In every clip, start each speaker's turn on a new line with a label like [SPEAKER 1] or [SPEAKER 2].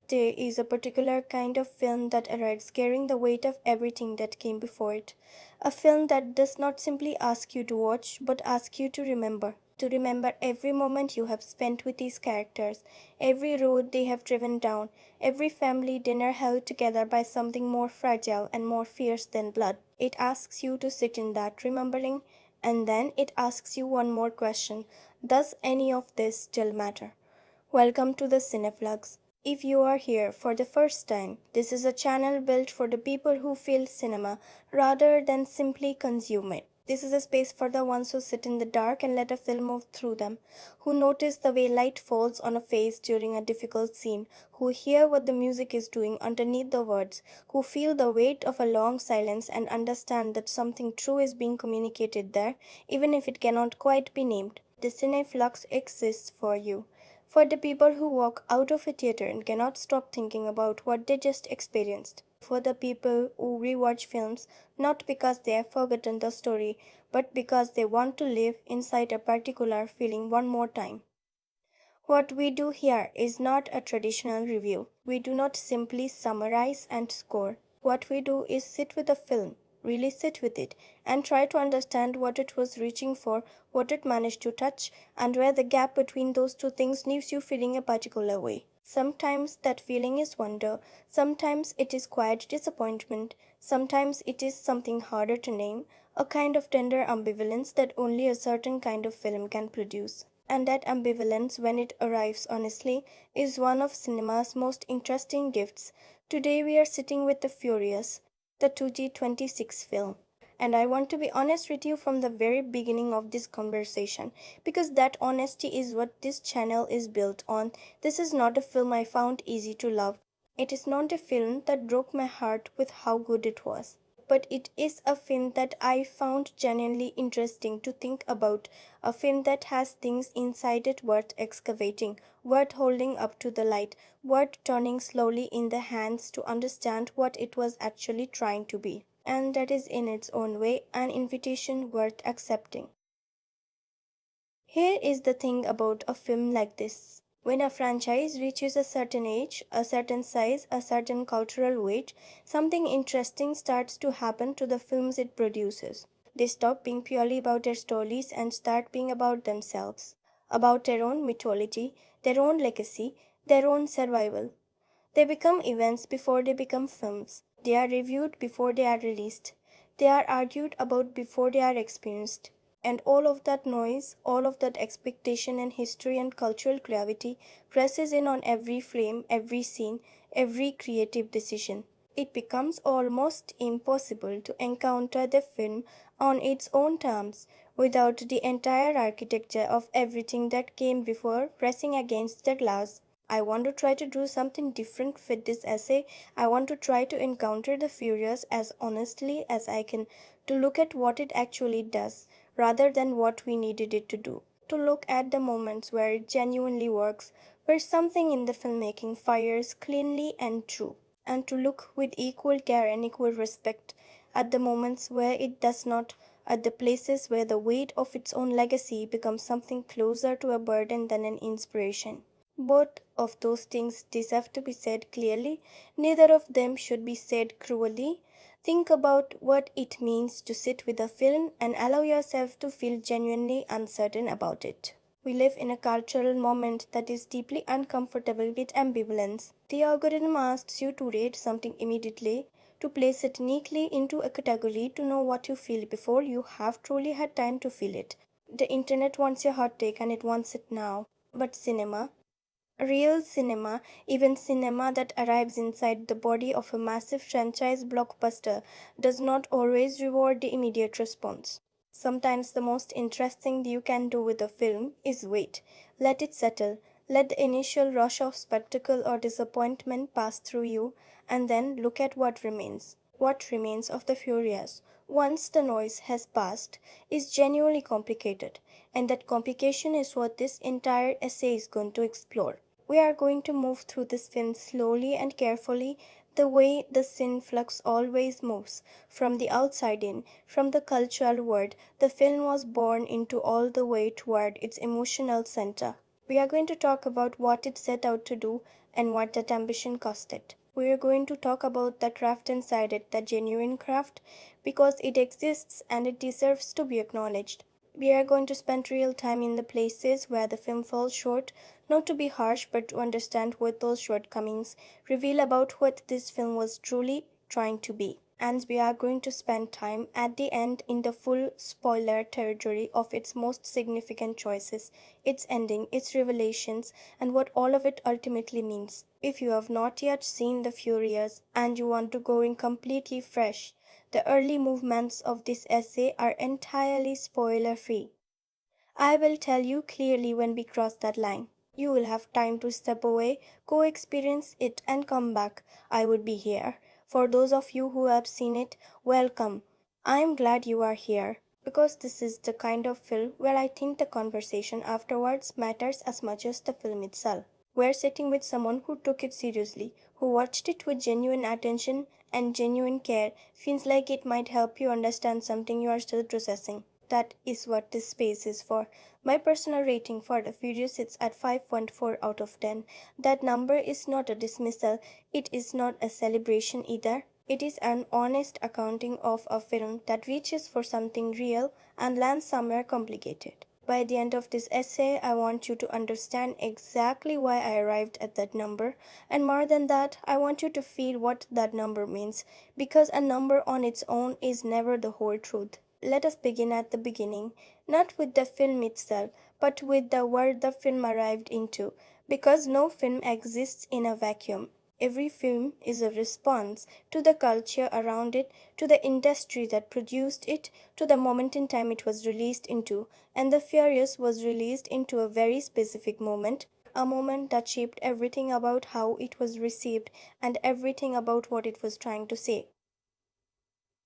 [SPEAKER 1] There is a particular kind of film that arrives carrying the weight of everything that came before it. A film that does not simply ask you to watch, but asks you to remember. To remember every moment you have spent with these characters, every road they have driven down, every family dinner held together by something more fragile and more fierce than blood. It asks you to sit in that remembering, and then it asks you one more question. Does any of this still matter? Welcome to the Cineflux. If you are here for the first time, this is a channel built for the people who feel cinema rather than simply consume it. This is a space for the ones who sit in the dark and let a film move through them, who notice the way light falls on a face during a difficult scene, who hear what the music is doing underneath the words, who feel the weight of a long silence and understand that something true is being communicated there, even if it cannot quite be named. The Cineflux exists for you. For the people who walk out of a theater and cannot stop thinking about what they just experienced. For the people who rewatch films not because they have forgotten the story, but because they want to live inside a particular feeling one more time. What we do here is not a traditional review. We do not simply summarize and score. What we do is sit with a film, really sit with it, and try to understand what it was reaching for, what it managed to touch, and where the gap between those two things leaves you feeling a particular way. Sometimes that feeling is wonder, sometimes it is quiet disappointment, sometimes it is something harder to name, a kind of tender ambivalence that only a certain kind of film can produce. And that ambivalence, when it arrives honestly, is one of cinema's most interesting gifts. Today we are sitting with The Furious, the 2026 film. And I want to be honest with you from the very beginning of this conversation, because that honesty is what this channel is built on. This is not a film I found easy to love. It is not a film that broke my heart with how good it was. But it is a film that I found genuinely interesting to think about, a film that has things inside it worth excavating, worth holding up to the light, worth turning slowly in the hands to understand what it was actually trying to be. And that is in its own way an invitation worth accepting. Here is the thing about a film like this. When a franchise reaches a certain age, a certain size, a certain cultural weight, something interesting starts to happen to the films it produces. They stop being purely about their stories and start being about themselves, about their own mythology, their own legacy, their own survival. They become events before they become films. They are reviewed before they are released. They are argued about before they are experienced. And all of that noise, all of that expectation and history and cultural gravity presses in on every frame, every scene, every creative decision. It becomes almost impossible to encounter the film on its own terms without the entire architecture of everything that came before pressing against the glass. I want to try to do something different with this essay. I want to try to encounter the Furious as honestly as I can, to look at what it actually does, rather than what we needed it to do. To look at the moments where it genuinely works, where something in the filmmaking fires cleanly and true, and to look with equal care and equal respect at the moments where it does not, at the places where the weight of its own legacy becomes something closer to a burden than an inspiration. Both of those things deserve to be said clearly, neither of them should be said cruelly. Think about what it means to sit with a film and allow yourself to feel genuinely uncertain about it. We live in a cultural moment that is deeply uncomfortable with ambivalence. The algorithm asks you to rate something immediately, to place it neatly into a category, to know what you feel before you have truly had time to feel it. The internet wants your hot take and it wants it now. But cinema, real cinema, even cinema that arrives inside the body of a massive franchise blockbuster, does not always reward the immediate response. Sometimes the most interesting you can do with a film is wait, let it settle, let the initial rush of spectacle or disappointment pass through you, and then look at what remains. What remains of the Furious, once the noise has passed, is genuinely complicated, and that complication is what this entire essay is going to explore. We are going to move through this film slowly and carefully, the way the sin flux always moves, from the outside in, from the cultural world the film was born into all the way toward its emotional center. We are going to talk about what it set out to do, and what that ambition cost it. We are going to talk about the craft inside it, the genuine craft, because it exists and it deserves to be acknowledged. We are going to spend real time in the places where the film falls short, not to be harsh, but to understand what those shortcomings reveal about what this film was truly trying to be. And we are going to spend time at the end in the full spoiler territory of its most significant choices, its ending, its revelations, and what all of it ultimately means. If you have not yet seen The Furious and you want to go in completely fresh, the early movements of this essay are entirely spoiler free. I will tell you clearly when we cross that line. You will have time to step away, go experience it, and come back. I would be here. For those of you who have seen it, welcome. I am glad you are here because this is the kind of film where I think the conversation afterwards matters as much as the film itself. We're sitting with someone who took it seriously, who watched it with genuine attention and genuine care, feels like it might help you understand something you are still processing. That is what this space is for. My personal rating for The Furious sits at 5.4 out of 10. That number is not a dismissal, it is not a celebration either. It is an honest accounting of a film that reaches for something real and lands somewhere complicated. By the end of this essay, I want you to understand exactly why I arrived at that number, and more than that, I want you to feel what that number means, because a number on its own is never the whole truth. Let us begin at the beginning, not with the film itself, but with the world the film arrived into, because no film exists in a vacuum. Every film is a response to the culture around it, to the industry that produced it, to the moment in time it was released into. And The Furious was released into a very specific moment, a moment that shaped everything about how it was received and everything about what it was trying to say.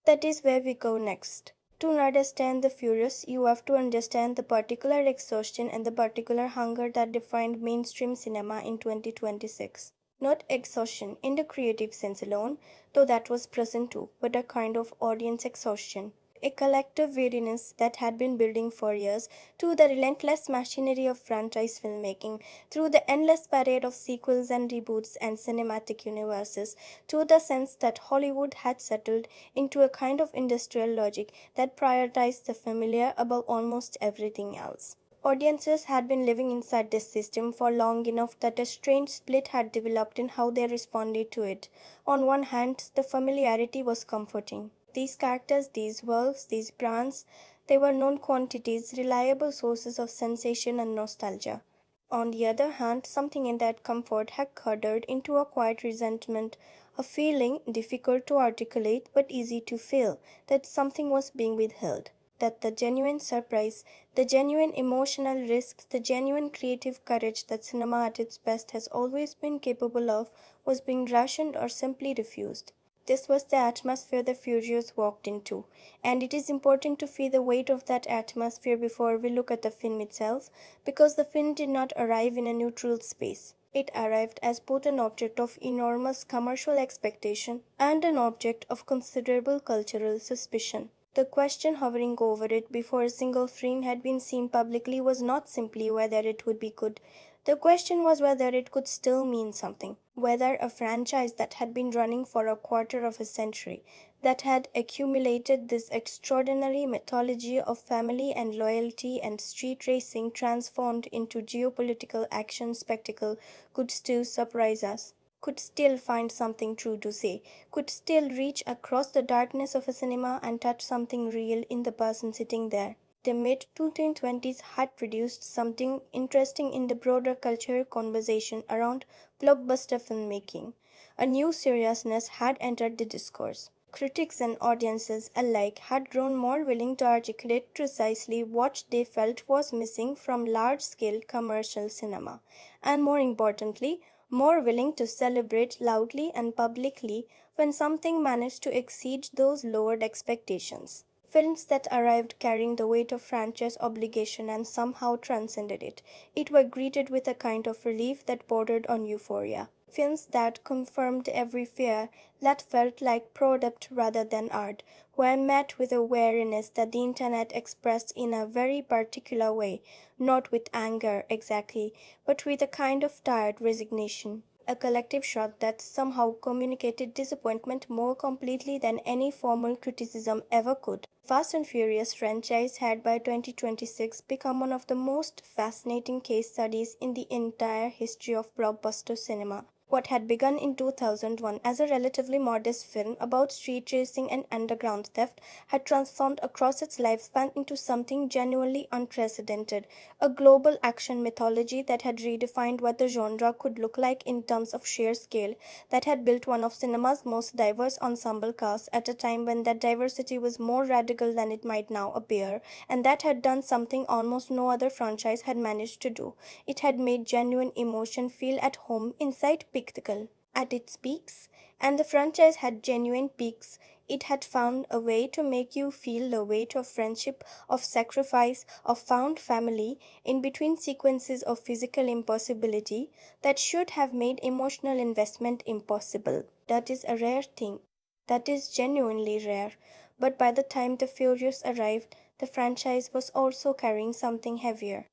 [SPEAKER 1] That is where we go next. To understand The Furious, you have to understand the particular exhaustion and the particular hunger that defined mainstream cinema in 2026. Not exhaustion in the creative sense alone, though that was present too, but a kind of audience exhaustion. A collective weariness that had been building for years through the relentless machinery of franchise filmmaking, through the endless parade of sequels and reboots and cinematic universes, through the sense that Hollywood had settled into a kind of industrial logic that prioritized the familiar above almost everything else. Audiences had been living inside this system for long enough that a strange split had developed in how they responded to it. On one hand, the familiarity was comforting. These characters, these worlds, these brands, they were known quantities, reliable sources of sensation and nostalgia. On the other hand, something in that comfort had curdled into a quiet resentment, a feeling difficult to articulate but easy to feel that something was being withheld, that the genuine surprise, the genuine emotional risk, the genuine creative courage that cinema at its best has always been capable of was being rationed or simply refused. This was the atmosphere the Furious walked into, and it is important to feel the weight of that atmosphere before we look at the film itself, because the film did not arrive in a neutral space. It arrived as both an object of enormous commercial expectation and an object of considerable cultural suspicion. The question hovering over it before a single frame had been seen publicly was not simply whether it would be good. The question was whether it could still mean something, whether a franchise that had been running for a quarter of a century, that had accumulated this extraordinary mythology of family and loyalty and street racing transformed into geopolitical action spectacle, could still surprise us, could still find something true to say, could still reach across the darkness of a cinema and touch something real in the person sitting there. The mid 2020s had produced something interesting in the broader cultural conversation around blockbuster filmmaking. A new seriousness had entered the discourse. Critics and audiences alike had grown more willing to articulate precisely what they felt was missing from large scale commercial cinema, and more importantly, more willing to celebrate loudly and publicly when something managed to exceed those lowered expectations. Films that arrived carrying the weight of franchise obligation and somehow transcended it. It were greeted with a kind of relief that bordered on euphoria. Films that confirmed every fear, that felt like product rather than art, were met with a wariness that the internet expressed in a very particular way, not with anger exactly, but with a kind of tired resignation. a collective shrug that somehow communicated disappointment more completely than any formal criticism ever could. Fast and Furious franchise had by 2026 become one of the most fascinating case studies in the entire history of blockbuster cinema. What had begun in 2001 as a relatively modest film about street racing and underground theft had transformed across its lifespan into something genuinely unprecedented, a global action mythology that had redefined what the genre could look like in terms of sheer scale, that had built one of cinema's most diverse ensemble casts at a time when that diversity was more radical than it might now appear, and that had done something almost no other franchise had managed to do. It had made genuine emotion feel at home inside spectacle at its peaks, and the franchise had genuine peaks. It had found a way to make you feel the weight of friendship, of sacrifice, of found family in between sequences of physical impossibility that should have made emotional investment impossible. That is a rare thing. That is genuinely rare. But by the time The Furious arrived, the franchise was also carrying something heavier.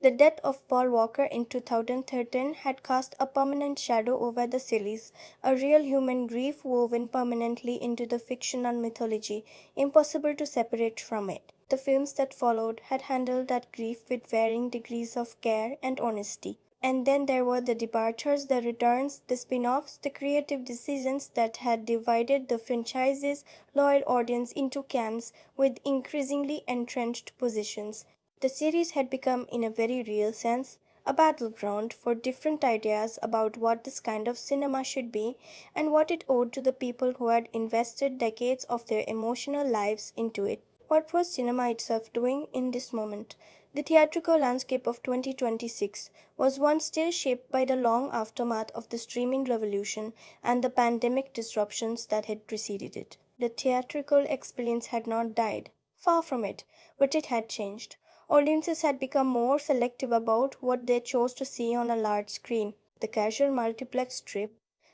[SPEAKER 1] The death of Paul Walker in 2013 had cast a permanent shadow over the series, a real human grief woven permanently into the fictional mythology, impossible to separate from it. The films that followed had handled that grief with varying degrees of care and honesty. And then there were the departures, the returns, the spin offs, the creative decisions that had divided the franchise's loyal audience into camps with increasingly entrenched positions. The series had become, in a very real sense, a battleground for different ideas about what this kind of cinema should be and what it owed to the people who had invested decades of their emotional lives into it. What was cinema itself doing in this moment? The theatrical landscape of 2026 was one still shaped by the long aftermath of the streaming revolution and the pandemic disruptions that had preceded it. The theatrical experience had not died. Far from it, but it had changed. Audiences had become more selective about what they chose to see on a large screen. The casual multiplex trip,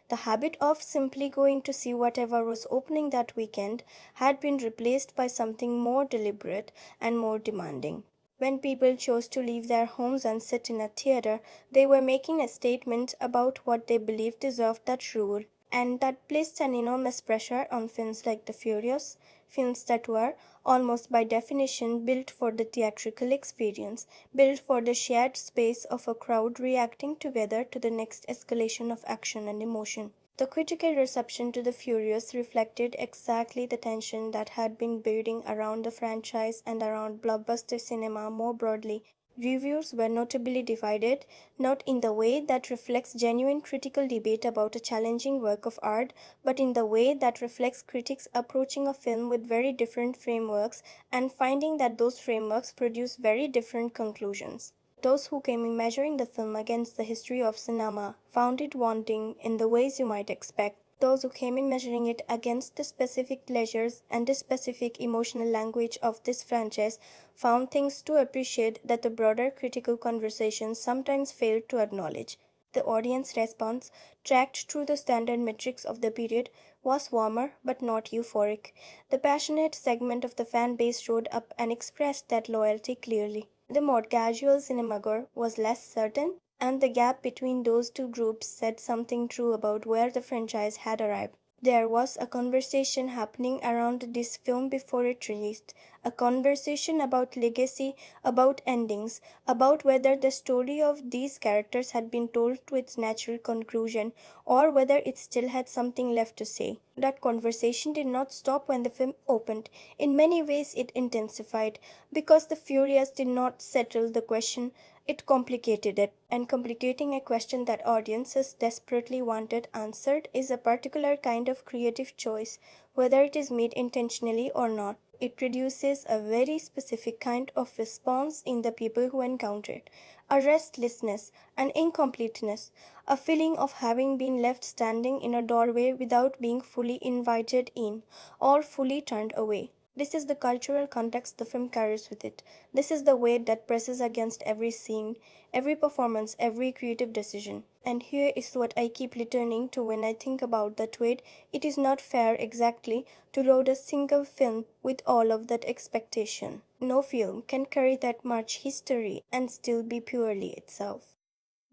[SPEAKER 1] the habit of simply going to see whatever was opening that weekend, had been replaced by something more deliberate and more demanding. When people chose to leave their homes and sit in a theater, they were making a statement about what they believed deserved that rule, and that placed an enormous pressure on films like The Furious, films that were, almost by definition, built for the theatrical experience, built for the shared space of a crowd reacting together to the next escalation of action and emotion. The critical reception to The Furious reflected exactly the tension that had been building around the franchise and around blockbuster cinema more broadly. Reviews were notably divided, not in the way that reflects genuine critical debate about a challenging work of art, but in the way that reflects critics approaching a film with very different frameworks and finding that those frameworks produce very different conclusions. Those who came in measuring the film against the history of cinema found it wanting in the ways you might expect. Those who came in measuring it against the specific pleasures and the specific emotional language of this franchise found things to appreciate that the broader critical conversation sometimes failed to acknowledge. The audience response, tracked through the standard metrics of the period, was warmer but not euphoric. The passionate segment of the fan base showed up and expressed that loyalty clearly. The more casual cinemagogue was less certain, and the gap between those two groups said something true about where the franchise had arrived. There was a conversation happening around this film before it released, a conversation about legacy, about endings, about whether the story of these characters had been told to its natural conclusion or whether it still had something left to say. That conversation did not stop when the film opened. In many ways, it intensified because The Furious did not settle the question, it complicated it, and complicating a question that audiences desperately wanted answered is a particular kind of creative choice, whether it is made intentionally or not. It produces a very specific kind of response in the people who encounter it, a restlessness, an incompleteness, a feeling of having been left standing in a doorway without being fully invited in or fully turned away. This is the cultural context the film carries with it. This is the weight that presses against every scene, every performance, every creative decision. And here is what I keep returning to when I think about that weight. It is not fair exactly to load a single film with all of that expectation. No film can carry that much history and still be purely itself.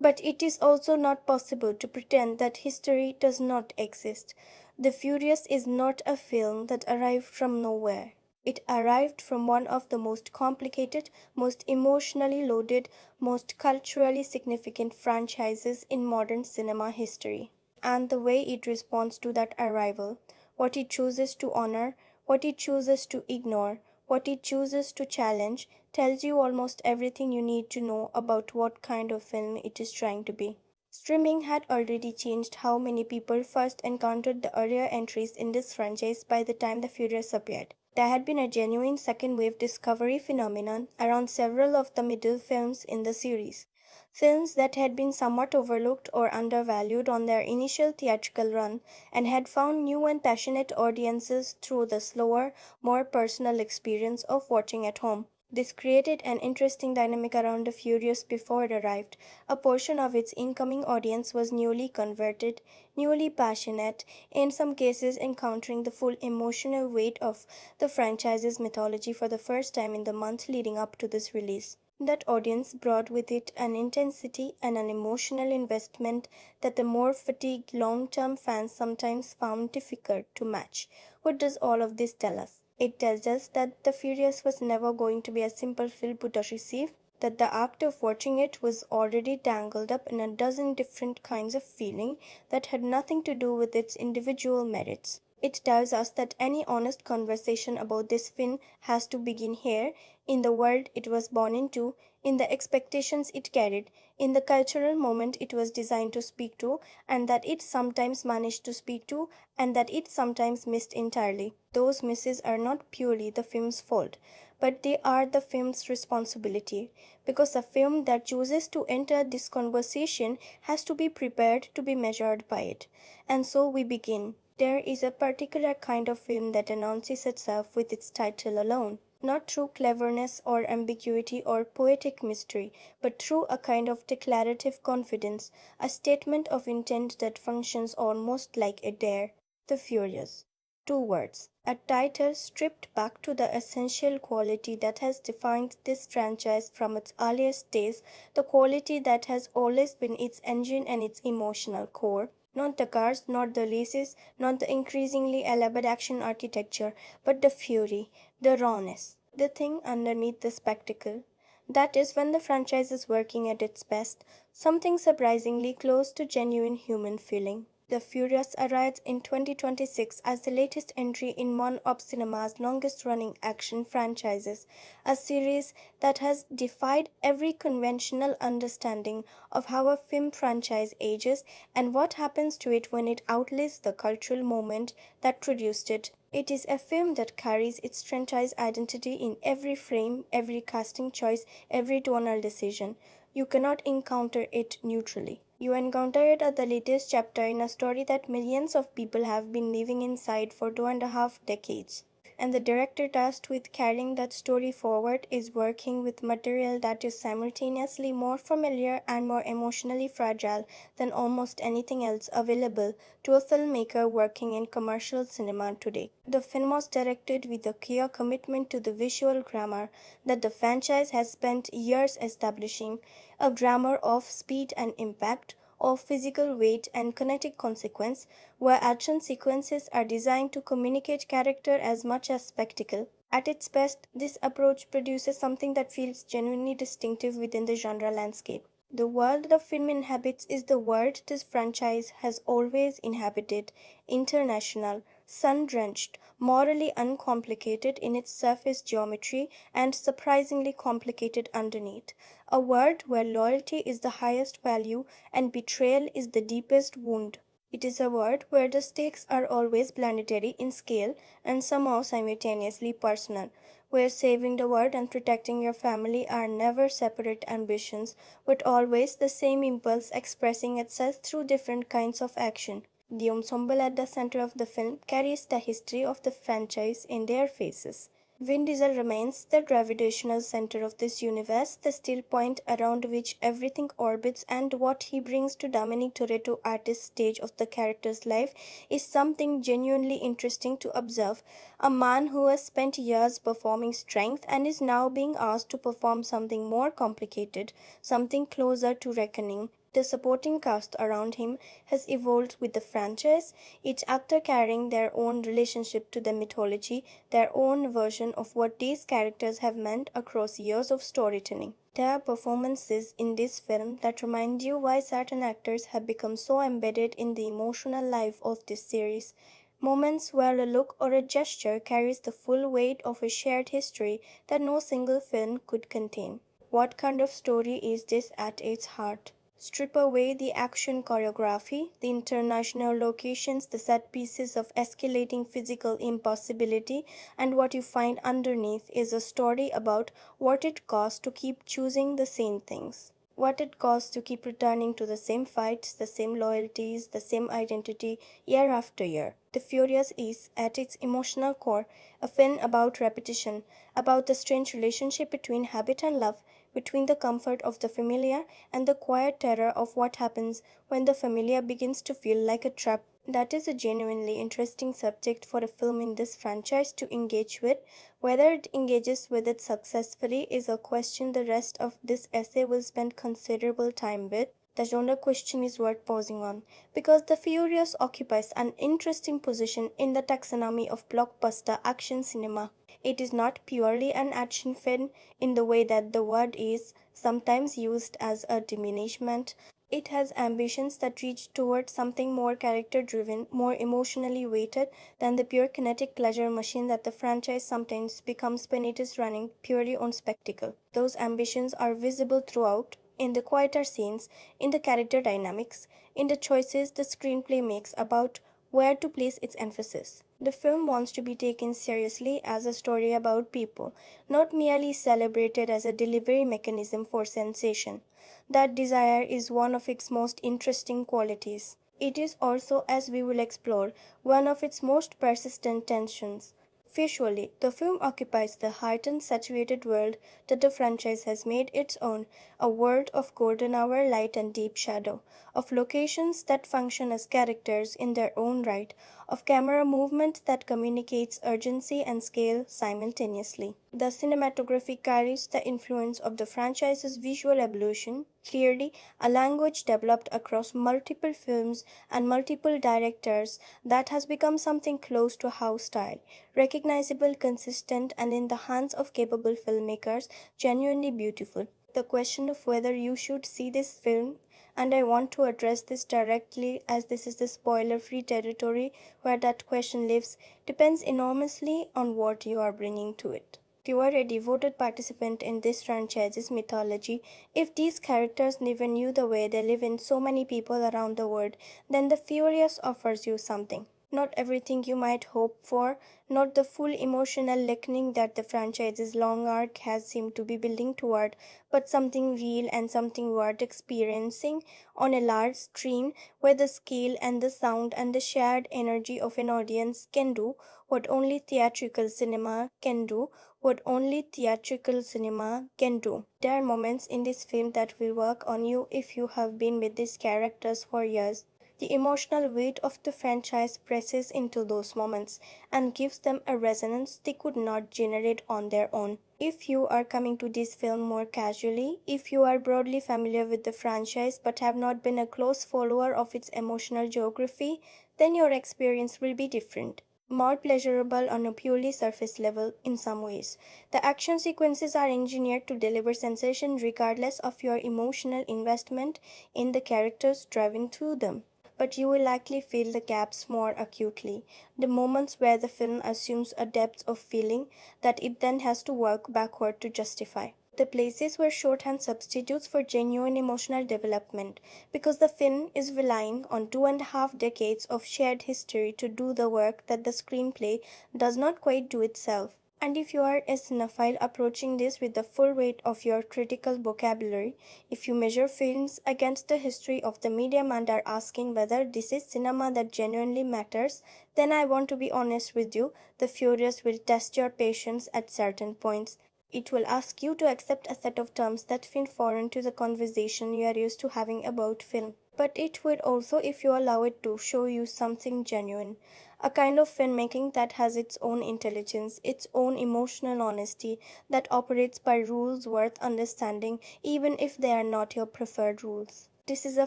[SPEAKER 1] But it is also not possible to pretend that history does not exist. The Furious is not a film that arrived from nowhere. It arrived from one of the most complicated, most emotionally loaded, most culturally significant franchises in modern cinema history. And the way it responds to that arrival, what it chooses to honor, what it chooses to ignore, what it chooses to challenge, tells you almost everything you need to know about what kind of film it is trying to be. Streaming had already changed how many people first encountered the earlier entries in this franchise by the time The Furious appeared. There had been a genuine second wave discovery phenomenon around several of the middle films in the series. Films that had been somewhat overlooked or undervalued on their initial theatrical run and had found new and passionate audiences through the slower, more personal experience of watching at home. This created an interesting dynamic around The Furious before it arrived. A portion of its incoming audience was newly converted, newly passionate, in some cases encountering the full emotional weight of the franchise's mythology for the first time in the month leading up to this release. That audience brought with it an intensity and an emotional investment that the more fatigued long term fans sometimes found difficult to match. What does all of this tell us? It tells us that The Furious was never going to be a simple feel good or receive, that the act of watching it was already tangled up in a dozen different kinds of feeling that had nothing to do with its individual merits. It tells us that any honest conversation about this film has to begin here, in the world it was born into, in the expectations it carried, in the cultural moment it was designed to speak to, and that it sometimes managed to speak to, and that it sometimes missed entirely. Those misses are not purely the film's fault, but they are the film's responsibility, because a film that chooses to enter this conversation has to be prepared to be measured by it. And so we begin. There is a particular kind of film that announces itself with its title alone, not through cleverness or ambiguity or poetic mystery, but through a kind of declarative confidence, a statement of intent that functions almost like a dare. The Furious. Two words. A title stripped back to the essential quality that has defined this franchise from its earliest days, the quality that has always been its engine and its emotional core. Not the cars, not the laces, not the increasingly elaborate action architecture, but the fury, the rawness, the thing underneath the spectacle. That is when the franchise is working at its best, something surprisingly close to genuine human feeling. The Furious arrives in 2026 as the latest entry in one of cinema's longest running action franchises, a series that has defied every conventional understanding of how a film franchise ages and what happens to it when it outlives the cultural moment that produced it. It is a film that carries its franchise identity in every frame, every casting choice, every tonal decision. You cannot encounter it neutrally. You encounter it at the latest chapter in a story that millions of people have been living inside for 2.5 decades. And the director tasked with carrying that story forward is working with material that is simultaneously more familiar and more emotionally fragile than almost anything else available to a filmmaker working in commercial cinema today. The film was directed with a clear commitment to the visual grammar that the franchise has spent years establishing, a grammar of speed and impact, of physical weight and kinetic consequence, where action sequences are designed to communicate character as much as spectacle. At its best, this approach produces something that feels genuinely distinctive within the genre landscape. The world the film inhabits is the world this franchise has always inhabited, international, sun drenched, morally uncomplicated in its surface geometry, and surprisingly complicated underneath. A world where loyalty is the highest value and betrayal is the deepest wound. It is a world where the stakes are always planetary in scale and somehow simultaneously personal, where saving the world and protecting your family are never separate ambitions, but always the same impulse expressing itself through different kinds of action. The ensemble at the center of the film carries the history of the franchise in their faces. Vin Diesel remains the gravitational center of this universe, the still point around which everything orbits, and what he brings to Dominic Toretto at this stage of the character's life is something genuinely interesting to observe. A man who has spent years performing strength and is now being asked to perform something more complicated, something closer to reckoning. The supporting cast around him has evolved with the franchise, each actor carrying their own relationship to the mythology, their own version of what these characters have meant across years of storytelling. There are performances in this film that remind you why certain actors have become so embedded in the emotional life of this series. Moments where a look or a gesture carries the full weight of a shared history that no single film could contain. What kind of story is this at its heart? Strip away the action choreography, the international locations, the set pieces of escalating physical impossibility, and what you find underneath is a story about what it costs to keep choosing the same things. What it costs to keep returning to the same fights, the same loyalties, the same identity year after year. The Furious is, at its emotional core, a film about repetition, about the strange relationship between habit and love, between the comfort of the familiar and the quiet terror of what happens when the familiar begins to feel like a trap. That is a genuinely interesting subject for a film in this franchise to engage with. Whether it engages with it successfully is a question the rest of this essay will spend considerable time with. The genre question is worth pausing on, because The Furious occupies an interesting position in the taxonomy of blockbuster action cinema. It is not purely an action film in the way that the word is sometimes used as a diminishment. It has ambitions that reach towards something more character driven, more emotionally weighted than the pure kinetic pleasure machine that the franchise sometimes becomes when it is running purely on spectacle. Those ambitions are visible throughout, in the quieter scenes, in the character dynamics, in the choices the screenplay makes about where to place its emphasis. The film wants to be taken seriously as a story about people, not merely celebrated as a delivery mechanism for sensation. That desire is one of its most interesting qualities. It is also, as we will explore, one of its most persistent tensions. Visually, the film occupies the heightened, saturated world that the franchise has made its own, a world of golden hour light and deep shadow, of locations that function as characters in their own right, of camera movement that communicates urgency and scale simultaneously. The cinematography carries the influence of the franchise's visual evolution. Clearly, a language developed across multiple films and multiple directors that has become something close to house style, recognizable, consistent, and in the hands of capable filmmakers, genuinely beautiful. The question of whether you should see this film, and I want to address this directly as this is the spoiler free territory where that question lives, depends enormously on what you are bringing to it. If you are a devoted participant in this franchise's mythology, if these characters never knew the way they live in so many people around the world, then The Furious offers you something. Not everything you might hope for, not the full emotional reckoning that the franchise's long arc has seemed to be building toward, but something real and something worth experiencing on a large screen where the scale and the sound and the shared energy of an audience can do what only theatrical cinema can do, what only theatrical cinema can do. There are moments in this film that will work on you if you have been with these characters for years. The emotional weight of the franchise presses into those moments and gives them a resonance they could not generate on their own. If you are coming to this film more casually, if you are broadly familiar with the franchise but have not been a close follower of its emotional geography, then your experience will be different. More pleasurable on a purely surface level in some ways. The action sequences are engineered to deliver sensation regardless of your emotional investment in the characters driving through them. But you will likely feel the gaps more acutely, the moments where the film assumes a depth of feeling that it then has to work backward to justify. The places where shorthand substitutes for genuine emotional development, because the film is relying on 2.5 decades of shared history to do the work that the screenplay does not quite do itself. And if you are a cinephile approaching this with the full weight of your critical vocabulary, if you measure films against the history of the medium and are asking whether this is cinema that genuinely matters, then I want to be honest with you, The Furious will test your patience at certain points. It will ask you to accept a set of terms that feel foreign to the conversation you are used to having about film. But it would also, if you allow it to, show you something genuine. A kind of filmmaking that has its own intelligence, its own emotional honesty, that operates by rules worth understanding, even if they are not your preferred rules. This is a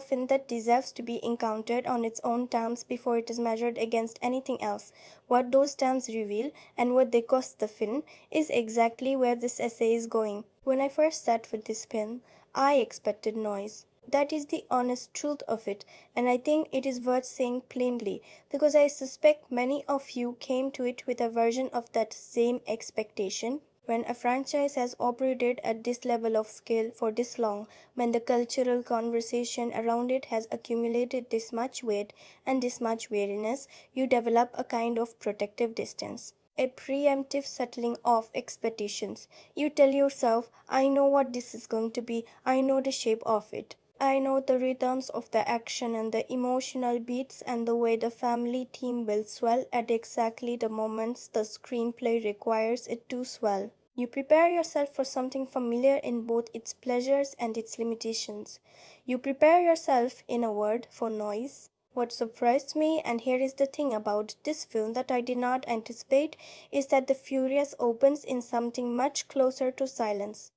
[SPEAKER 1] film that deserves to be encountered on its own terms before it is measured against anything else. What those terms reveal and what they cost the film is exactly where this essay is going. When I first sat with this film, I expected noise. That is the honest truth of it, and I think it is worth saying plainly, because I suspect many of you came to it with a version of that same expectation. When a franchise has operated at this level of scale for this long, when the cultural conversation around it has accumulated this much weight and this much weariness, you develop a kind of protective distance, a preemptive settling of expectations. You tell yourself, I know what this is going to be, I know the shape of it. I know the rhythms of the action and the emotional beats and the way the family theme will swell at exactly the moments the screenplay requires it to swell. You prepare yourself for something familiar in both its pleasures and its limitations. You prepare yourself, in a word, for noise. What surprised me, and here is the thing about this film that I did not anticipate, is that the Furious opens in something much closer to silence.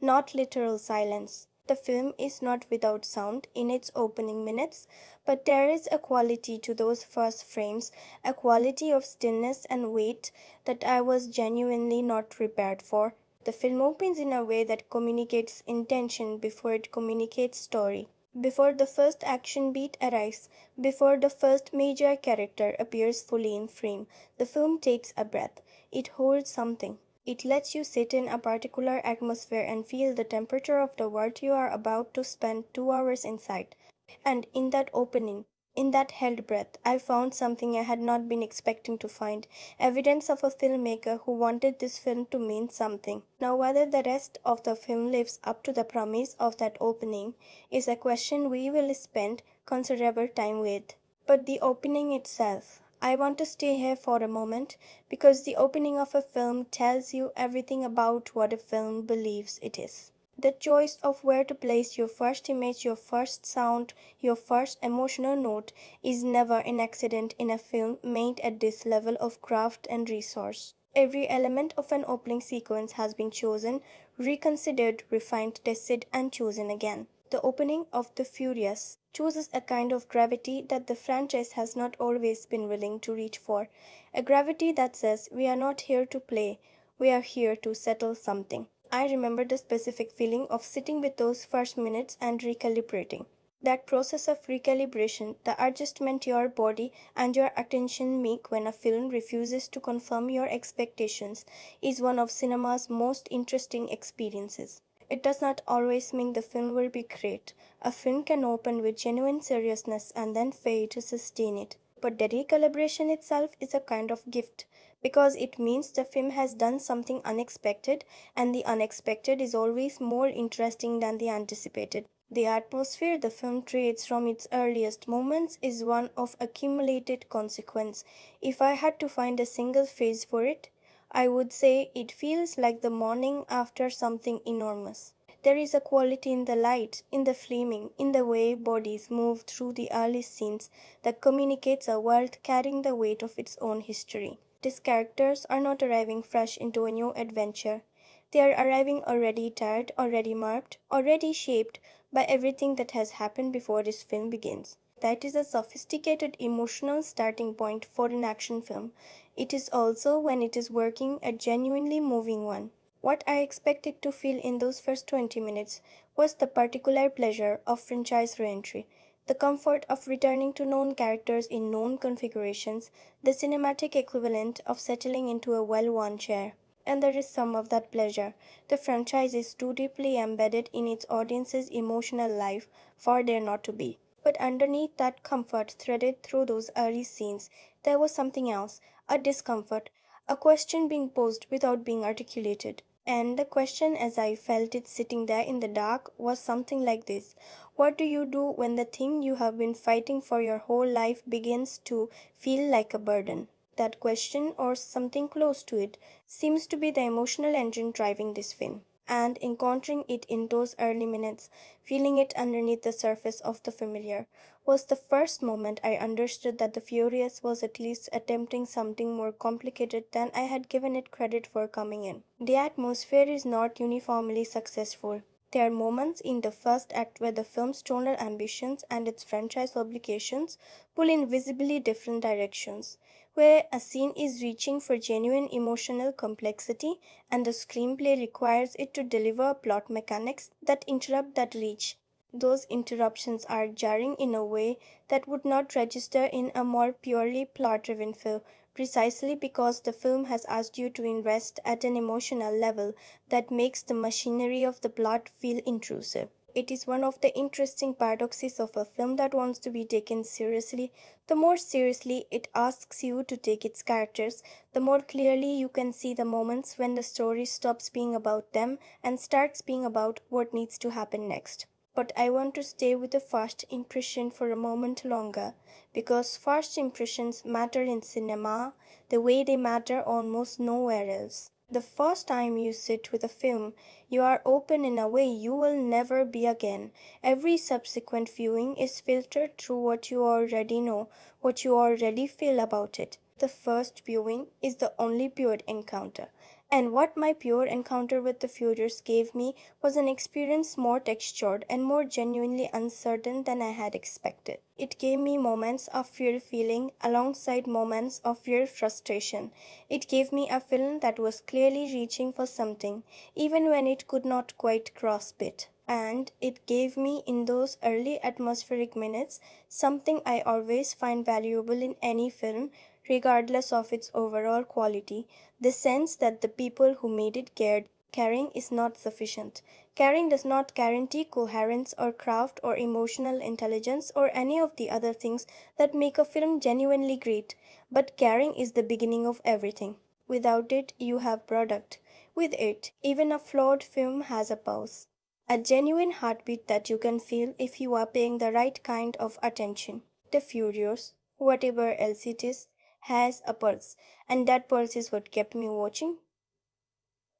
[SPEAKER 1] Not literal silence. The film is not without sound in its opening minutes, but there is a quality to those first frames, a quality of stillness and weight that I was genuinely not prepared for. The film opens in a way that communicates intention before it communicates story. Before the first action beat arrives, before the first major character appears fully in frame, the film takes a breath. It holds something. It lets you sit in a particular atmosphere and feel the temperature of the world you are about to spend 2 hours inside. And in that opening, in that held breath, I found something I had not been expecting to find, evidence of a filmmaker who wanted this film to mean something. Now, whether the rest of the film lives up to the promise of that opening is a question we will spend considerable time with. But the opening itself, I want to stay here for a moment because the opening of a film tells you everything about what a film believes it is. The choice of where to place your first image, your first sound, your first emotional note is never an accident in a film made at this level of craft and resource. Every element of an opening sequence has been chosen, reconsidered, refined, tested, and chosen again. The opening of The Furious chooses a kind of gravity that the franchise has not always been willing to reach for. A gravity that says, we are not here to play, we are here to settle something. I remember the specific feeling of sitting with those first minutes and recalibrating. That process of recalibration, the adjustment your body and your attention make when a film refuses to confirm your expectations, is one of cinema's most interesting experiences. It does not always mean the film will be great. A film can open with genuine seriousness and then fail to sustain it. But the recalibration itself is a kind of gift because it means the film has done something unexpected, and the unexpected is always more interesting than the anticipated. The atmosphere the film creates from its earliest moments is one of accumulated consequence. If I had to find a single phrase for it, I would say it feels like the morning after something enormous. There is a quality in the light, in the flaming, in the way bodies move through the early scenes that communicates a world carrying the weight of its own history. These characters are not arriving fresh into a new adventure. They are arriving already tired, already marked, already shaped by everything that has happened before this film begins. That is a sophisticated emotional starting point for an action film. It is also, when it is working, a genuinely moving one. What I expected to feel in those first 20 minutes was the particular pleasure of franchise reentry, the comfort of returning to known characters in known configurations, the cinematic equivalent of settling into a well-worn chair. And there is some of that pleasure. The franchise is too deeply embedded in its audience's emotional life for there not to be. But underneath that comfort threaded through those early scenes, there was something else, a discomfort, a question being posed without being articulated. And the question, as I felt it sitting there in the dark, was something like this: what do you do when the thing you have been fighting for your whole life begins to feel like a burden? That question, or something close to it, seems to be the emotional engine driving this film. And encountering it in those early minutes, feeling it underneath the surface of the familiar, was the first moment I understood that The Furious was at least attempting something more complicated than I had given it credit for coming in. The atmosphere is not uniformly successful. There are moments in the first act where the film's tonal ambitions and its franchise obligations pull in visibly different directions, where a scene is reaching for genuine emotional complexity and the screenplay requires it to deliver plot mechanics that interrupt that reach. Those interruptions are jarring in a way that would not register in a more purely plot driven film, precisely because the film has asked you to invest at an emotional level that makes the machinery of the plot feel intrusive. It is one of the interesting paradoxes of a film that wants to be taken seriously. The more seriously it asks you to take its characters, the more clearly you can see the moments when the story stops being about them and starts being about what needs to happen next. But I want to stay with the first impression for a moment longer, because first impressions matter in cinema the way they matter almost nowhere else. The first time you sit with a film, you are open in a way you will never be again. Every subsequent viewing is filtered through what you already know, what you already feel about it. The first viewing is the only pure encounter. And what my pure encounter with the Furious gave me was an experience more textured and more genuinely uncertain than I had expected. It gave me moments of fear feeling alongside moments of fear frustration. It gave me a film that was clearly reaching for something, even when it could not quite grasp it. And it gave me, in those early atmospheric minutes, something I always find valuable in any film, regardless of its overall quality, the sense that the people who made it cared. Caring is not sufficient. Caring does not guarantee coherence or craft or emotional intelligence or any of the other things that make a film genuinely great. But caring is the beginning of everything. Without it, you have product. With it, even a flawed film has a pulse. A genuine heartbeat that you can feel if you are paying the right kind of attention. The Furious, whatever else it is, has a pulse, and that pulse is what kept me watching,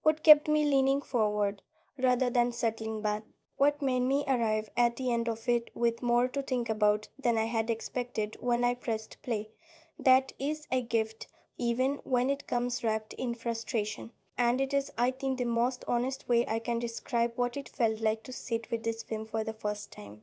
[SPEAKER 1] what kept me leaning forward rather than settling back, what made me arrive at the end of it with more to think about than I had expected when I pressed play. That is a gift, even when it comes wrapped in frustration. And it is, I think, the most honest way I can describe what it felt like to sit with this film for the first time.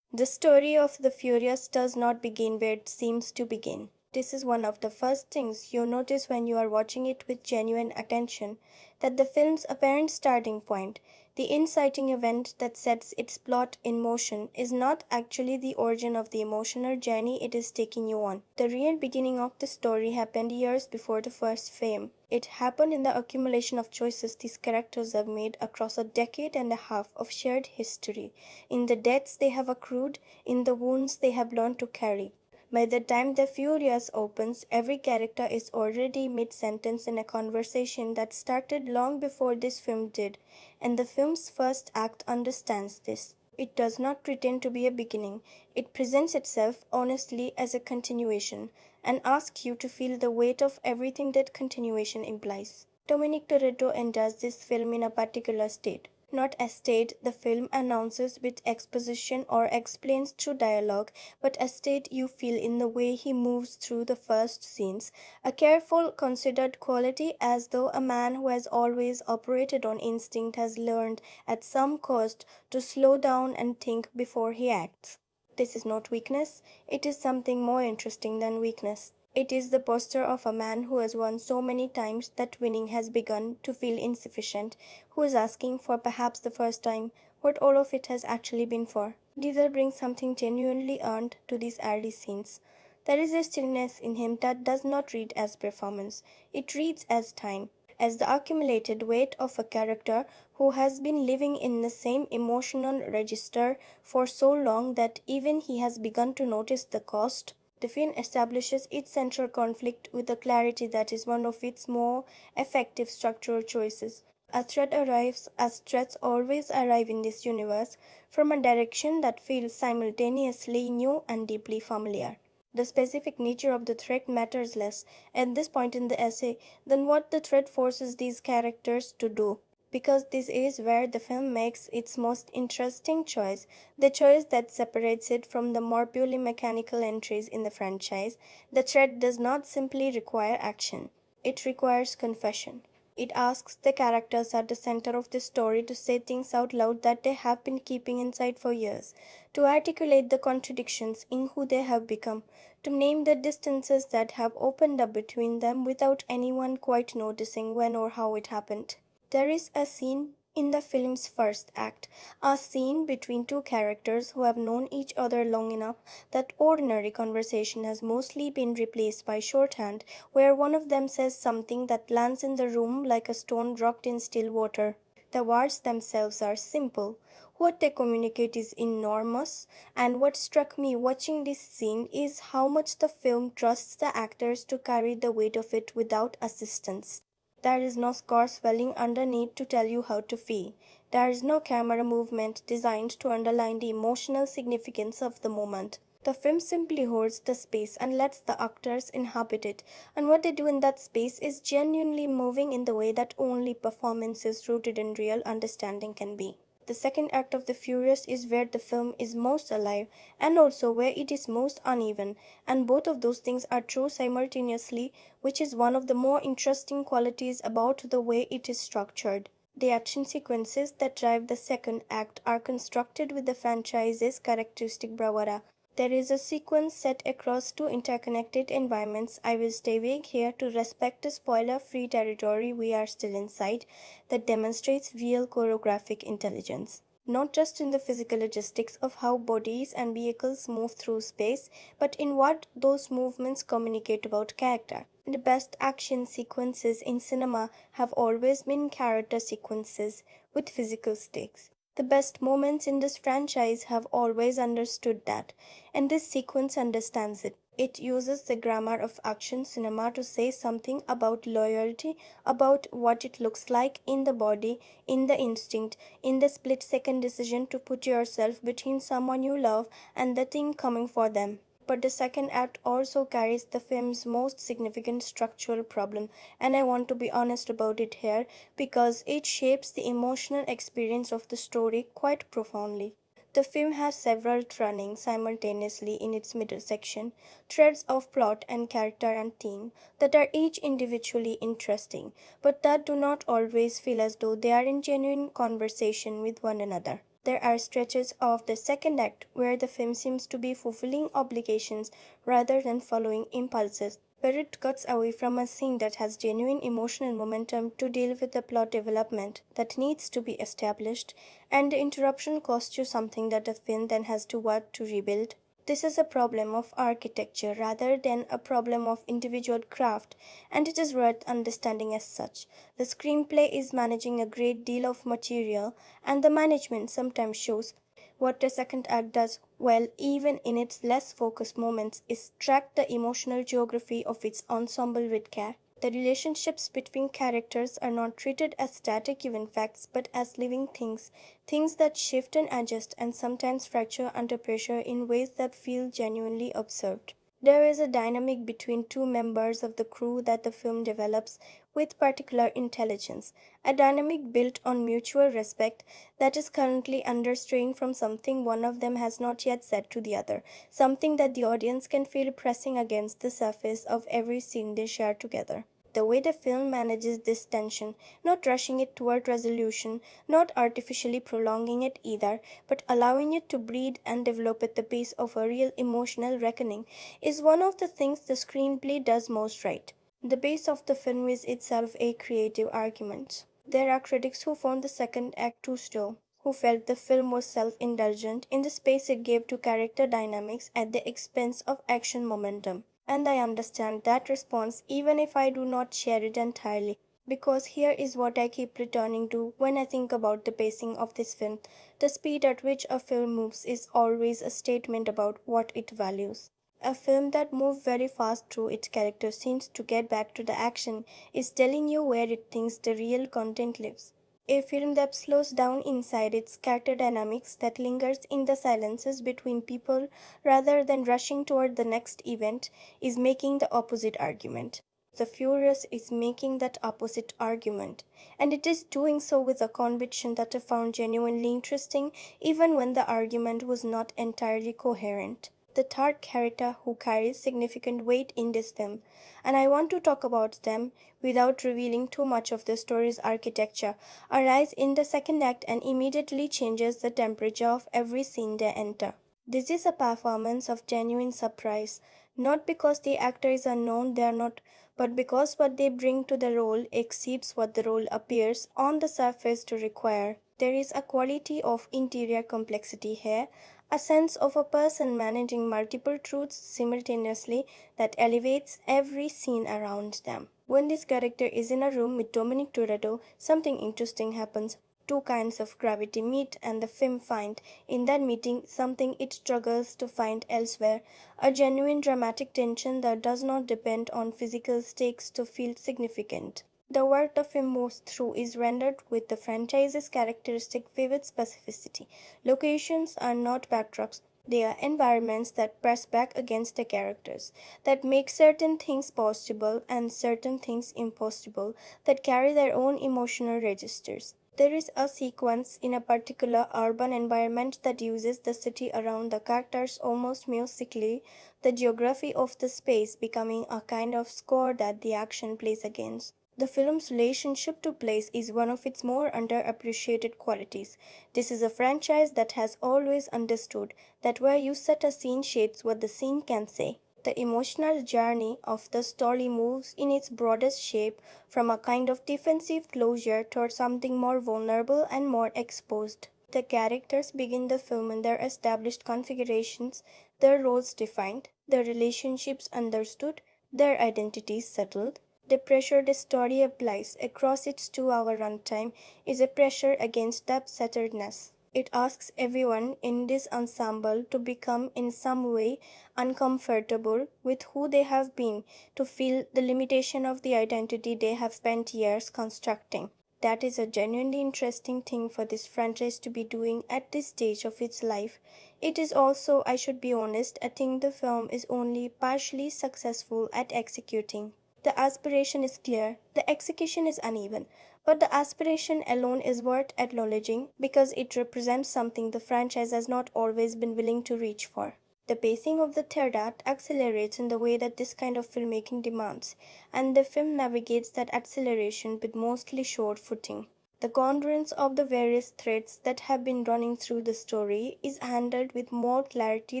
[SPEAKER 1] The story of the Furious does not begin where it seems to begin. This is one of the first things you notice when you are watching it with genuine attention, that the film's apparent starting point, the inciting event that sets its plot in motion, is not actually the origin of the emotional journey it is taking you on. The real beginning of the story happened years before the first frame. It happened in the accumulation of choices these characters have made across a decade and a half of shared history, in the debts they have accrued, in the wounds they have learned to carry. By the time The Furious opens, every character is already mid sentence in a conversation that started long before this film did, and the film's first act understands this. It does not pretend to be a beginning, it presents itself honestly as a continuation, and asks you to feel the weight of everything that continuation implies. Dominic Toretto enters this film in a particular state. Not a state the film announces with exposition or explains through dialogue, but a state you feel in the way he moves through the first scenes, a careful, considered quality, as though a man who has always operated on instinct has learned at some cost to slow down and think before he acts. This is not weakness, it is something more interesting than weakness. It is the posture of a man who has won so many times that winning has begun to feel insufficient, who is asking for perhaps the first time what all of it has actually been for. Diesel brings something genuinely earned to these early scenes. There is a stillness in him that does not read as performance, it reads as time, as the accumulated weight of a character who has been living in the same emotional register for so long that even he has begun to notice the cost. The film establishes its central conflict with a clarity that is one of its more effective structural choices. A threat arrives, as threats always arrive in this universe, from a direction that feels simultaneously new and deeply familiar. The specific nature of the threat matters less at this point in the essay than what the threat forces these characters to do, because this is where the film makes its most interesting choice, the choice that separates it from the more purely mechanical entries in the franchise. The threat does not simply require action, it requires confession. It asks the characters at the center of the story to say things out loud that they have been keeping inside for years, to articulate the contradictions in who they have become, to name the distances that have opened up between them without anyone quite noticing when or how it happened. There is a scene in the film's first act, a scene between two characters who have known each other long enough that ordinary conversation has mostly been replaced by shorthand, where one of them says something that lands in the room like a stone dropped in still water. The words themselves are simple. What they communicate is enormous, and what struck me watching this scene is how much the film trusts the actors to carry the weight of it without assistance. There is no score swelling underneath to tell you how to feel. There is no camera movement designed to underline the emotional significance of the moment. The film simply holds the space and lets the actors inhabit it, and what they do in that space is genuinely moving in the way that only performances rooted in real understanding can be. The second act of The Furious is where the film is most alive and also where it is most uneven, and both of those things are true simultaneously, which is one of the more interesting qualities about the way it is structured. The action sequences that drive the second act are constructed with the franchise's characteristic bravura. There is a sequence set across two interconnected environments. I will stay vague here to respect the spoiler free territory we are still inside, that demonstrates real choreographic intelligence. Not just in the physical logistics of how bodies and vehicles move through space, but in what those movements communicate about character. The best action sequences in cinema have always been character sequences with physical stakes. The best moments in this franchise have always understood that, and this sequence understands it. It uses the grammar of action cinema to say something about loyalty, about what it looks like in the body, in the instinct, in the split second decision to put yourself between someone you love and the thing coming for them. But the second act also carries the film's most significant structural problem, and I want to be honest about it here because it shapes the emotional experience of the story quite profoundly. The film has several running simultaneously in its middle section, threads of plot and character and theme that are each individually interesting, but that do not always feel as though they are in genuine conversation with one another. There are stretches of the second act where the film seems to be fulfilling obligations rather than following impulses, where it cuts away from a scene that has genuine emotional momentum to deal with the plot development that needs to be established, and the interruption costs you something that the film then has to work to rebuild. This is a problem of architecture rather than a problem of individual craft, and it is worth understanding as such. The screenplay is managing a great deal of material, and the management sometimes shows. What the second act does well, even in its less focused moments, is track the emotional geography of its ensemble with care. The relationships between characters are not treated as static given facts but as living things, things that shift and adjust and sometimes fracture under pressure in ways that feel genuinely observed. There is a dynamic between two members of the crew that the film develops with particular intelligence, a dynamic built on mutual respect that is currently under strain from something one of them has not yet said to the other, something that the audience can feel pressing against the surface of every scene they share together. The way the film manages this tension, not rushing it toward resolution, not artificially prolonging it either, but allowing it to breathe and develop at the pace of a real emotional reckoning, is one of the things the screenplay does most right. The base of the film is itself a creative argument. There are critics who found the second act too slow, who felt the film was self indulgent in the space it gave to character dynamics at the expense of action momentum. And I understand that response even if I do not share it entirely. Because here is what I keep returning to when I think about the pacing of this film. The speed at which a film moves is always a statement about what it values. A film that moves very fast through its character scenes to get back to the action is telling you where it thinks the real content lives. A film that slows down inside its character dynamics, that lingers in the silences between people rather than rushing toward the next event, is making the opposite argument. The Furious is making that opposite argument, and it is doing so with a conviction that I found genuinely interesting even when the argument was not entirely coherent. the third character who carries significant weight in this film, and I want to talk about them without revealing too much of the story's architecture. Arise in the second act and immediately changes the temperature of every scene they enter. This is a performance of genuine surprise, not because the actor is unknown, they are not, but because what they bring to the role exceeds what the role appears on the surface to require. There is a quality of interior complexity here, a sense of a person managing multiple truths simultaneously that elevates every scene around them. When this character is in a room with Dominic Toretto, something interesting happens. Two kinds of gravity meet, and the film finds in that meeting something it struggles to find elsewhere, a genuine dramatic tension that does not depend on physical stakes to feel significant. The work the film moves through is rendered with the franchise's characteristic vivid specificity. Locations are not backdrops, they are environments that press back against the characters, that make certain things possible and certain things impossible, that carry their own emotional registers. There is a sequence in a particular urban environment that uses the city around the characters almost musically, the geography of the space becoming a kind of score that the action plays against. The film's relationship to place is one of its more underappreciated qualities. This is a franchise that has always understood that where you set a scene shapes what the scene can say. The emotional journey of the story moves in its broadest shape from a kind of defensive closure toward something more vulnerable and more exposed. The characters begin the film in their established configurations, their roles defined, their relationships understood, their identities settled. The pressure the story applies across its 2 hour runtime is a pressure against depth-centeredness. It asks everyone in this ensemble to become in some way uncomfortable with who they have been, to feel the limitation of the identity they have spent years constructing. That is a genuinely interesting thing for this franchise to be doing at this stage of its life. It is also, I should be honest, a thing the film is only partially successful at executing. The aspiration is clear, the execution is uneven, but the aspiration alone is worth acknowledging because it represents something the franchise has not always been willing to reach for. The pacing of the third act accelerates in the way that this kind of filmmaking demands, and the film navigates that acceleration with mostly sure footing. The congruence of the various threads that have been running through the story is handled with more clarity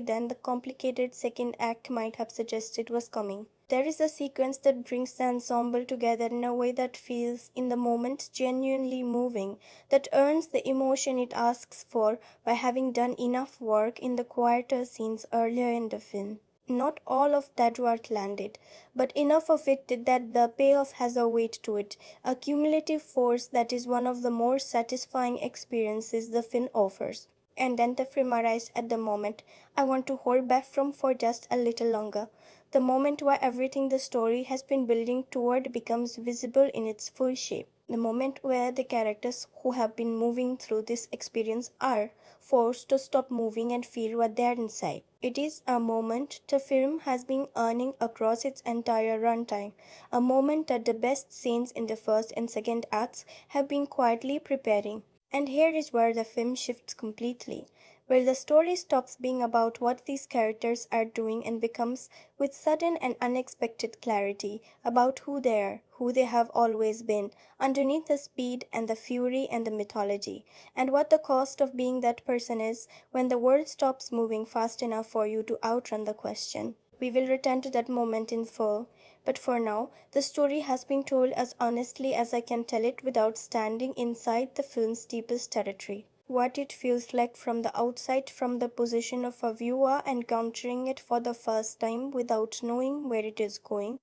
[SPEAKER 1] than the complicated second act might have suggested was coming. There is a sequence that brings the ensemble together in a way that feels, in the moment, genuinely moving, that earns the emotion it asks for by having done enough work in the quieter scenes earlier in the film. Not all of that work landed, but enough of it that the payoff has a weight to it, a cumulative force that is one of the more satisfying experiences the film offers. And then the film arrives at the moment I want to hold back from for just a little longer. The moment where everything the story has been building toward becomes visible in its full shape. The moment where the characters who have been moving through this experience are forced to stop moving and feel what they are inside. It is a moment the film has been earning across its entire runtime, a moment that the best scenes in the first and second acts have been quietly preparing. And here is where the film shifts completely, where the story stops being about what these characters are doing and becomes, with sudden and unexpected clarity, about who they are, who they have always been, underneath the speed and the fury and the mythology, and what the cost of being that person is when the world stops moving fast enough for you to outrun the question. We will return to that moment in full, but for now, the story has been told as honestly as I can tell it without standing inside the film's deepest territory. What it feels like from the outside, from the position of a viewer encountering it for the first time without knowing where it is going,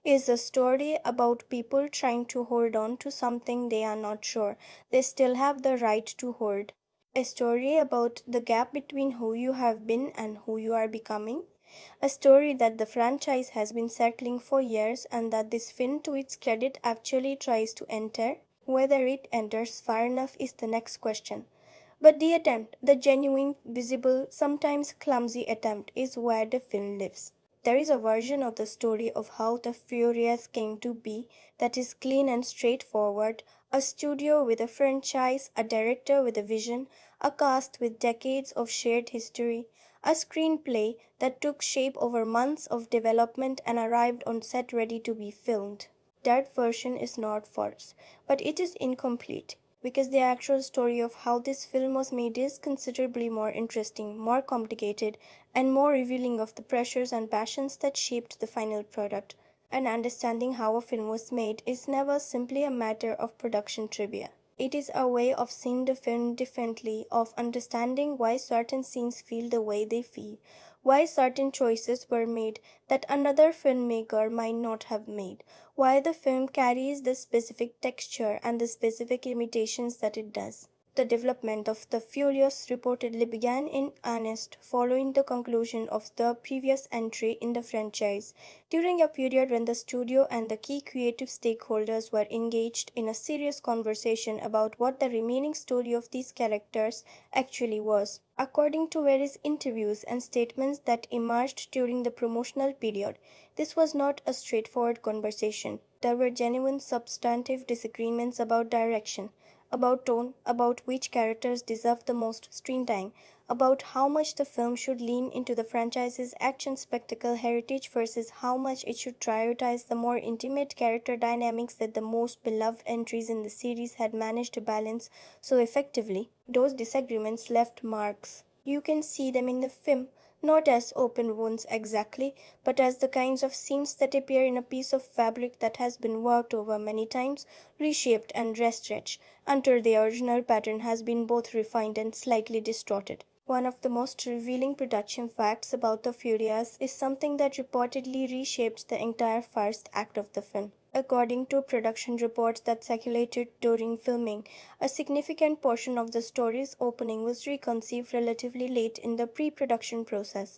[SPEAKER 1] is a story about people trying to hold on to something they are not sure they still have the right to hold. A story about the gap between who you have been and who you are becoming. A story that the franchise has been circling for years and that this film, to its credit, actually tries to enter. Whether it enters far enough is the next question. But the attempt, the genuine, visible, sometimes clumsy attempt, is where the film lives. There is a version of the story of how the Furious came to be that is clean and straightforward, a studio with a franchise, a director with a vision, a cast with decades of shared history, a screenplay that took shape over months of development and arrived on set ready to be filmed. That version is not false, but it is incomplete because the actual story of how this film was made is considerably more interesting, more complicated, and more revealing of the pressures and passions that shaped the final product. And understanding how a film was made is never simply a matter of production trivia. It is a way of seeing the film differently, of understanding why certain scenes feel the way they feel, why certain choices were made that another filmmaker might not have made, why the film carries the specific texture and the specific limitations that it does. The development of The Furious reportedly began in earnest following the conclusion of the previous entry in the franchise, during a period when the studio and the key creative stakeholders were engaged in a serious conversation about what the remaining story of these characters actually was. According to various interviews and statements that emerged during the promotional period, this was not a straightforward conversation. There were genuine substantive disagreements about direction, about tone, about which characters deserve the most screen time, about how much the film should lean into the franchise's action spectacle heritage versus how much it should prioritize the more intimate character dynamics that the most beloved entries in the series had managed to balance so effectively. Those disagreements left marks. You can see them in the film, not as open wounds exactly, but as the kinds of seams that appear in a piece of fabric that has been worked over many times, reshaped and restretched, until the original pattern has been both refined and slightly distorted. One of the most revealing production facts about The Furious is something that reportedly reshaped the entire first act of the film. According to production reports that circulated during filming, a significant portion of the story's opening was reconceived relatively late in the pre production process,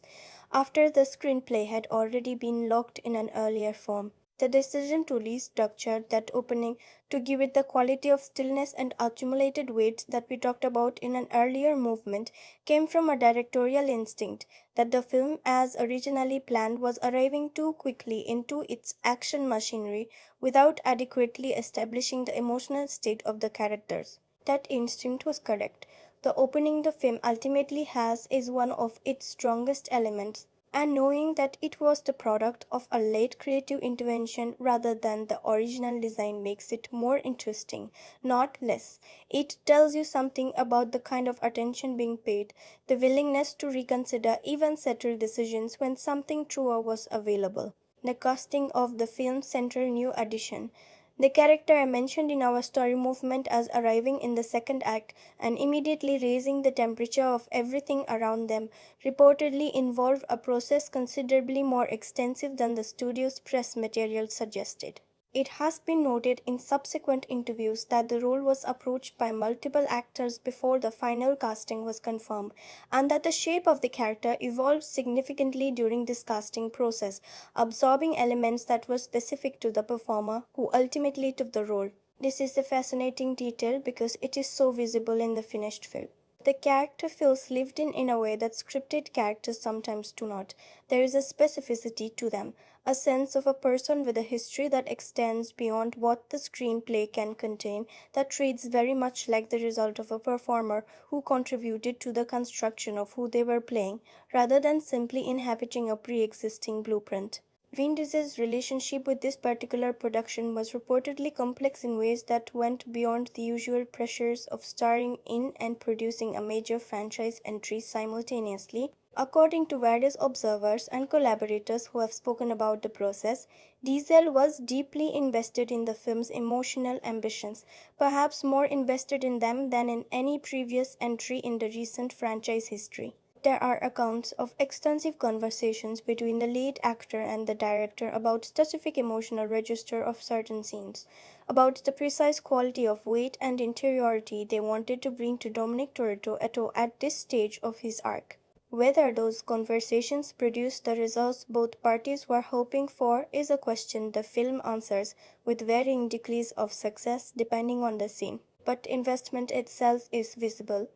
[SPEAKER 1] after the screenplay had already been locked in an earlier form. The decision to restructure that opening to give it the quality of stillness and accumulated weight that we talked about in an earlier movement came from a directorial instinct that the film, as originally planned, was arriving too quickly into its action machinery without adequately establishing the emotional state of the characters. That instinct was correct. The opening the film ultimately has is one of its strongest elements, and knowing that it was the product of a late creative intervention rather than the original design makes it more interesting, not less. It tells you something about the kind of attention being paid, the willingness to reconsider even settled decisions when something truer was available. The casting of the film's central new addition, the character I mentioned in our story movement as arriving in the second act and immediately raising the temperature of everything around them, reportedly involved a process considerably more extensive than the studio's press material suggested. It has been noted in subsequent interviews that the role was approached by multiple actors before the final casting was confirmed, and that the shape of the character evolved significantly during this casting process, absorbing elements that were specific to the performer who ultimately took the role. This is a fascinating detail because it is so visible in the finished film. The character feels lived in a way that scripted characters sometimes do not. There is a specificity to them, a sense of a person with a history that extends beyond what the screenplay can contain, that reads very much like the result of a performer who contributed to the construction of who they were playing, rather than simply inhabiting a pre existing blueprint. Vin Diesel's relationship with this particular production was reportedly complex in ways that went beyond the usual pressures of starring in and producing a major franchise entry simultaneously. According to various observers and collaborators who have spoken about the process, Diesel was deeply invested in the film's emotional ambitions, perhaps more invested in them than in any previous entry in the recent franchise history. There are accounts of extensive conversations between the lead actor and the director about specific emotional register of certain scenes, about the precise quality of weight and interiority they wanted to bring to Dominic Toretto at this stage of his arc. Whether those conversations produced the results both parties were hoping for is a question the film answers with varying degrees of success depending on the scene. But investment itself is visible.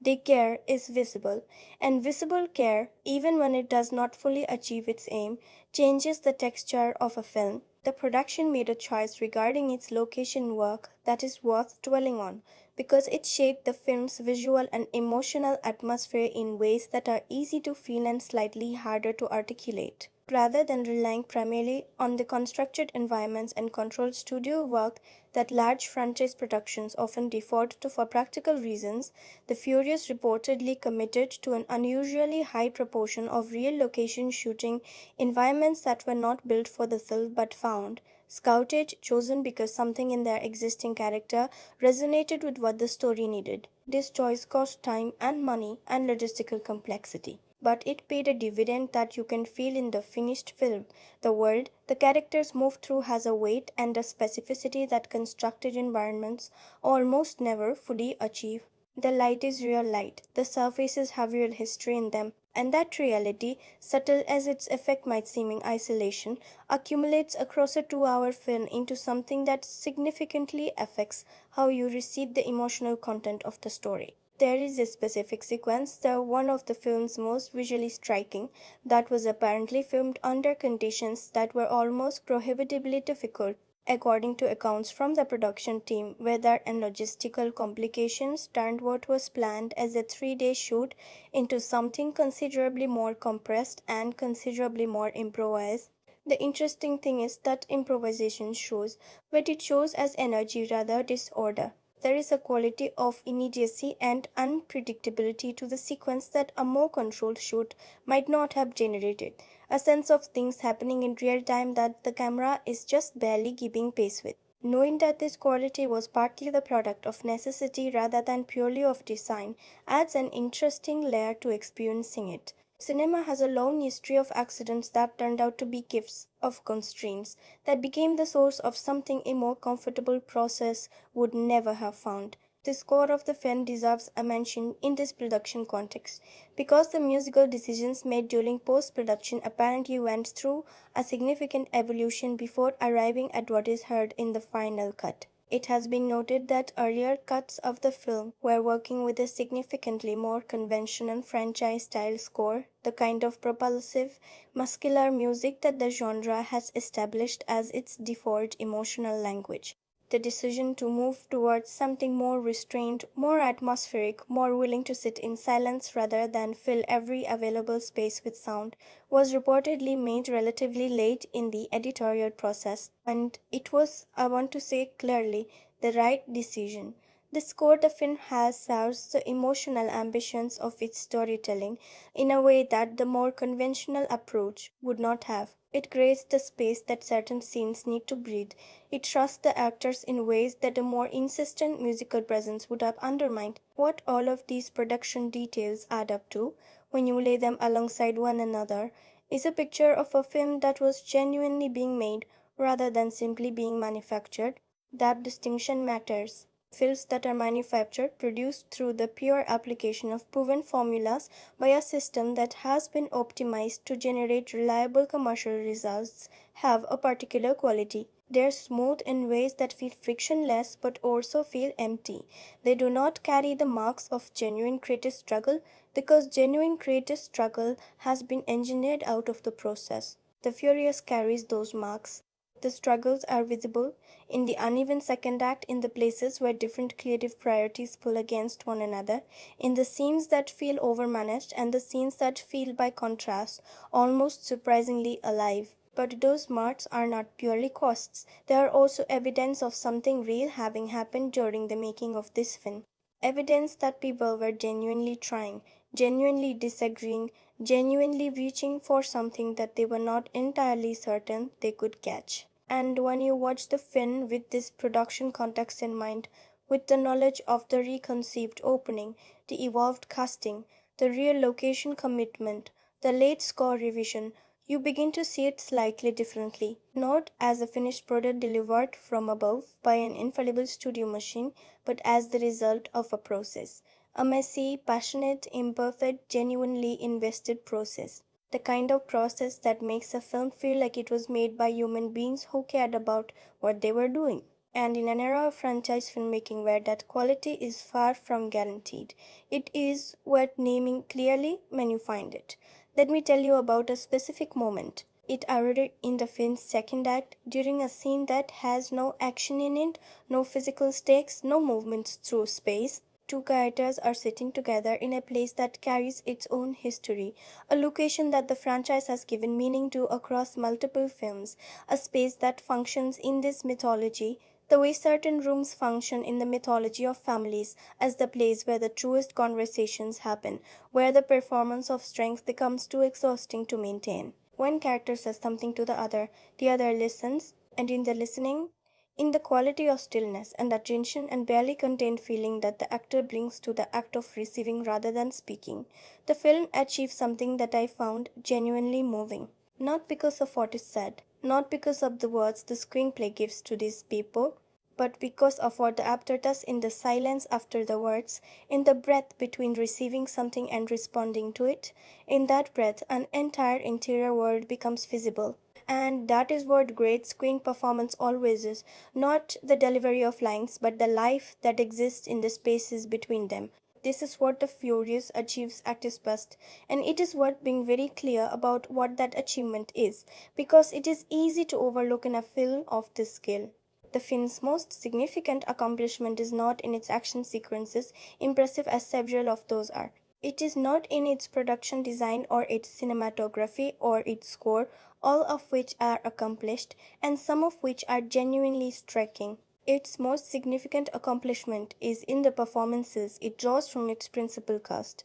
[SPEAKER 1] The care is visible, and visible care, even when it does not fully achieve its aim, changes the texture of a film. The production made a choice regarding its location work that is worth dwelling on, because it shaped the film's visual and emotional atmosphere in ways that are easy to feel and slightly harder to articulate. Rather than relying primarily on the constructed environments and controlled studio work that large franchise productions often default to for practical reasons, the Furious reportedly committed to an unusually high proportion of real location shooting, environments that were not built for the film but found, scouted, chosen because something in their existing character resonated with what the story needed. This choice cost time and money and logistical complexity, but it paid a dividend that you can feel in the finished film. The world the characters move through has a weight and a specificity that constructed environments almost never fully achieve. The light is real light, the surfaces have real history in them, and that reality, subtle as its effect might seem in isolation, accumulates across a 2 hour film into something that significantly affects how you receive the emotional content of the story. There is a specific sequence, the one of the film's most visually striking, that was apparently filmed under conditions that were almost prohibitively difficult. According to accounts from the production team, weather and logistical complications turned what was planned as a 3 day shoot into something considerably more compressed and considerably more improvised. The interesting thing is that improvisation shows, but it shows as energy rather disorder. There is a quality of immediacy and unpredictability to the sequence that a more controlled shoot might not have generated, a sense of things happening in real time that the camera is just barely keeping pace with. Knowing that this quality was partly the product of necessity rather than purely of design adds an interesting layer to experiencing it. Cinema has a long history of accidents that turned out to be gifts, of constraints that became the source of something a more comfortable process would never have found. The score of the film deserves a mention in this production context because the musical decisions made during post production apparently went through a significant evolution before arriving at what is heard in the final cut. It has been noted that earlier cuts of the film were working with a significantly more conventional franchise style score, the kind of propulsive, muscular music that the genre has established as its default emotional language. The decision to move towards something more restrained, more atmospheric, more willing to sit in silence rather than fill every available space with sound was reportedly made relatively late in the editorial process, and it was, I want to say clearly, the right decision. The score the film has serves the emotional ambitions of its storytelling in a way that the more conventional approach would not have. It creates the space that certain scenes need to breathe. It trusts the actors in ways that a more insistent musical presence would have undermined. What all of these production details add up to, when you lay them alongside one another, is a picture of a film that was genuinely being made rather than simply being manufactured. That distinction matters. Films that are manufactured, produced through the pure application of proven formulas by a system that has been optimized to generate reliable commercial results, have a particular quality. They're smooth in ways that feel frictionless but also feel empty. They do not carry the marks of genuine creative struggle because genuine creative struggle has been engineered out of the process. The Furious carries those marks. The struggles are visible in the uneven second act, in the places where different creative priorities pull against one another, in the scenes that feel overmanaged and the scenes that feel, by contrast, almost surprisingly alive. But those marks are not purely costs. They are also evidence of something real having happened during the making of this film. Evidence that people were genuinely trying, genuinely disagreeing, genuinely reaching for something that they were not entirely certain they could catch. And when you watch the film with this production context in mind, with the knowledge of the reconceived opening, the evolved casting, the real location commitment, the late score revision, you begin to see it slightly differently, not as a finished product delivered from above by an infallible studio machine, but as the result of a process. A messy, passionate, imperfect, genuinely invested process. The kind of process that makes a film feel like it was made by human beings who cared about what they were doing. And in an era of franchise filmmaking where that quality is far from guaranteed, it is worth naming clearly when you find it. Let me tell you about a specific moment. it eroded in the film's second act during a scene that has no action in it, no physical stakes, no movements through space. Two characters are sitting together in a place that carries its own history, a location that the franchise has given meaning to across multiple films, a space that functions in this mythology the way certain rooms function in the mythology of families as the place where the truest conversations happen, where the performance of strength becomes too exhausting to maintain. One character says something to the other listens, and in the listening, in the quality of stillness and attention and barely contained feeling that the actor brings to the act of receiving rather than speaking, the film achieves something that I found genuinely moving. Not because of what is said, not because of the words the screenplay gives to these people, but because of what the actor does in the silence after the words, in the breath between receiving something and responding to it. In that breath, an entire interior world becomes visible. And that is what great screen performance always is, not the delivery of lines, but the life that exists in the spaces between them. This is what the Furious achieves at its best, and it is worth being very clear about what that achievement is, because it is easy to overlook in a film of this scale. The film's most significant accomplishment is not in its action sequences, impressive as several of those are. It is not in its production design or its cinematography or its score, all of which are accomplished and some of which are genuinely striking. Its most significant accomplishment is in the performances it draws from its principal cast,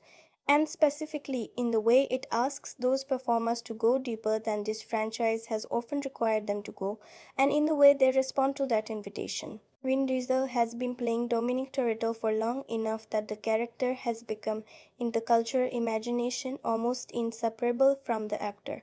[SPEAKER 1] and specifically in the way it asks those performers to go deeper than this franchise has often required them to go, and in the way they respond to that invitation. Vin Diesel has been playing Dominic Toretto for long enough that the character has become, in the cultural imagination, almost inseparable from the actor.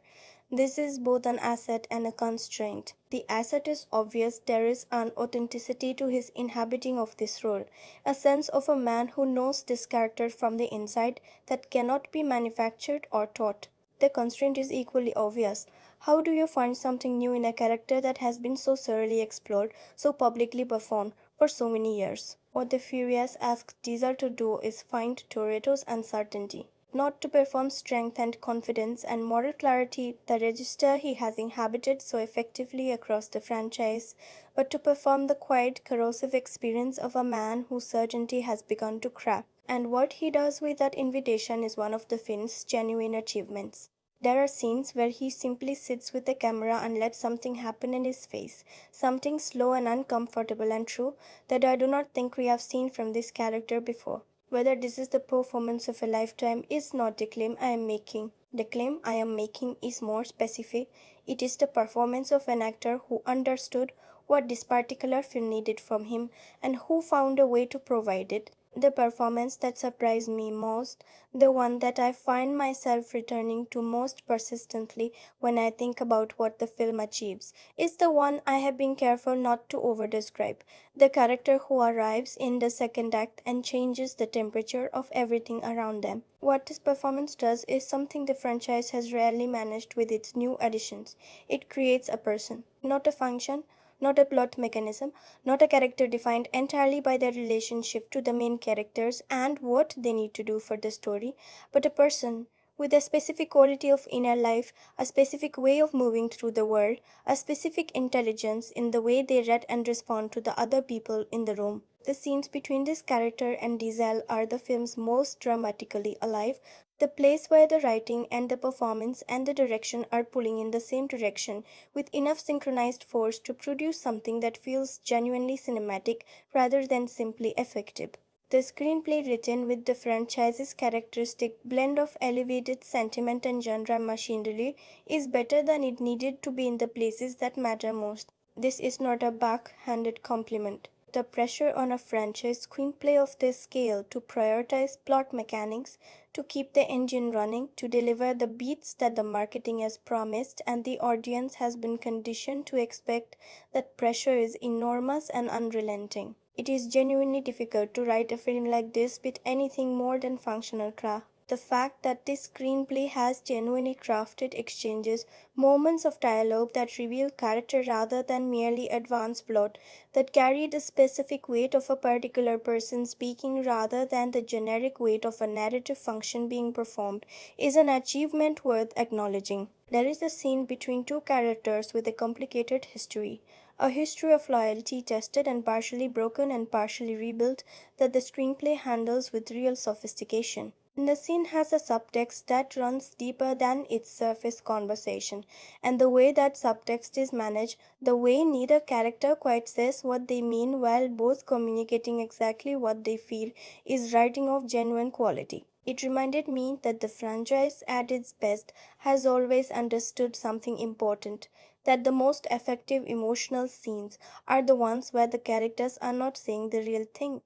[SPEAKER 1] This is both an asset and a constraint. The asset is obvious: there is an authenticity to his inhabiting of this role, a sense of a man who knows this character from the inside that cannot be manufactured or taught. The constraint is equally obvious. How do you find something new in a character that has been so thoroughly explored, so publicly performed for so many years? What the Furious asks Diesel to do is find Toretto's uncertainty, not to perform strength and confidence and moral clarity, the register he has inhabited so effectively across the franchise, but to perform the quiet, corrosive experience of a man whose certainty has begun to crack. And what he does with that invitation is one of the film's genuine achievements. There are scenes where he simply sits with the camera and lets something happen in his face, something slow and uncomfortable and true that I do not think we have seen from this character before. Whether this is the performance of a lifetime is not the claim I am making. The claim I am making is more specific. It is the performance of an actor who understood what this particular film needed from him and who found a way to provide it. The performance that surprised me most, the one that I find myself returning to most persistently when I think about what the film achieves, is the one I have been careful not to overdescribe. The character who arrives in the second act and changes the temperature of everything around them. What this performance does is something the franchise has rarely managed with its new additions. It creates a person, not a function, not a plot mechanism, not a character defined entirely by their relationship to the main characters and what they need to do for the story, but a person with a specific quality of inner life, a specific way of moving through the world, a specific intelligence in the way they read and respond to the other people in the room. The scenes between this character and Diesel are the film's most dramatically alive, the place where the writing and the performance and the direction are pulling in the same direction with enough synchronized force to produce something that feels genuinely cinematic rather than simply effective. The screenplay, written with the franchise's characteristic blend of elevated sentiment and genre machinery, is better than it needed to be in the places that matter most. This is not a back-handed compliment. The pressure on a franchise screenplay of this scale to prioritize plot mechanics, to keep the engine running, to deliver the beats that the marketing has promised and the audience has been conditioned to expect, that pressure is enormous and unrelenting. It is genuinely difficult to write a film like this with anything more than functional craft. The fact that this screenplay has genuinely crafted exchanges, moments of dialogue that reveal character rather than merely advance plot, that carry the specific weight of a particular person speaking rather than the generic weight of a narrative function being performed, is an achievement worth acknowledging. There is a scene between two characters with a complicated history. A history of loyalty tested and partially broken and partially rebuilt that the screenplay handles with real sophistication. The scene has a subtext that runs deeper than its surface conversation, and the way that subtext is managed, the way neither character quite says what they mean while both communicating exactly what they feel, is writing of genuine quality. It reminded me that the franchise, at its best, has always understood something important, that the most effective emotional scenes are the ones where the characters are not saying the real thing,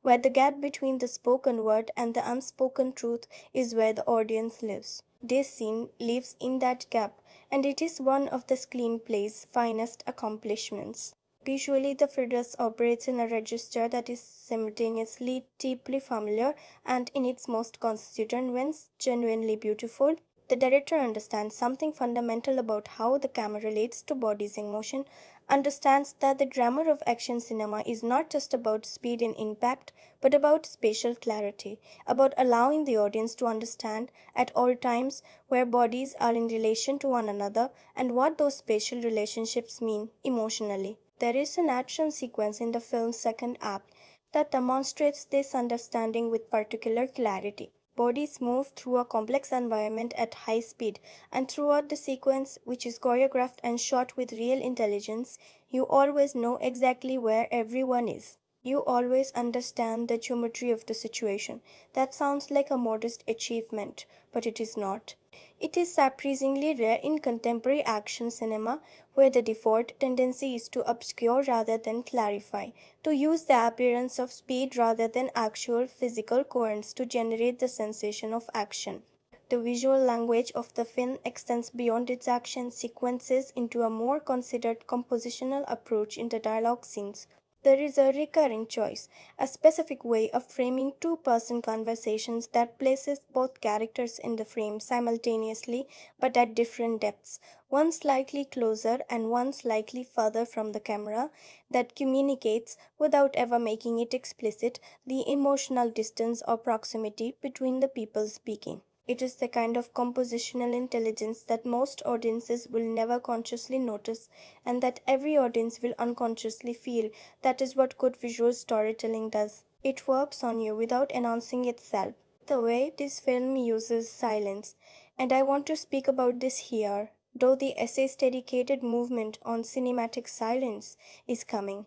[SPEAKER 1] where the gap between the spoken word and the unspoken truth is where the audience lives. This scene lives in that gap, and it is one of the screenplay's finest accomplishments. Visually, the Fridas operates in a register that is simultaneously deeply familiar and, in its most constituent ways, genuinely beautiful. The director understands something fundamental about how the camera relates to bodies in motion, understands that the grammar of action cinema is not just about speed and impact, but about spatial clarity, about allowing the audience to understand at all times where bodies are in relation to one another and what those spatial relationships mean emotionally. There is an action sequence in the film's second act that demonstrates this understanding with particular clarity. Bodies move through a complex environment at high speed, and throughout the sequence, which is choreographed and shot with real intelligence, you always know exactly where everyone is. You always understand the geometry of the situation. That sounds like a modest achievement, but it is not. It is surprisingly rare in contemporary action cinema, where the default tendency is to obscure rather than clarify, to use the appearance of speed rather than actual physical coherence to generate the sensation of action. The visual language of the film extends beyond its action sequences into a more considered compositional approach in the dialogue scenes. There is a recurring choice, a specific way of framing two-person conversations that places both characters in the frame simultaneously but at different depths, one slightly closer and one slightly further from the camera, that communicates, without ever making it explicit, the emotional distance or proximity between the people speaking. It is the kind of compositional intelligence that most audiences will never consciously notice and that every audience will unconsciously feel. That is what good visual storytelling does. It works on you without announcing itself. The way this film uses silence, and I want to speak about this here, though the essay's dedicated movement on cinematic silence is coming,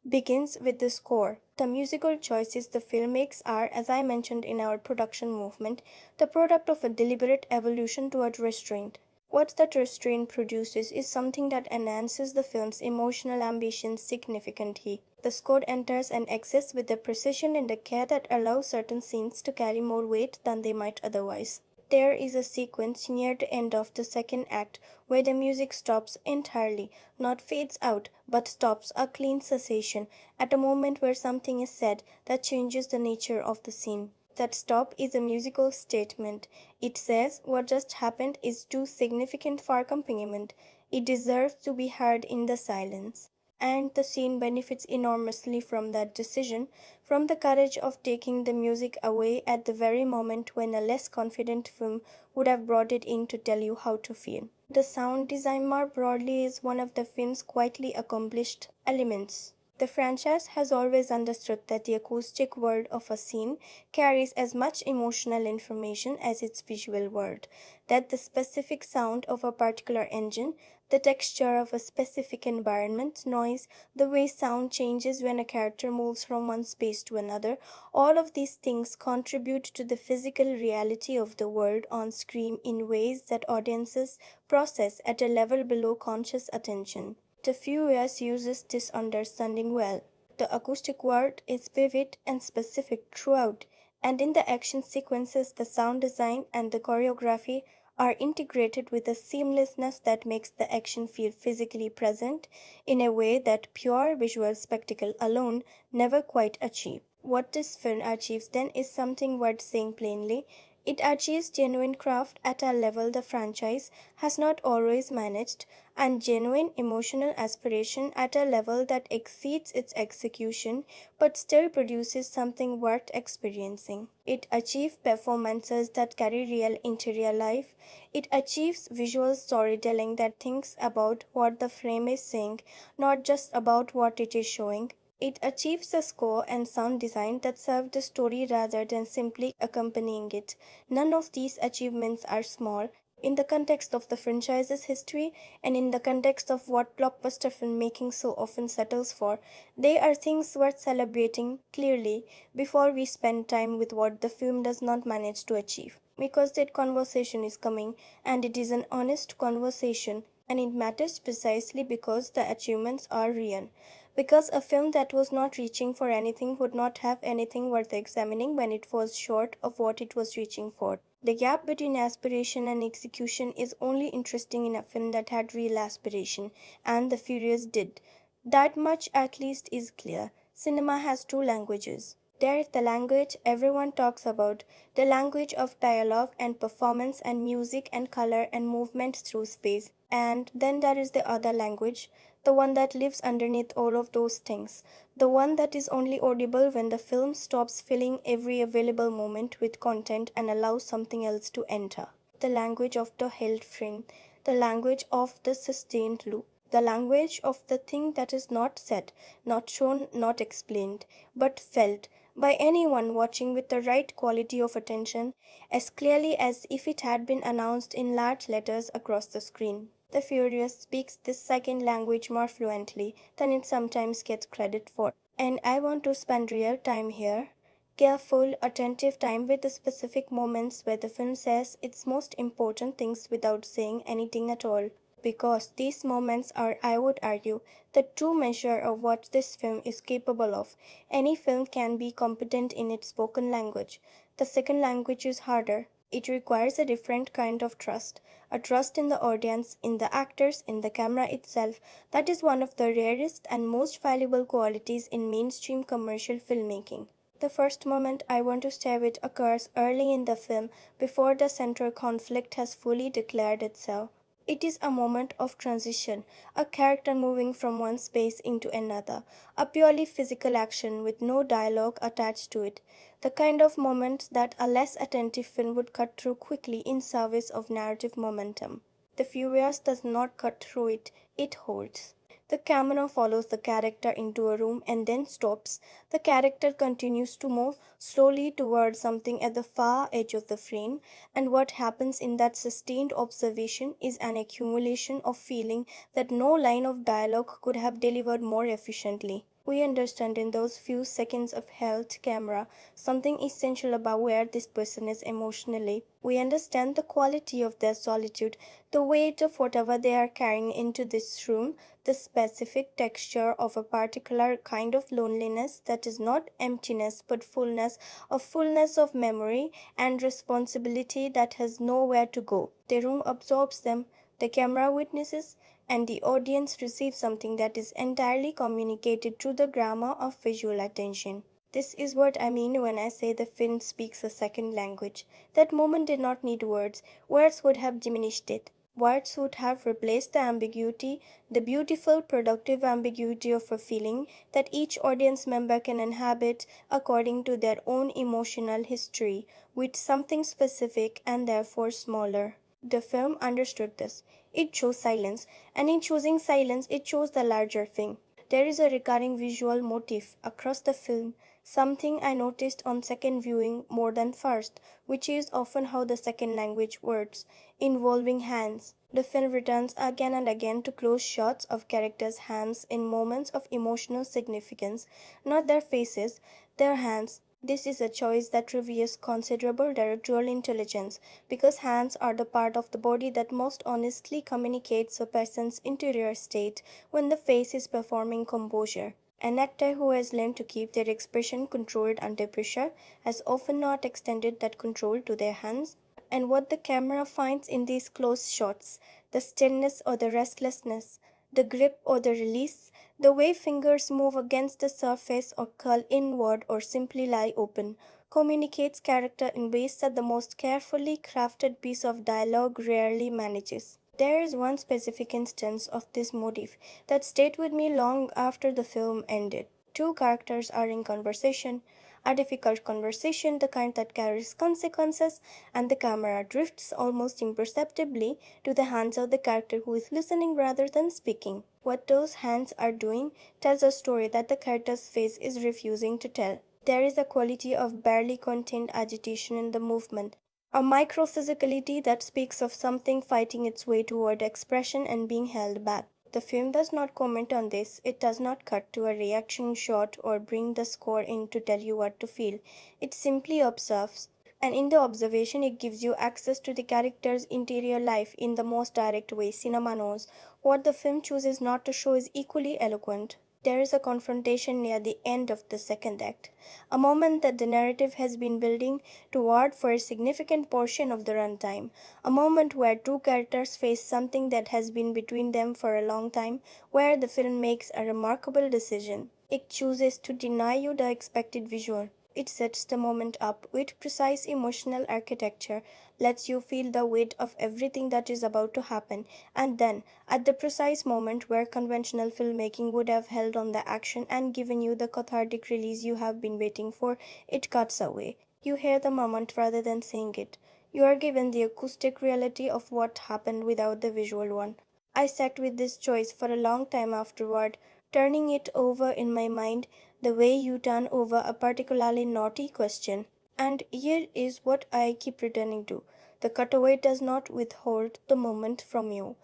[SPEAKER 1] begins with the score. The musical choices the film makes are, as I mentioned in our production movement, the product of a deliberate evolution toward restraint. What that restraint produces is something that enhances the film's emotional ambitions significantly. The score enters and exits with a precision and a care that allows certain scenes to carry more weight than they might otherwise. There is a sequence near the end of the second act where the music stops entirely, not fades out, but stops, a clean cessation, at a moment where something is said that changes the nature of the scene. That stop is a musical statement. It says what just happened is too significant for accompaniment. It deserves to be heard in the silence. And the scene benefits enormously from that decision, from the courage of taking the music away at the very moment when a less confident film would have brought it in to tell you how to feel. The sound design more broadly is one of the film's quietly accomplished elements. The franchise has always understood that the acoustic world of a scene carries as much emotional information as its visual world, that the specific sound of a particular engine, the texture of a specific environment, noise, the way sound changes when a character moves from one space to another, all of these things contribute to the physical reality of the world on screen in ways that audiences process at a level below conscious attention. The Furious uses this understanding well. The acoustic world is vivid and specific throughout, and in the action sequences, the sound design and the choreography are integrated with a seamlessness that makes the action feel physically present in a way that pure visual spectacle alone never quite achieve. What this film achieves then is something worth saying plainly. It achieves genuine craft at a level the franchise has not always managed, and genuine emotional aspiration at a level that exceeds its execution but still produces something worth experiencing. It achieves performances that carry real into real life. It achieves visual storytelling that thinks about what the frame is saying, not just about what it is showing. It achieves a score and sound design that serve the story rather than simply accompanying it. None of these achievements are small. In the context of the franchise's history and in the context of what blockbuster filmmaking so often settles for, they are things worth celebrating clearly before we spend time with what the film does not manage to achieve. Because that conversation is coming, and it is an honest conversation, and it matters precisely because the achievements are real. Because a film that was not reaching for anything would not have anything worth examining when it was short of what it was reaching for. The gap between aspiration and execution is only interesting in a film that had real aspiration, and The Furious did. That much at least is clear. Cinema has two languages. There is the language everyone talks about, the language of dialogue and performance and music and color and movement through space. And then there is the other language, the one that lives underneath all of those things, the one that is only audible when the film stops filling every available moment with content and allows something else to enter. The language of the held frame, the language of the sustained loop, the language of the thing that is not said, not shown, not explained, but felt by anyone watching with the right quality of attention, as clearly as if it had been announced in large letters across the screen. The Furious speaks this second language more fluently than it sometimes gets credit for. And I want to spend real time here, careful, attentive time with the specific moments where the film says its most important things without saying anything at all. Because these moments are, I would argue, the true measure of what this film is capable of. Any film can be competent in its spoken language. The second language is harder. It requires a different kind of trust, a trust in the audience, in the actors, in the camera itself. That is one of the rarest and most valuable qualities in mainstream commercial filmmaking. The first moment I want to stare with occurs early in the film before the central conflict has fully declared itself. It is a moment of transition, a character moving from one space into another, a purely physical action with no dialogue attached to it, the kind of moment that a less attentive film would cut through quickly in service of narrative momentum. The Furious does not cut through it, it holds. The camera follows the character into a room and then stops. The character continues to move slowly towards something at the far edge of the frame, and what happens in that sustained observation is an accumulation of feeling that no line of dialogue could have delivered more efficiently. We understand in those few seconds of held camera something essential about where this person is emotionally. We understand the quality of their solitude, the weight of whatever they are carrying into this room, the specific texture of a particular kind of loneliness that is not emptiness but fullness, a fullness of memory and responsibility that has nowhere to go. The room absorbs them, the camera witnesses, and the audience receives something that is entirely communicated through the grammar of visual attention. This is what I mean when I say the film speaks a second language. That moment did not need words. Words would have diminished it. Words would have replaced the ambiguity, the beautiful, productive ambiguity of a feeling that each audience member can inhabit according to their own emotional history, with something specific and therefore smaller. The film understood this. It chose silence, and in choosing silence, it chose the larger thing. There is a recurring visual motif across the film, something I noticed on second viewing more than first, which is often how the second language works, involving hands. The film returns again and again to close shots of characters' hands in moments of emotional significance, not their faces, their hands. This is a choice that reveals considerable directorial intelligence, because hands are the part of the body that most honestly communicates a person's interior state when the face is performing composure. An actor who has learned to keep their expression controlled under pressure has often not extended that control to their hands. And what the camera finds in these close shots, the stillness or the restlessness, the grip or the release, the way fingers move against the surface or curl inward or simply lie open, communicates character in ways that the most carefully crafted piece of dialogue rarely manages. There is one specific instance of this motif that stayed with me long after the film ended. Two characters are in conversation, a difficult conversation, the kind that carries consequences, and the camera drifts almost imperceptibly to the hands of the character who is listening rather than speaking. What those hands are doing tells a story that the character's face is refusing to tell. There is a quality of barely contained agitation in the movement, a microphysicality that speaks of something fighting its way toward expression and being held back. The film does not comment on this, it does not cut to a reaction shot or bring the score in to tell you what to feel. It simply observes, and in the observation, it gives you access to the character's interior life in the most direct way cinema knows. What the film chooses not to show is equally eloquent. There is a confrontation near the end of the second act, a moment that the narrative has been building toward for a significant portion of the runtime, a moment where two characters face something that has been between them for a long time, where the film makes a remarkable decision. It chooses to deny you the expected visual. It sets the moment up with precise emotional architecture, lets you feel the weight of everything that is about to happen, and then, at the precise moment where conventional filmmaking would have held on the action and given you the cathartic release you have been waiting for, it cuts away. You hear the moment rather than seeing it. You are given the acoustic reality of what happened without the visual one. I sat with this choice for a long time afterward, turning it over in my mind the way you turn over a particularly naughty question. And here is what I keep returning to. The cutaway does not withhold the moment from you.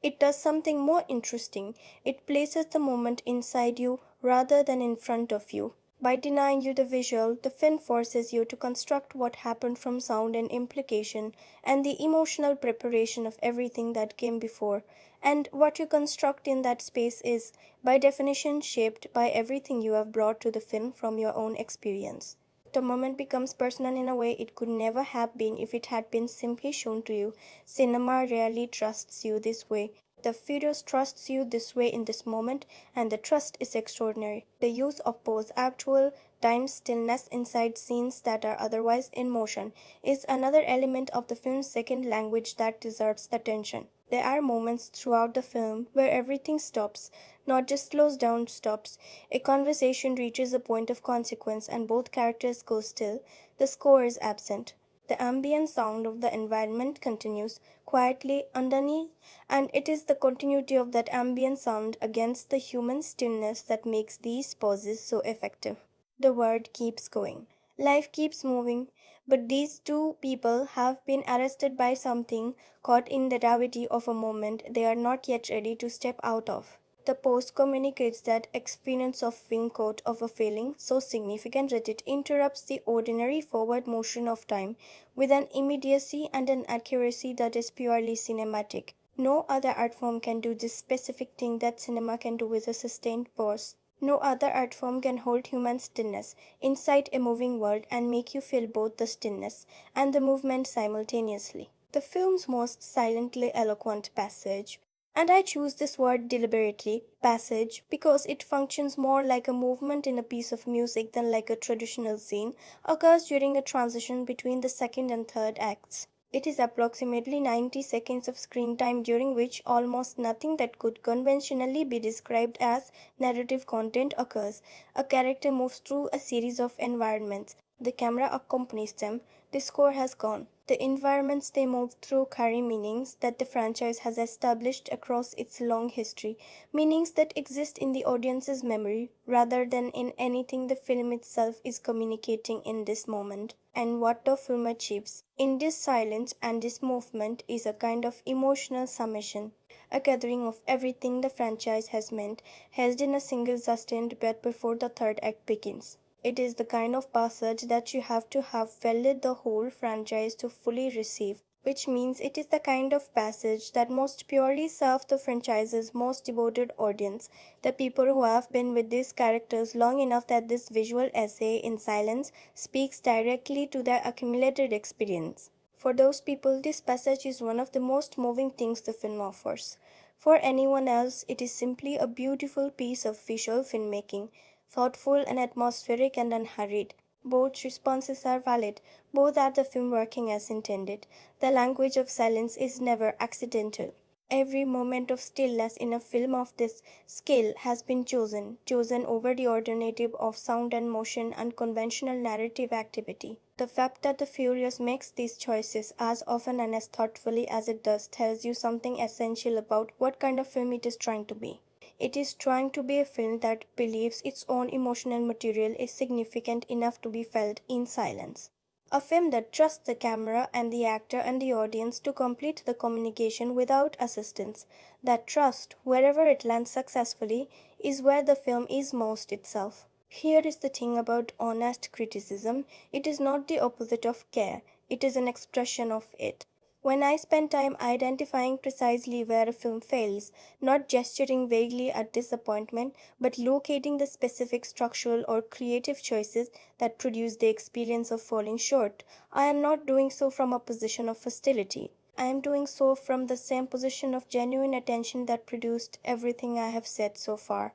[SPEAKER 1] It does something more interesting. It places the moment inside you rather than in front of you. By denying you the visual, the film forces you to construct what happened from sound and implication and the emotional preparation of everything that came before. And what you construct in that space is, by definition, shaped by everything you have brought to the film from your own experience. The moment becomes personal in a way it could never have been if it had been simply shown to you. Cinema rarely trusts you this way. The Furious trusts you this way in this moment, and the trust is extraordinary. The use of pause, actual time stillness inside scenes that are otherwise in motion, is another element of the film's second language that deserves attention. There are moments throughout the film where everything stops, not just slows down, stops. A conversation reaches a point of consequence and both characters go still. The score is absent. The ambient sound of the environment continues quietly underneath, and it is the continuity of that ambient sound against the human stillness that makes these pauses so effective. The word keeps going. Life keeps moving, but these two people have been arrested by something, caught in the gravity of a moment they are not yet ready to step out of. The post communicates that experience of being caught of a feeling so significant that it interrupts the ordinary forward motion of time with an immediacy and an accuracy that is purely cinematic. No other art form can do this specific thing that cinema can do with a sustained pause. No other art form can hold human stillness inside a moving world and make you feel both the stillness and the movement simultaneously. The film's most silently eloquent passage, and I choose this word deliberately, passage, because it functions more like a movement in a piece of music than like a traditional scene, occurs during a transition between the second and third acts. It is approximately 90 seconds of screen time during which almost nothing that could conventionally be described as narrative content occurs. A character moves through a series of environments. The camera accompanies them. The score has gone. The environments they move through carry meanings that the franchise has established across its long history, meanings that exist in the audience's memory rather than in anything the film itself is communicating in this moment. And what the film achieves in this silence and this movement is a kind of emotional summation, a gathering of everything the franchise has meant, held in a single sustained breath before the third act begins. It is the kind of passage that you have to have felt the whole franchise to fully receive, which means it is the kind of passage that most purely serves the franchise's most devoted audience, the people who have been with these characters long enough that this visual essay in silence speaks directly to their accumulated experience. For those people, this passage is one of the most moving things the film offers. For anyone else, it is simply a beautiful piece of visual filmmaking, thoughtful and atmospheric and unhurried. Both responses are valid. Both are the film working as intended. The language of silence is never accidental. Every moment of stillness in a film of this scale has been chosen over the alternative of sound and motion and conventional narrative activity. The fact that The Furious makes these choices as often and as thoughtfully as it does tells you something essential about what kind of film it is trying to be. It is trying to be a film that believes its own emotional material is significant enough to be felt in silence. A film that trusts the camera and the actor and the audience to complete the communication without assistance. That trust, wherever it lands successfully, is where the film is most itself. Here is the thing about honest criticism, it is not the opposite of care, it is an expression of it. When I spend time identifying precisely where a film fails, not gesturing vaguely at disappointment, but locating the specific structural or creative choices that produce the experience of falling short, I am not doing so from a position of hostility. I am doing so from the same position of genuine attention that produced everything I have said so far.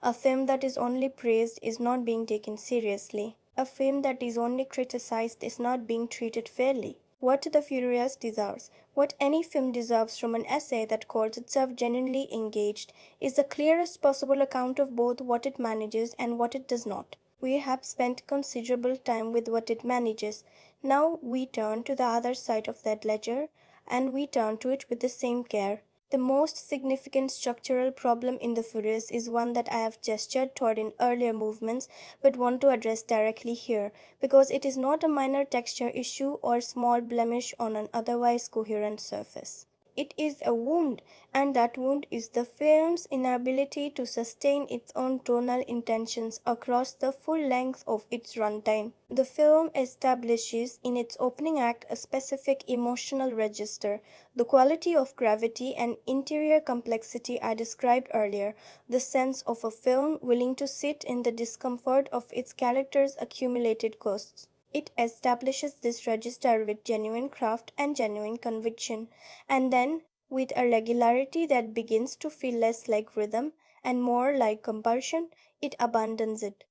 [SPEAKER 1] A film that is only praised is not being taken seriously. A film that is only criticized is not being treated fairly. What The Furious deserves, what any film deserves from an essay that calls itself genuinely engaged, is the clearest possible account of both what it manages and what it does not. We have spent considerable time with what it manages. Now we turn to the other side of that ledger, and we turn to it with the same care. The most significant structural problem in The Furious is one that I have gestured toward in earlier movements but want to address directly here, because it is not a minor texture issue or small blemish on an otherwise coherent surface. It is a wound, and that wound is the film's inability to sustain its own tonal intentions across the full length of its runtime. The film establishes in its opening act a specific emotional register, the quality of gravity and interior complexity I described earlier, the sense of a film willing to sit in the discomfort of its characters' accumulated costs. It establishes this register with genuine craft and genuine conviction, and then, with a regularity that begins to feel less like rhythm and more like compulsion, it abandons it.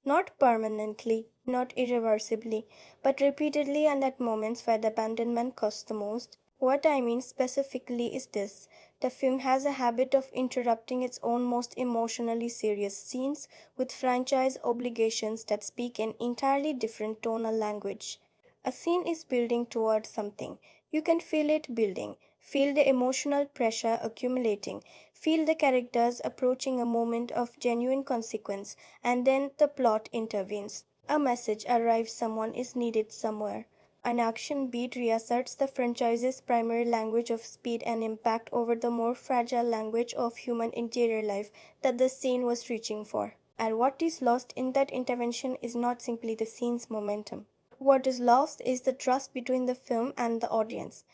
[SPEAKER 1] Not permanently, not irreversibly, but repeatedly and at moments where the abandonment costs the most. What I mean specifically is this: the film has a habit of interrupting its own most emotionally serious scenes with franchise obligations that speak an entirely different tonal language. A scene is building towards something. You can feel it building, feel the emotional pressure accumulating, feel the characters approaching a moment of genuine consequence, and then the plot intervenes. A message arrives, someone is needed somewhere. An action beat reasserts the franchise's primary language of speed and impact over the more fragile language of human interior life that the scene was reaching for. And what is lost in that intervention is not simply the scene's momentum. What is lost is the trust between the film and the audience.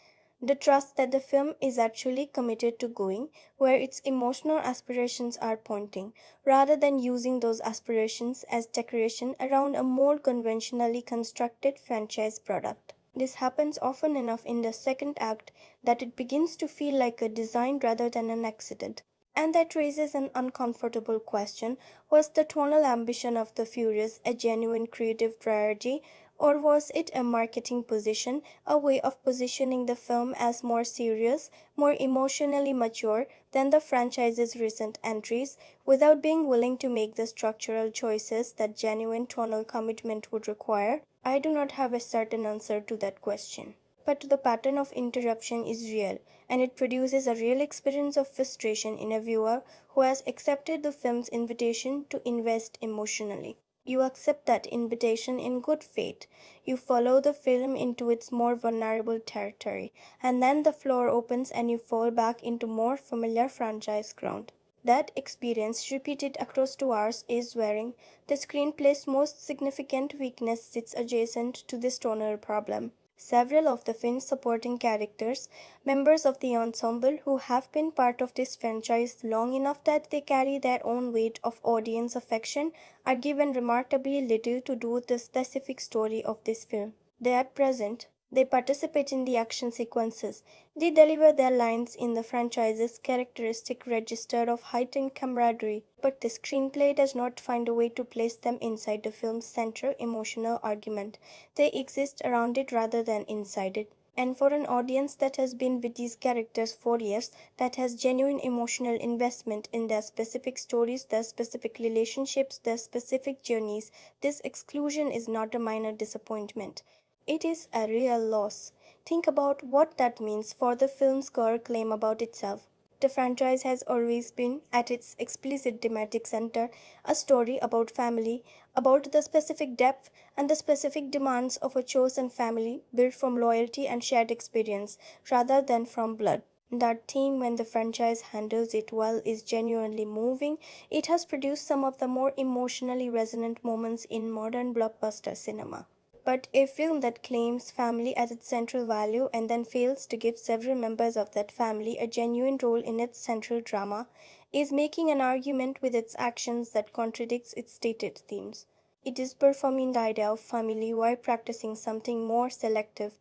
[SPEAKER 1] The trust that the film is actually committed to going where its emotional aspirations are pointing, rather than using those aspirations as decoration around a more conventionally constructed franchise product. This happens often enough in the second act that it begins to feel like a design rather than an accident. And that raises an uncomfortable question: was the tonal ambition of The Furious a genuine creative priority, or was it a marketing position, a way of positioning the film as more serious, more emotionally mature than the franchise's recent entries, without being willing to make the structural choices that genuine tonal commitment would require? I do not have a certain answer to that question. But the pattern of interruption is real, and it produces a real experience of frustration in a viewer who has accepted the film's invitation to invest emotionally. You accept that invitation in good faith. You follow the film into its more vulnerable territory, and then the floor opens and you fall back into more familiar franchise ground. That experience, repeated across 2 hours, is wearing. The screenplay's most significant weakness sits adjacent to this tonal problem. Several of the film's supporting characters, members of the ensemble who have been part of this franchise long enough that they carry their own weight of audience affection, are given remarkably little to do with the specific story of this film. They are present, They participate in the action sequences. They deliver their lines in the franchise's characteristic register of heightened camaraderie, but the screenplay does not find a way to place them inside the film's central emotional argument. They exist around it rather than inside it. And for an audience that has been with these characters for years, that has genuine emotional investment in their specific stories, their specific relationships, their specific journeys, this exclusion is not a minor disappointment. It is a real loss. Think about what that means for the film's core claim about itself. The franchise has always been, at its explicit thematic center, a story about family, about the specific depth and the specific demands of a chosen family built from loyalty and shared experience rather than from blood. That theme, when the franchise handles it well, is genuinely moving. It has produced some of the more emotionally resonant moments in modern blockbuster cinema. But a film that claims family as its central value and then fails to give several members of that family a genuine role in its central drama is making an argument with its actions that contradicts its stated themes. It is performing the idea of family while practicing something more selective,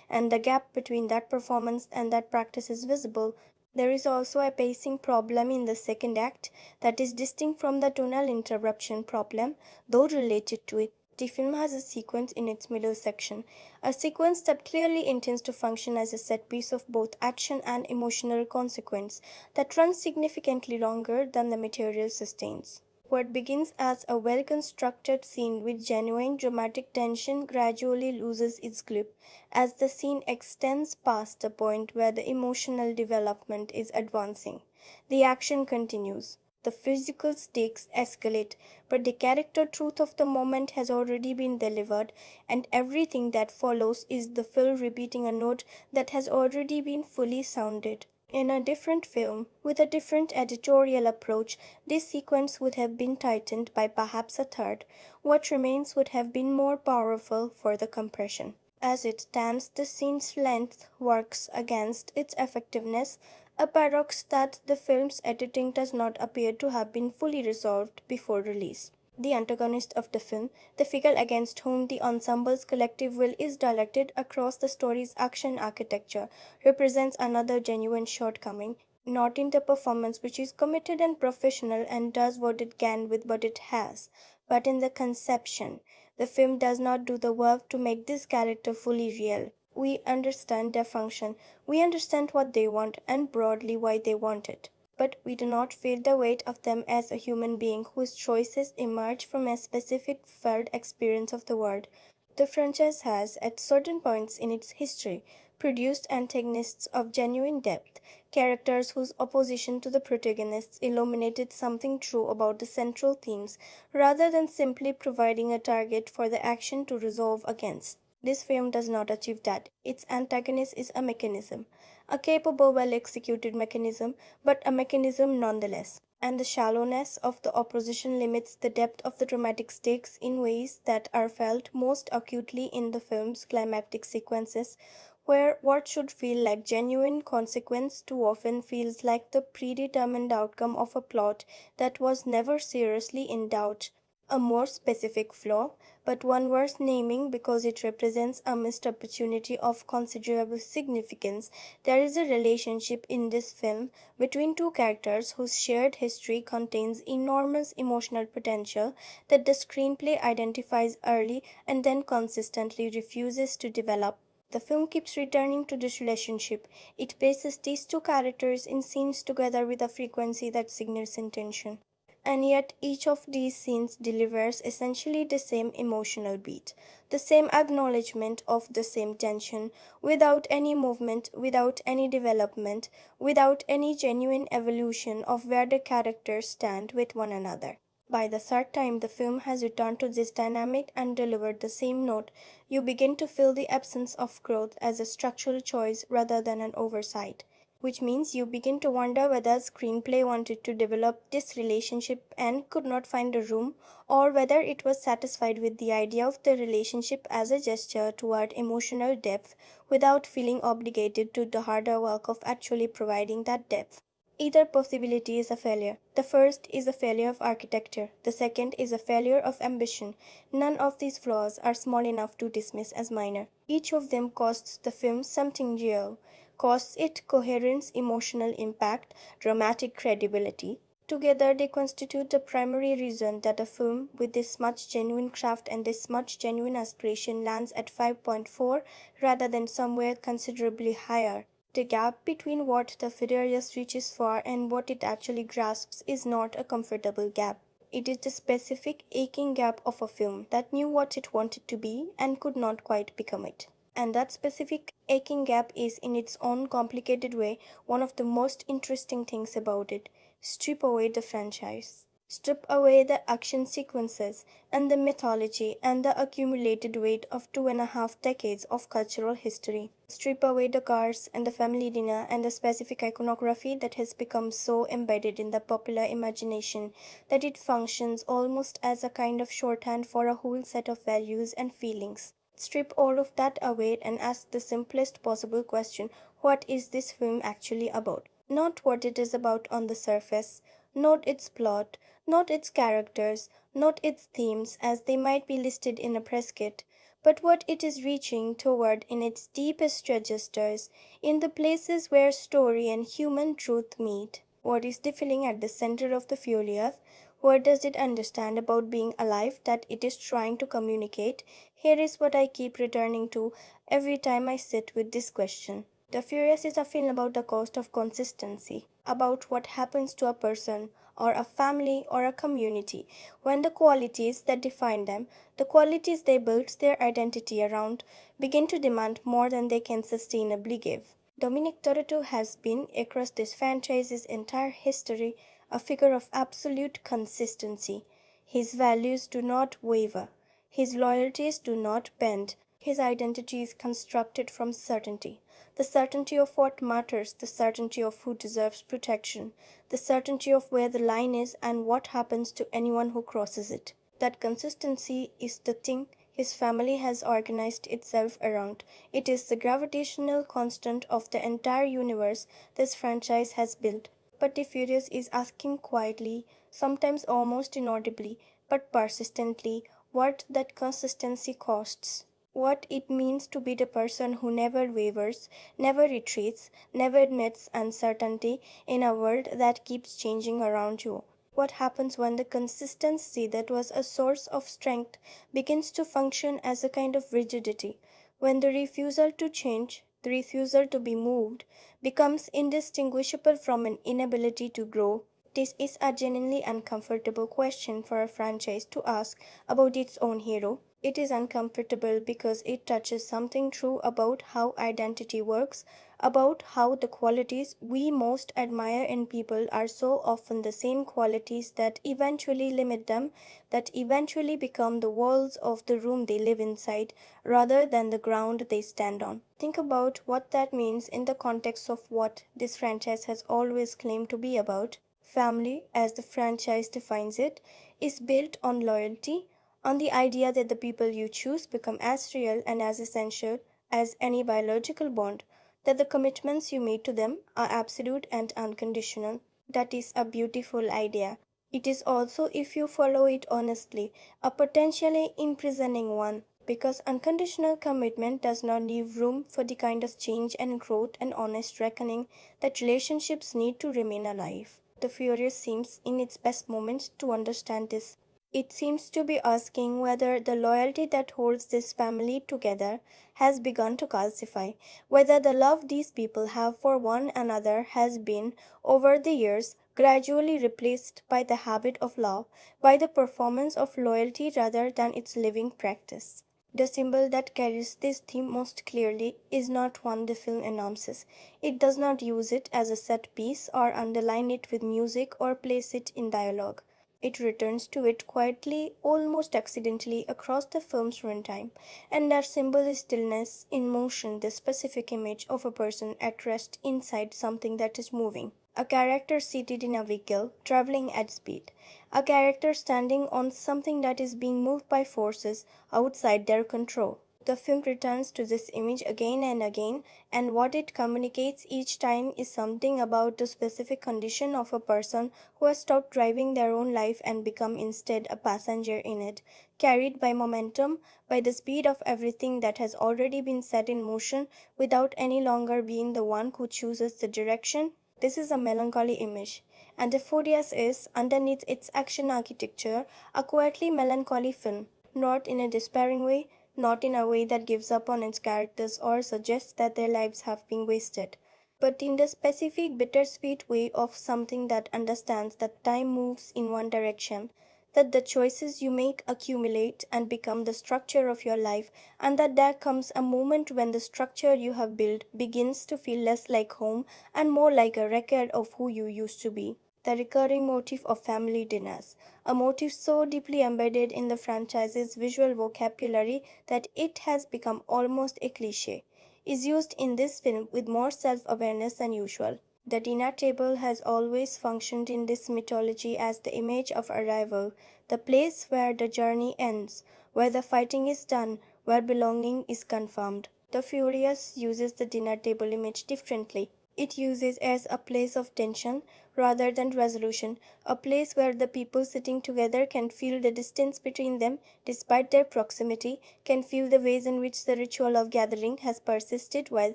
[SPEAKER 1] and the gap between that performance and that practice is visible. There is also a pacing problem in the second act that is distinct from the tonal interruption problem, though related to it. The film has a sequence in its middle section, a sequence that clearly intends to function as a set piece of both action and emotional consequence, that runs significantly longer than the material sustains. What begins as a well constructed scene with genuine dramatic tension gradually loses its grip as the scene extends past the point where the emotional development is advancing. The action continues. The physical stakes escalate, but the character truth of the moment has already been delivered, and everything that follows is the film repeating a note that has already been fully sounded. In a different film, with a different editorial approach, this sequence would have been tightened by perhaps a third. What remains would have been more powerful for the compression. As it stands, the scene's length works against its effectiveness, a paradox that the film's editing does not appear to have been fully resolved before release. The antagonist of the film, the figure against whom the ensemble's collective will is directed across the story's action architecture, represents another genuine shortcoming, not in the performance, which is committed and professional and does what it can with what it has, but in the conception. The film does not do the work to make this character fully real. We understand their function, we understand what they want and broadly why they want it. But we do not feel the weight of them as a human being whose choices emerge from a specific felt experience of the world. The franchise has, at certain points in its history, produced antagonists of genuine depth, characters whose opposition to the protagonists illuminated something true about the central themes, rather than simply providing a target for the action to resolve against. This film does not achieve that. Its antagonist is a mechanism, a capable, well executed mechanism, but a mechanism nonetheless. And the shallowness of the opposition limits the depth of the dramatic stakes in ways that are felt most acutely in the film's climactic sequences, where what should feel like genuine consequence too often feels like the predetermined outcome of a plot that was never seriously in doubt. A more specific flaw, but one worth naming because it represents a missed opportunity of considerable significance. There is a relationship in this film between two characters whose shared history contains enormous emotional potential that the screenplay identifies early and then consistently refuses to develop. The film keeps returning to this relationship. It places these two characters in scenes together with a frequency that signals intention. And yet, each of these scenes delivers essentially the same emotional beat, the same acknowledgement of the same tension, without any movement, without any development, without any genuine evolution of where the characters stand with one another. By the third time the film has returned to this dynamic and delivered the same note, you begin to feel the absence of growth as a structural choice rather than an oversight, which means you begin to wonder whether screenplay wanted to develop this relationship and could not find a room, or whether it was satisfied with the idea of the relationship as a gesture toward emotional depth without feeling obligated to the harder work of actually providing that depth. Either possibility is a failure. The first is a failure of architecture. The second is a failure of ambition. None of these flaws are small enough to dismiss as minor. Each of them costs the film something real, costs it coherence, emotional impact, dramatic credibility. Together, they constitute the primary reason that a film with this much genuine craft and this much genuine aspiration lands at 5.4 rather than somewhere considerably higher. The gap between what the Furious reaches for and what it actually grasps is not a comfortable gap. It is the specific aching gap of a film that knew what it wanted to be and could not quite become it. And that specific aching gap is, in its own complicated way, one of the most interesting things about it. Strip away the franchise. Strip away the action sequences and the mythology and the accumulated weight of 2.5 decades of cultural history. Strip away the cars and the family dinner and the specific iconography that has become so embedded in the popular imagination that it functions almost as a kind of shorthand for a whole set of values and feelings. Strip all of that away and ask the simplest possible question: what is this film actually about? Not what it is about on the surface, not its plot, not its characters, not its themes as they might be listed in a press kit, but what it is reaching toward in its deepest registers, in the places where story and human truth meet. What is the feeling at the center of the Furious? What does it understand about being alive that it is trying to communicate? Here is what I keep returning to every time I sit with this question. The Furious is a film about the cost of consistency, about what happens to a person or a family or a community when the qualities that define them, the qualities they built their identity around, begin to demand more than they can sustainably give. Dominic Toretto has been, across this franchise's entire history, a figure of absolute consistency. His values do not waver. His loyalties do not bend. His identity is constructed from certainty. The certainty of what matters, the certainty of who deserves protection, the certainty of where the line is and what happens to anyone who crosses it. That consistency is the thing his family has organized itself around. It is the gravitational constant of the entire universe this franchise has built. But the Furious is asking quietly, sometimes almost inaudibly, but persistently, what that consistency costs. What it means to be the person who never wavers, never retreats, never admits uncertainty in a world that keeps changing around you. What happens when the consistency that was a source of strength begins to function as a kind of rigidity? When the refusal to change, the refusal to be moved, becomes indistinguishable from an inability to grow? This is a genuinely uncomfortable question for a franchise to ask about its own hero. It is uncomfortable because it touches something true about how identity works, about how the qualities we most admire in people are so often the same qualities that eventually limit them, that eventually become the walls of the room they live inside, rather than the ground they stand on. Think about what that means in the context of what this franchise has always claimed to be about. Family, as the franchise defines it, is built on loyalty, on the idea that the people you choose become as real and as essential as any biological bond, that the commitments you make to them are absolute and unconditional. That is a beautiful idea. It is also, if you follow it honestly, a potentially imprisoning one, because unconditional commitment does not leave room for the kind of change and growth and honest reckoning that relationships need to remain alive. The Furious seems, in its best moments, to understand this. It seems to be asking whether the loyalty that holds this family together has begun to calcify, whether the love these people have for one another has been, over the years, gradually replaced by the habit of love, by the performance of loyalty rather than its living practice. The symbol that carries this theme most clearly is not one the film announces. It does not use it as a set piece or underline it with music or place it in dialogue. It returns to it quietly, almost accidentally, across the film's runtime, and that symbol is stillness, in motion, the specific image of a person at rest inside something that is moving. A character seated in a vehicle, traveling at speed. A character standing on something that is being moved by forces outside their control. The film returns to this image again and again, and what it communicates each time is something about the specific condition of a person who has stopped driving their own life and become instead a passenger in it, carried by momentum, by the speed of everything that has already been set in motion without any longer being the one who chooses the direction. This is a melancholy image, and the Furious is, underneath its action architecture, a quietly melancholy film, not in a despairing way, not in a way that gives up on its characters or suggests that their lives have been wasted, but in the specific bittersweet way of something that understands that time moves in one direction, that the choices you make accumulate and become the structure of your life, and that there comes a moment when the structure you have built begins to feel less like home and more like a record of who you used to be. The recurring motif of family dinners, a motif so deeply embedded in the franchise's visual vocabulary that it has become almost a cliche, is used in this film with more self awareness than usual. The dinner table has always functioned in this mythology as the image of arrival, the place where the journey ends, where the fighting is done, where belonging is confirmed. The Furious uses the dinner table image differently. It uses as a place of tension rather than resolution, a place where the people sitting together can feel the distance between them despite their proximity, can feel the ways in which the ritual of gathering has persisted while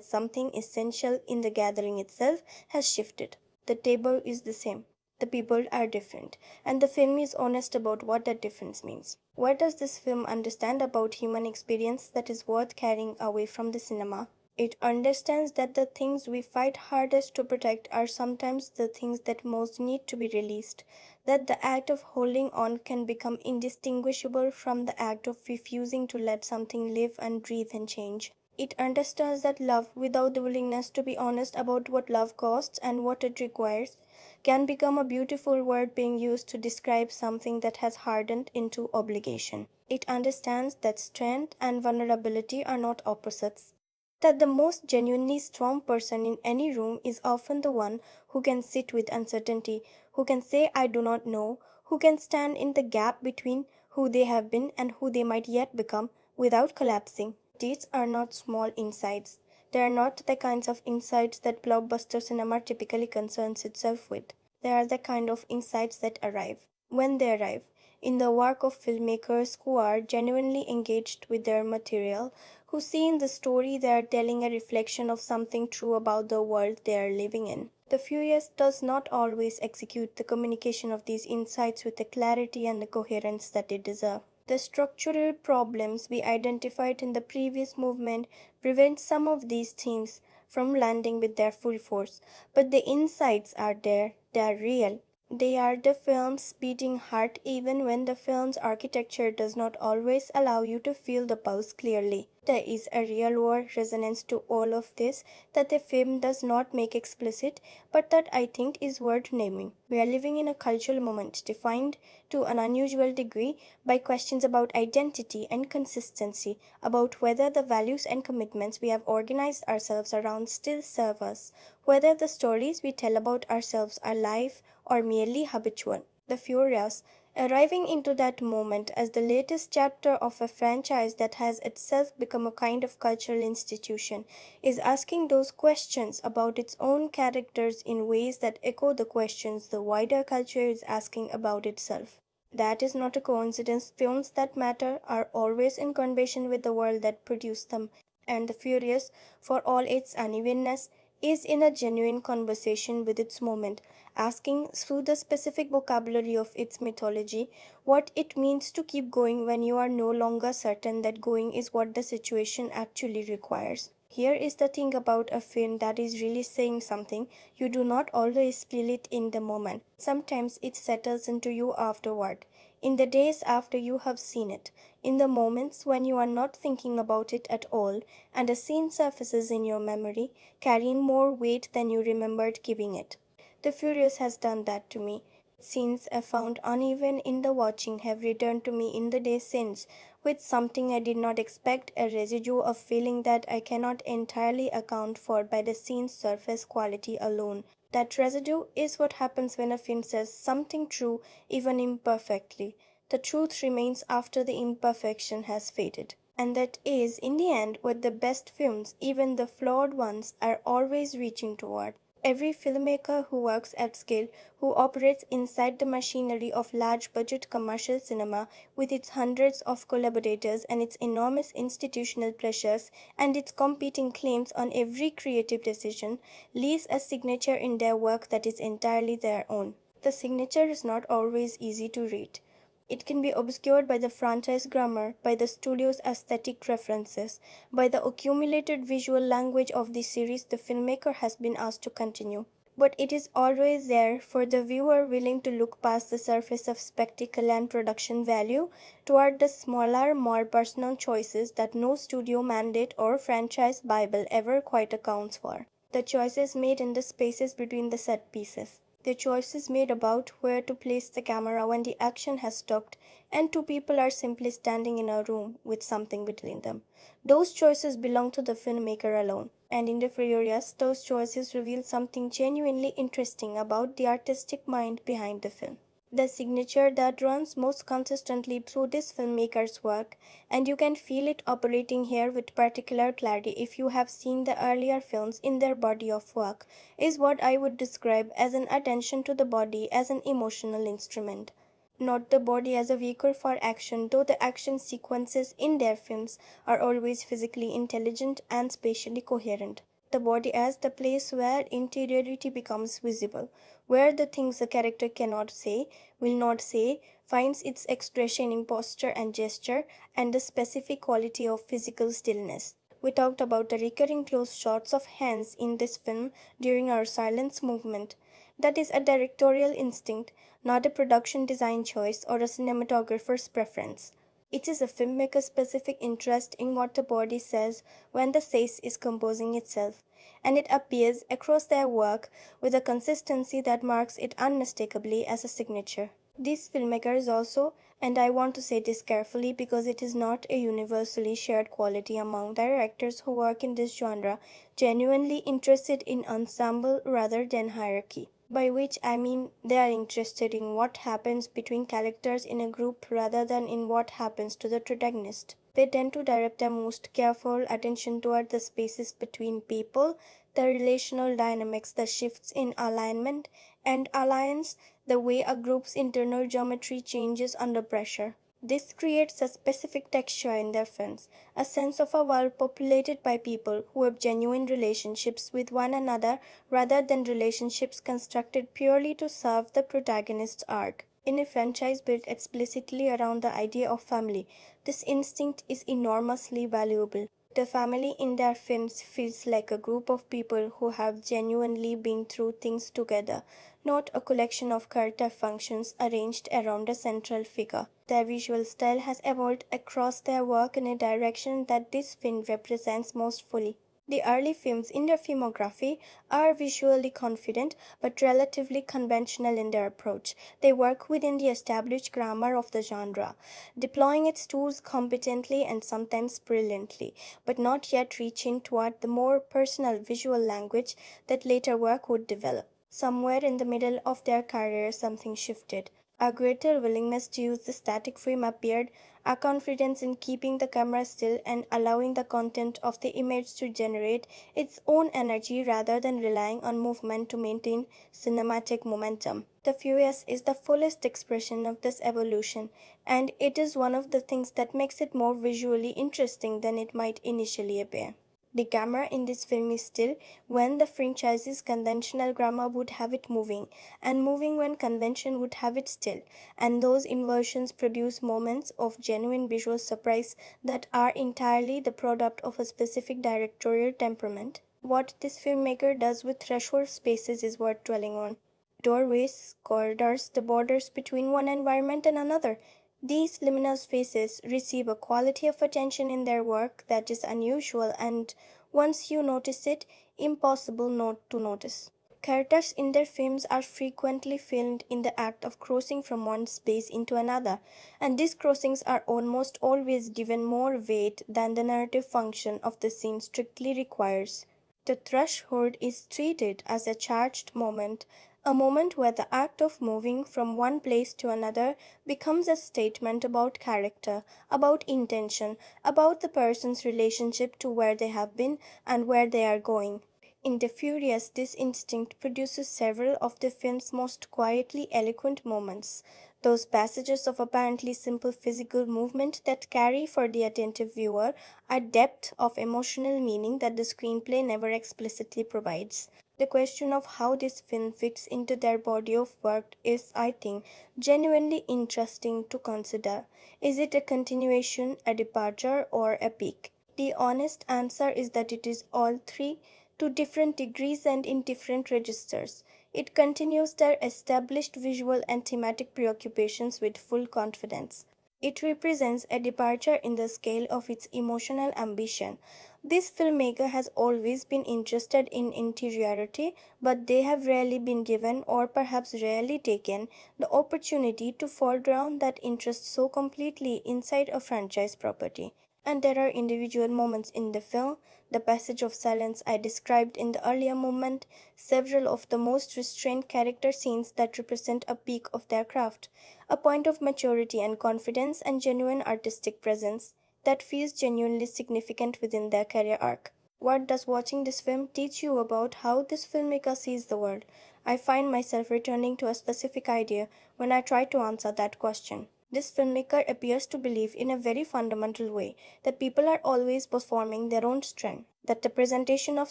[SPEAKER 1] something essential in the gathering itself has shifted. The table is the same. The people are different, and the film is honest about what that difference means. What does this film understand about human experience that is worth carrying away from the cinema? It understands that the things we fight hardest to protect are sometimes the things that most need to be released, that the act of holding on can become indistinguishable from the act of refusing to let something live and breathe and change. It understands that love, without the willingness to be honest about what love costs and what it requires, can become a beautiful word being used to describe something that has hardened into obligation. It understands that strength and vulnerability are not opposites, that the most genuinely strong person in any room is often the one who can sit with uncertainty, who can say, I do not know, who can stand in the gap between who they have been and who they might yet become without collapsing. These are not small insights. They are not the kinds of insights that blockbuster cinema typically concerns itself with. They are the kind of insights that arrive, when they arrive, in the work of filmmakers who are genuinely engaged with their material, who see in the story they are telling a reflection of something true about the world they are living in. The Furious does not always execute the communication of these insights with the clarity and the coherence that they deserve. The structural problems we identified in the previous movement prevent some of these themes from landing with their full force, but the insights are there, they are real. They are the film's beating heart even when the film's architecture does not always allow you to feel the pulse clearly. There is a real world resonance to all of this that the film does not make explicit, but that I think is worth naming. We are living in a cultural moment defined to an unusual degree by questions about identity and consistency, about whether the values and commitments we have organized ourselves around still serve us, whether the stories we tell about ourselves are live or merely habitual. The Furious, arriving into that moment as the latest chapter of a franchise that has itself become a kind of cultural institution, is asking those questions about its own characters in ways that echo the questions the wider culture is asking about itself. That is not a coincidence. Films that matter are always in conversation with the world that produced them, and The Furious, for all its unevenness, is in a genuine conversation with its moment, asking through the specific vocabulary of its mythology what it means to keep going when you are no longer certain that going is what the situation actually requires. Here is the thing about a film that is really saying something. You do not always feel it in the moment. Sometimes it settles into you afterward, in the days after you have seen it, in the moments when you are not thinking about it at all, and a scene surfaces in your memory, carrying more weight than you remembered giving it. The Furious has done that to me. Scenes I found uneven in the watching have returned to me in the days since, with something I did not expect, a residue of feeling that I cannot entirely account for by the scene's surface quality alone. That residue is what happens when a film says something true, even imperfectly. The truth remains after the imperfection has faded. And that is, in the end, what the best films, even the flawed ones, are always reaching toward. Every filmmaker who works at scale, who operates inside the machinery of large budget commercial cinema with its hundreds of collaborators and its enormous institutional pressures and its competing claims on every creative decision, leaves a signature in their work that is entirely their own. The signature is not always easy to read. It can be obscured by the franchise grammar, by the studio's aesthetic references, by the accumulated visual language of the series the filmmaker has been asked to continue. But it is always there for the viewer willing to look past the surface of spectacle and production value toward the smaller, more personal choices that no studio mandate or franchise Bible ever quite accounts for. The choices made in the spaces between the set pieces. The choices made about where to place the camera when the action has stopped and two people are simply standing in a room with something between them. Those choices belong to the filmmaker alone, and in the Furious, those choices reveal something genuinely interesting about the artistic mind behind the film. The signature that runs most consistently through this filmmaker's work, and you can feel it operating here with particular clarity if you have seen the earlier films in their body of work, is what I would describe as an attention to the body as an emotional instrument. Not the body as a vehicle for action, though the action sequences in their films are always physically intelligent and spatially coherent. The body as the place where interiority becomes visible, where the things the character cannot say, will not say, finds its expression in posture and gesture, and the specific quality of physical stillness. We talked about the recurring close shots of hands in this film during our silence movement. That is a directorial instinct, not a production design choice or a cinematographer's preference. It is a filmmaker's specific interest in what the body says when the face is composing itself, and it appears across their work with a consistency that marks it unmistakably as a signature. These filmmakers also, and I want to say this carefully because it is not a universally shared quality among directors who work in this genre, genuinely interested in ensemble rather than hierarchy. By which I mean they are interested in what happens between characters in a group rather than in what happens to the protagonist. They tend to direct their most careful attention toward the spaces between people, the relational dynamics, the shifts in alignment and alliance, the way a group's internal geometry changes under pressure. This creates a specific texture in their films, a sense of a world populated by people who have genuine relationships with one another rather than relationships constructed purely to serve the protagonist's arc. In a franchise built explicitly around the idea of family, this instinct is enormously valuable. The family in their films feels like a group of people who have genuinely been through things together, not a collection of character functions arranged around a central figure. Their visual style has evolved across their work in a direction that this film represents most fully. The early films in their filmography are visually confident but relatively conventional in their approach. They work within the established grammar of the genre, deploying its tools competently and sometimes brilliantly, but not yet reaching toward the more personal visual language that later work would develop. Somewhere in the middle of their career, something shifted. A greater willingness to use the static frame appeared, a confidence in keeping the camera still and allowing the content of the image to generate its own energy rather than relying on movement to maintain cinematic momentum. The Furious is the fullest expression of this evolution, and it is one of the things that makes it more visually interesting than it might initially appear. The camera in this film is still when the franchise's conventional grammar would have it moving, and moving when convention would have it still, and those inversions produce moments of genuine visual surprise that are entirely the product of a specific directorial temperament. What this filmmaker does with threshold spaces is worth dwelling on. Doorways, corridors, the borders between one environment and another. These liminal spaces receive a quality of attention in their work that is unusual and, once you notice it, impossible not to notice. Characters in their films are frequently filmed in the act of crossing from one space into another, and these crossings are almost always given more weight than the narrative function of the scene strictly requires. The threshold is treated as a charged moment, A moment where the act of moving from one place to another becomes a statement about character, about intention, about the person's relationship to where they have been and where they are going. In The Furious, this instinct produces several of the film's most quietly eloquent moments. Those passages of apparently simple physical movement that carry for the attentive viewer a depth of emotional meaning that the screenplay never explicitly provides. The question of how this film fits into their body of work is, I think, genuinely interesting to consider. Is it a continuation, a departure, or a peak? The honest answer is that it is all three, to different degrees and in different registers. It continues their established visual and thematic preoccupations with full confidence. It represents a departure in the scale of its emotional ambition. This filmmaker has always been interested in interiority, but they have rarely been given, or perhaps rarely taken, the opportunity to foreground that interest so completely inside a franchise property. And there are individual moments in the film, the passage of silence I described in the earlier moment, several of the most restrained character scenes that represent a peak of their craft, a point of maturity and confidence and genuine artistic presence that feels genuinely significant within their career arc. What does watching this film teach you about how this filmmaker sees the world? I find myself returning to a specific idea when I try to answer that question. This filmmaker appears to believe in a very fundamental way that people are always performing their own strength, that the presentation of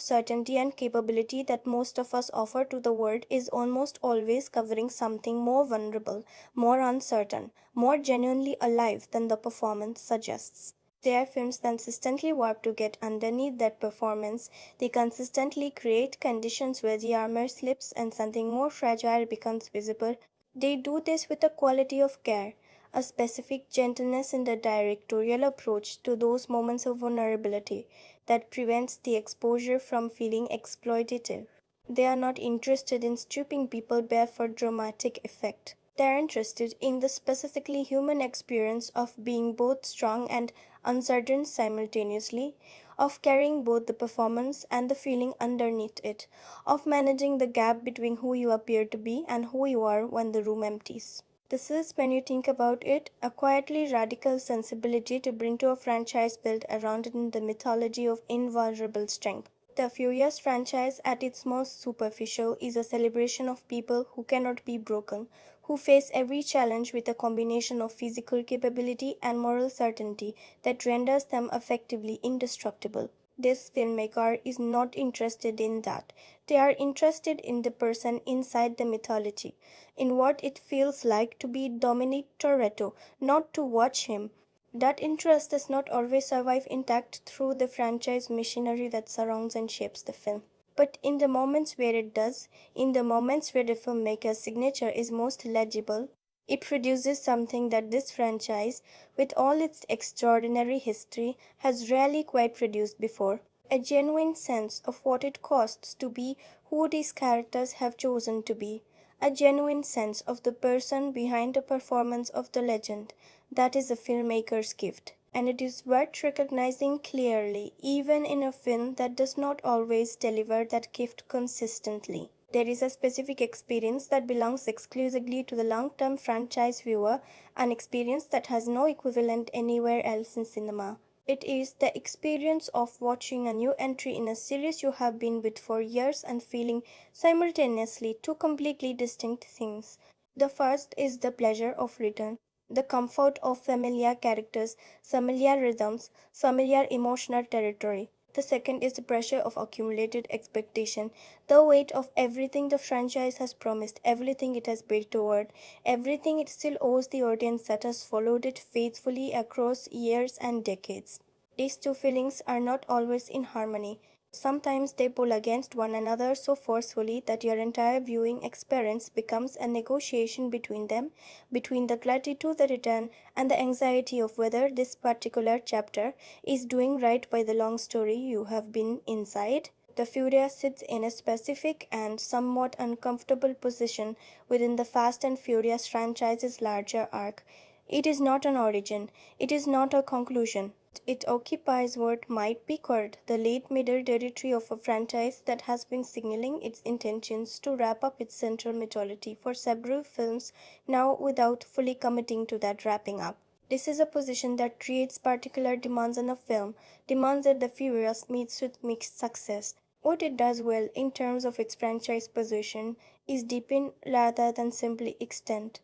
[SPEAKER 1] certainty and capability that most of us offer to the world is almost always covering something more vulnerable, more uncertain, more genuinely alive than the performance suggests. Their films consistently work to get underneath that performance. They consistently create conditions where the armor slips and something more fragile becomes visible. They do this with a quality of care, a specific gentleness in the directorial approach to those moments of vulnerability that prevents the exposure from feeling exploitative. They are not interested in stripping people bare for dramatic effect. They are interested in the specifically human experience of being both strong and uncertain simultaneously, of carrying both the performance and the feeling underneath it, of managing the gap between who you appear to be and who you are when the room empties. This is, when you think about it, a quietly radical sensibility to bring to a franchise built around the mythology of invulnerable strength. The Furious franchise, at its most superficial, is a celebration of people who cannot be broken, who face every challenge with a combination of physical capability and moral certainty that renders them effectively indestructible. This filmmaker is not interested in that. They are interested in the person inside the mythology, in what it feels like to be Dominic Toretto, not to watch him. That interest does not always survive intact through the franchise machinery that surrounds and shapes the film. But in the moments where it does, in the moments where the filmmaker's signature is most legible, it produces something that this franchise, with all its extraordinary history, has rarely quite produced before. A genuine sense of what it costs to be who these characters have chosen to be. A genuine sense of the person behind the performance of the legend. That is a filmmaker's gift. And it is worth recognizing clearly, even in a film that does not always deliver that gift consistently. There is a specific experience that belongs exclusively to the long term franchise viewer, an experience that has no equivalent anywhere else in cinema. It is the experience of watching a new entry in a series you have been with for years and feeling simultaneously two completely distinct things. The first is the pleasure of return, the comfort of familiar characters, familiar rhythms, familiar emotional territory. The second is the pressure of accumulated expectation, the weight of everything the franchise has promised, everything it has built toward, everything it still owes the audience that has followed it faithfully across years and decades. These two feelings are not always in harmony. Sometimes they pull against one another so forcefully that your entire viewing experience becomes a negotiation between them, between the gratitude the return and the anxiety of whether this particular chapter is doing right by the long story you have been inside. The Furious sits in a specific and somewhat uncomfortable position within the Fast and Furious franchise's larger arc. It is not an origin, it is not a conclusion. It occupies what might be called the late middle territory of a franchise that has been signaling its intentions to wrap up its central mythology for several films now without fully committing to that wrapping up. This is a position that creates particular demands on a film, demands that The Furious meets with mixed success. What it does well in terms of its franchise position is deepen rather than simply extend.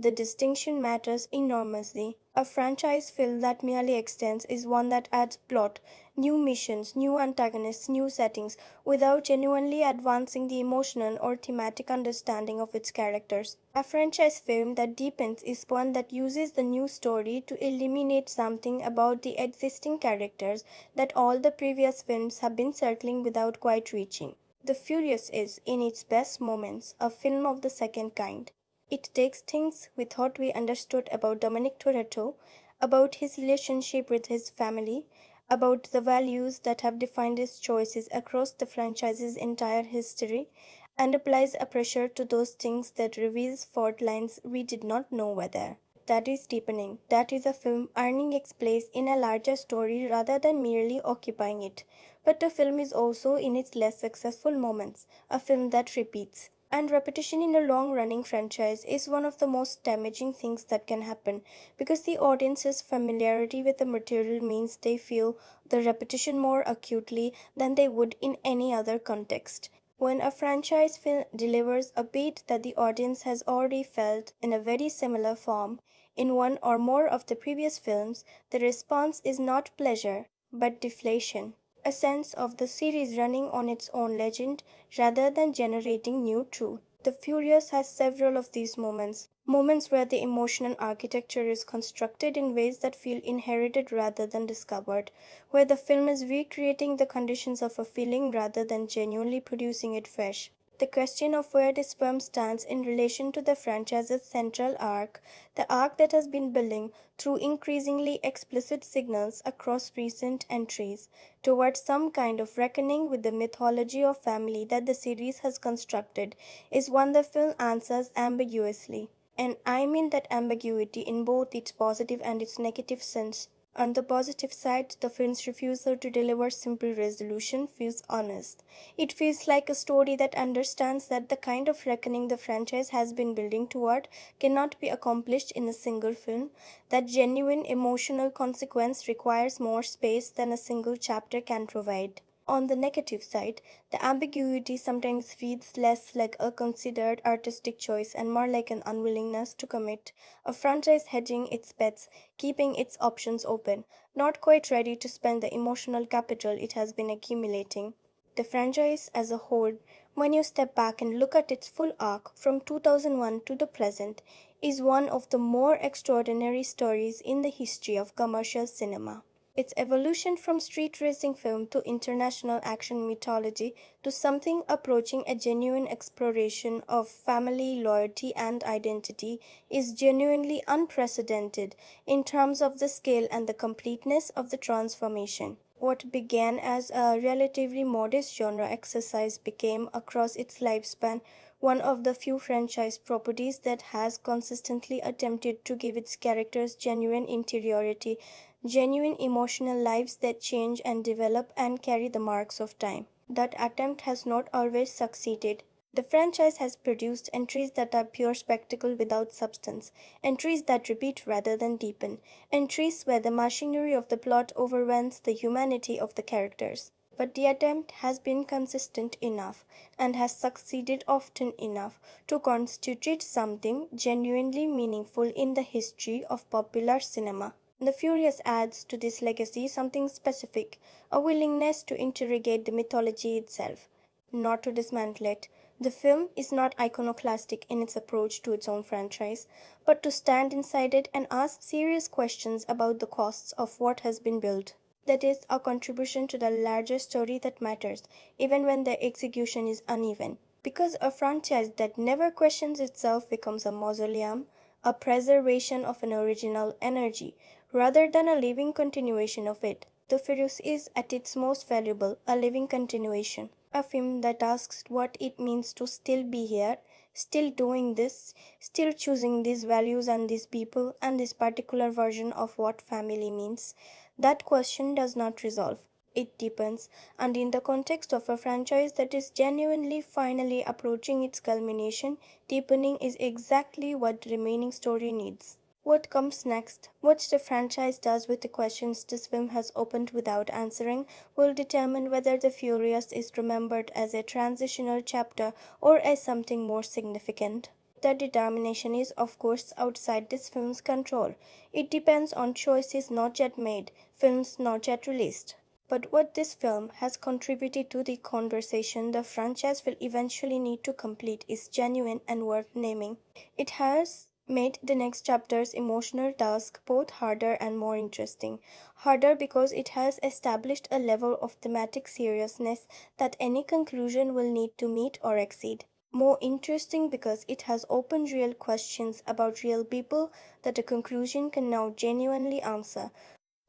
[SPEAKER 1] The distinction matters enormously. A franchise film that merely extends is one that adds plot, new missions, new antagonists, new settings, without genuinely advancing the emotional or thematic understanding of its characters. A franchise film that deepens is one that uses the new story to eliminate something about the existing characters that all the previous films have been circling without quite reaching. The Furious is, in its best moments, a film of the second kind. It takes things we thought we understood about Dominic Toretto, about his relationship with his family, about the values that have defined his choices across the franchise's entire history, and applies a pressure to those things that reveals fault lines we did not know were there. That is deepening. That is a film earning its place in a larger story rather than merely occupying it. But the film is also, in its less successful moments, a film that repeats. And repetition in a long running franchise is one of the most damaging things that can happen because the audience's familiarity with the material means they feel the repetition more acutely than they would in any other context. When a franchise film delivers a beat that the audience has already felt in a very similar form in one or more of the previous films, the response is not pleasure but deflation, a sense of the series running on its own legend rather than generating new truth. The Furious has several of these moments. Moments where the emotional architecture is constructed in ways that feel inherited rather than discovered, where the film is recreating the conditions of a feeling rather than genuinely producing it fresh. The question of where this film stands in relation to the franchise's central arc, the arc that has been building through increasingly explicit signals across recent entries towards some kind of reckoning with the mythology of family that the series has constructed, is one the film answers ambiguously. And I mean that ambiguity in both its positive and its negative sense. On the positive side, the film's refusal to deliver simple resolution feels honest. It feels like a story that understands that the kind of reckoning the franchise has been building toward cannot be accomplished in a single film, that genuine emotional consequence requires more space than a single chapter can provide. On the negative side, the ambiguity sometimes feels less like a considered artistic choice and more like an unwillingness to commit, a franchise hedging its bets, keeping its options open, not quite ready to spend the emotional capital it has been accumulating. The franchise as a whole, when you step back and look at its full arc from 2001 to the present, is one of the more extraordinary stories in the history of commercial cinema. Its evolution from street racing film to international action mythology to something approaching a genuine exploration of family, loyalty, and identity is genuinely unprecedented in terms of the scale and the completeness of the transformation. What began as a relatively modest genre exercise became, across its lifespan, one of the few franchise properties that has consistently attempted to give its characters genuine interiority, genuine emotional lives that change and develop and carry the marks of time. That attempt has not always succeeded. The franchise has produced entries that are pure spectacle without substance, entries that repeat rather than deepen, entries where the machinery of the plot overwhelms the humanity of the characters. But the attempt has been consistent enough and has succeeded often enough to constitute something genuinely meaningful in the history of popular cinema. The Furious adds to this legacy something specific, a willingness to interrogate the mythology itself, not to dismantle it. The film is not iconoclastic in its approach to its own franchise, but to stand inside it and ask serious questions about the costs of what has been built. That is a contribution to the larger story that matters, even when the execution is uneven. Because a franchise that never questions itself becomes a mausoleum, a preservation of an original energy, rather than a living continuation of it. The Furious is, at its most valuable, a living continuation. A film that asks what it means to still be here, still doing this, still choosing these values and these people and this particular version of what family means. That question does not resolve, it deepens, and in the context of a franchise that is genuinely finally approaching its culmination, deepening is exactly what the remaining story needs. What comes next, what the franchise does with the questions this film has opened without answering, will determine whether The Furious is remembered as a transitional chapter or as something more significant. The determination is, of course, outside this film's control. It depends on choices not yet made, films not yet released. But what this film has contributed to the conversation the franchise will eventually need to complete is genuine and worth naming. It has made the next chapter's emotional task both harder and more interesting. Harder because it has established a level of thematic seriousness that any conclusion will need to meet or exceed. More interesting because it has opened real questions about real people that a conclusion can now genuinely answer.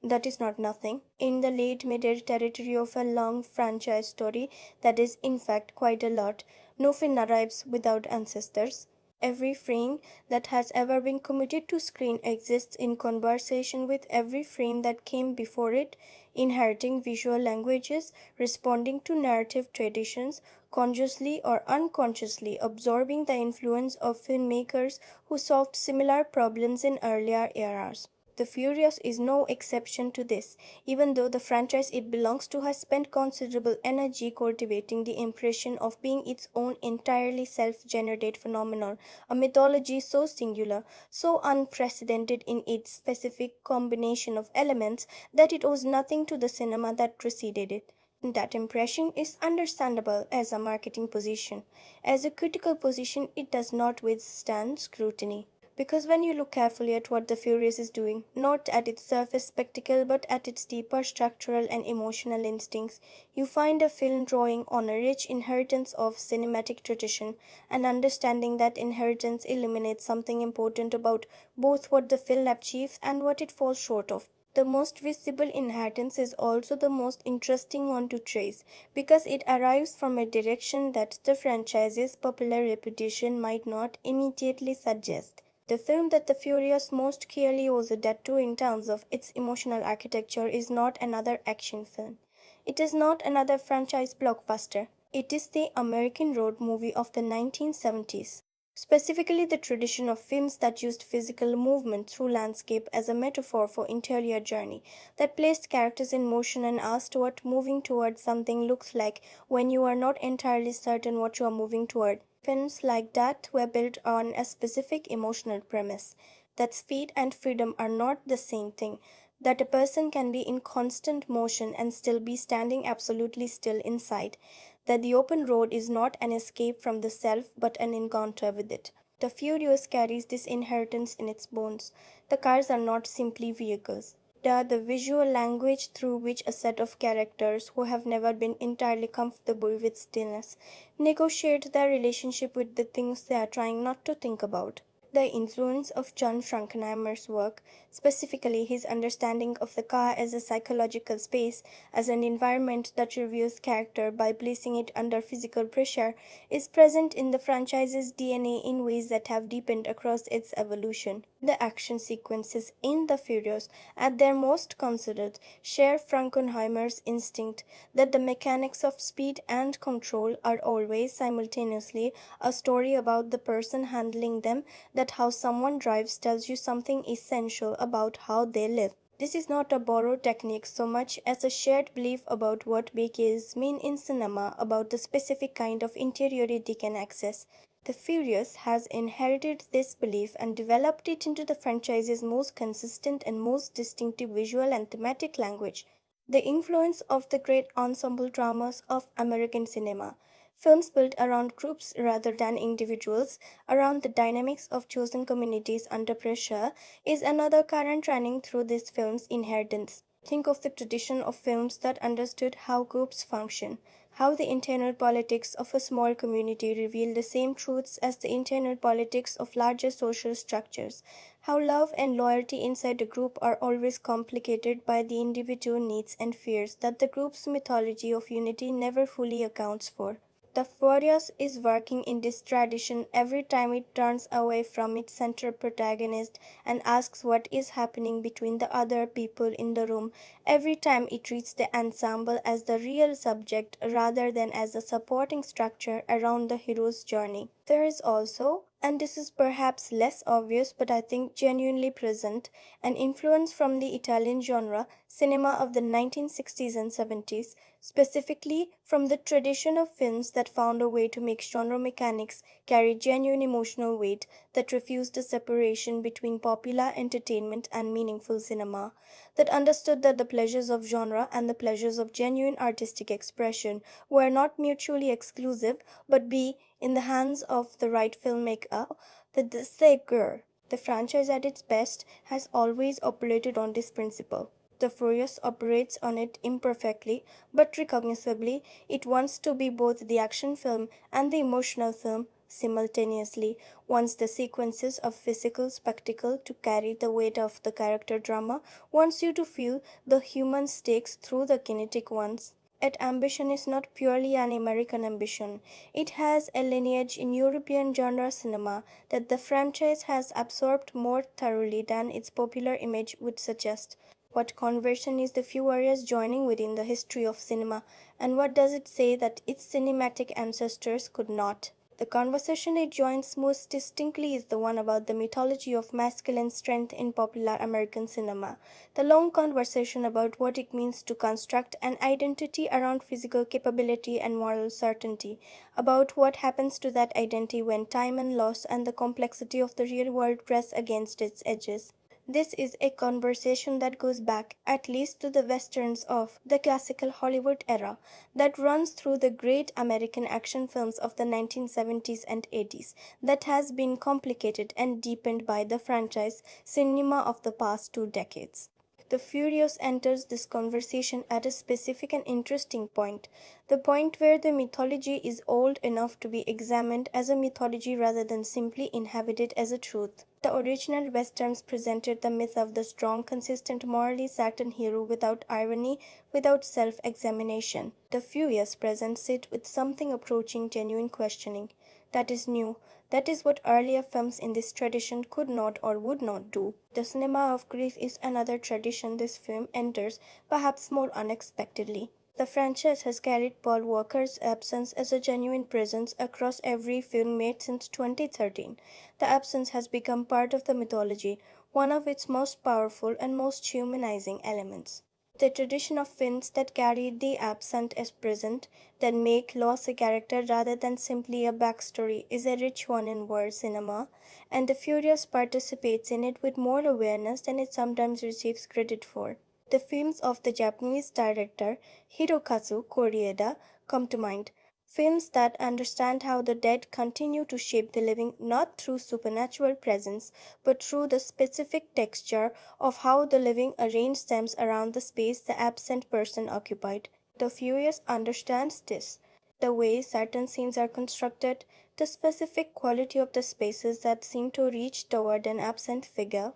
[SPEAKER 1] That is not nothing. In the late mid territory of a long franchise story, that is in fact quite a lot. No film arrives without ancestors. Every frame that has ever been committed to screen exists in conversation with every frame that came before it, inheriting visual languages, responding to narrative traditions, consciously or unconsciously absorbing the influence of filmmakers who solved similar problems in earlier eras. The Furious is no exception to this, even though the franchise it belongs to has spent considerable energy cultivating the impression of being its own entirely self generated phenomenon, a mythology so singular, so unprecedented in its specific combination of elements that it owes nothing to the cinema that preceded it. That impression is understandable as a marketing position. As a critical position, it does not withstand scrutiny. Because when you look carefully at what The Furious is doing, not at its surface spectacle but at its deeper structural and emotional instincts, you find a film drawing on a rich inheritance of cinematic tradition, and understanding that inheritance illuminates something important about both what the film achieves and what it falls short of. The most visible inheritance is also the most interesting one to trace because it arrives from a direction that the franchise's popular reputation might not immediately suggest. The film that The Furious most clearly owes a debt to in terms of its emotional architecture is not another action film. It is not another franchise blockbuster. It is the American road movie of the 1970s. Specifically, the tradition of films that used physical movement through landscape as a metaphor for interior journey, that placed characters in motion and asked what moving towards something looks like when you are not entirely certain what you are moving toward. Films like that were built on a specific emotional premise that speed and freedom are not the same thing, that a person can be in constant motion and still be standing absolutely still inside, that the open road is not an escape from the self but an encounter with it. The Furious carries this inheritance in its bones. The cars are not simply vehicles. They are the visual language through which a set of characters who have never been entirely comfortable with stillness negotiate their relationship with the things they are trying not to think about. The influence of John Frankenheimer's work, specifically his understanding of the car as a psychological space, as an environment that reveals character by placing it under physical pressure, is present in the franchise's DNA in ways that have deepened across its evolution. The action sequences in The Furious, at their most considered, share Frankenheimer's instinct that the mechanics of speed and control are always simultaneously a story about the person handling them, that how someone drives tells you something essential about how they live. This is not a borrowed technique so much as a shared belief about what big is mean in cinema, about the specific kind of interiority can access. The Furious has inherited this belief and developed it into the franchise's most consistent and most distinctive visual and thematic language. The influence of the great ensemble dramas of American cinema. Films built around groups rather than individuals, around the dynamics of chosen communities under pressure, is another current running through this film's inheritance. Think of the tradition of films that understood how groups function, how the internal politics of a small community reveal the same truths as the internal politics of larger social structures, how love and loyalty inside a group are always complicated by the individual needs and fears that the group's mythology of unity never fully accounts for. The Furious is working in this tradition every time it turns away from its central protagonist and asks what is happening between the other people in the room, every time it treats the ensemble as the real subject rather than as a supporting structure around the hero's journey. There is also, and this is perhaps less obvious but I think genuinely present, an influence from the Italian genre cinema of the 1960s and 70s, specifically from the tradition of films that found a way to make genre mechanics carry genuine emotional weight, that refused the separation between popular entertainment and meaningful cinema, that understood that the pleasures of genre and the pleasures of genuine artistic expression were not mutually exclusive but be in the hands of the right filmmaker, that the Sager, the franchise at its best, has always operated on this principle. The Furious operates on it imperfectly, but recognizably. It wants to be both the action film and the emotional film simultaneously, wants the sequences of physical spectacle to carry the weight of the character drama, wants you to feel the human stakes through the kinetic ones. Its ambition is not purely an American ambition. It has a lineage in European genre cinema that the franchise has absorbed more thoroughly than its popular image would suggest. What conversion is the Furious joining within the history of cinema, and what does it say that its cinematic ancestors could not? The conversation it joins most distinctly is the one about the mythology of masculine strength in popular American cinema. The long conversation about what it means to construct an identity around physical capability and moral certainty, about what happens to that identity when time and loss and the complexity of the real world press against its edges. This is a conversation that goes back at least to the westerns of the classical Hollywood era, that runs through the great American action films of the 1970s and 80s, that has been complicated and deepened by the franchise cinema of the past 2 decades. The Furious enters this conversation at a specific and interesting point, the point where the mythology is old enough to be examined as a mythology rather than simply inhabited as a truth. The original westerns presented the myth of the strong, consistent, morally certain hero without irony, without self-examination. The Furious presents it with something approaching genuine questioning. That is new. That is what earlier films in this tradition could not or would not do. The cinema of grief is another tradition this film enters, perhaps more unexpectedly. The franchise has carried Paul Walker's absence as a genuine presence across every film made since 2013. The absence has become part of the mythology, one of its most powerful and most humanizing elements. The tradition of films that carry the absent as present, that make loss a character rather than simply a backstory, is a rich one in world cinema, and The Furious participates in it with more awareness than it sometimes receives credit for. The films of the Japanese director Hirokazu Koreeda come to mind. Films that understand how the dead continue to shape the living not through supernatural presence, but through the specific texture of how the living arrange themselves around the space the absent person occupied. The Furious understands this. The way certain scenes are constructed, the specific quality of the spaces that seem to reach toward an absent figure,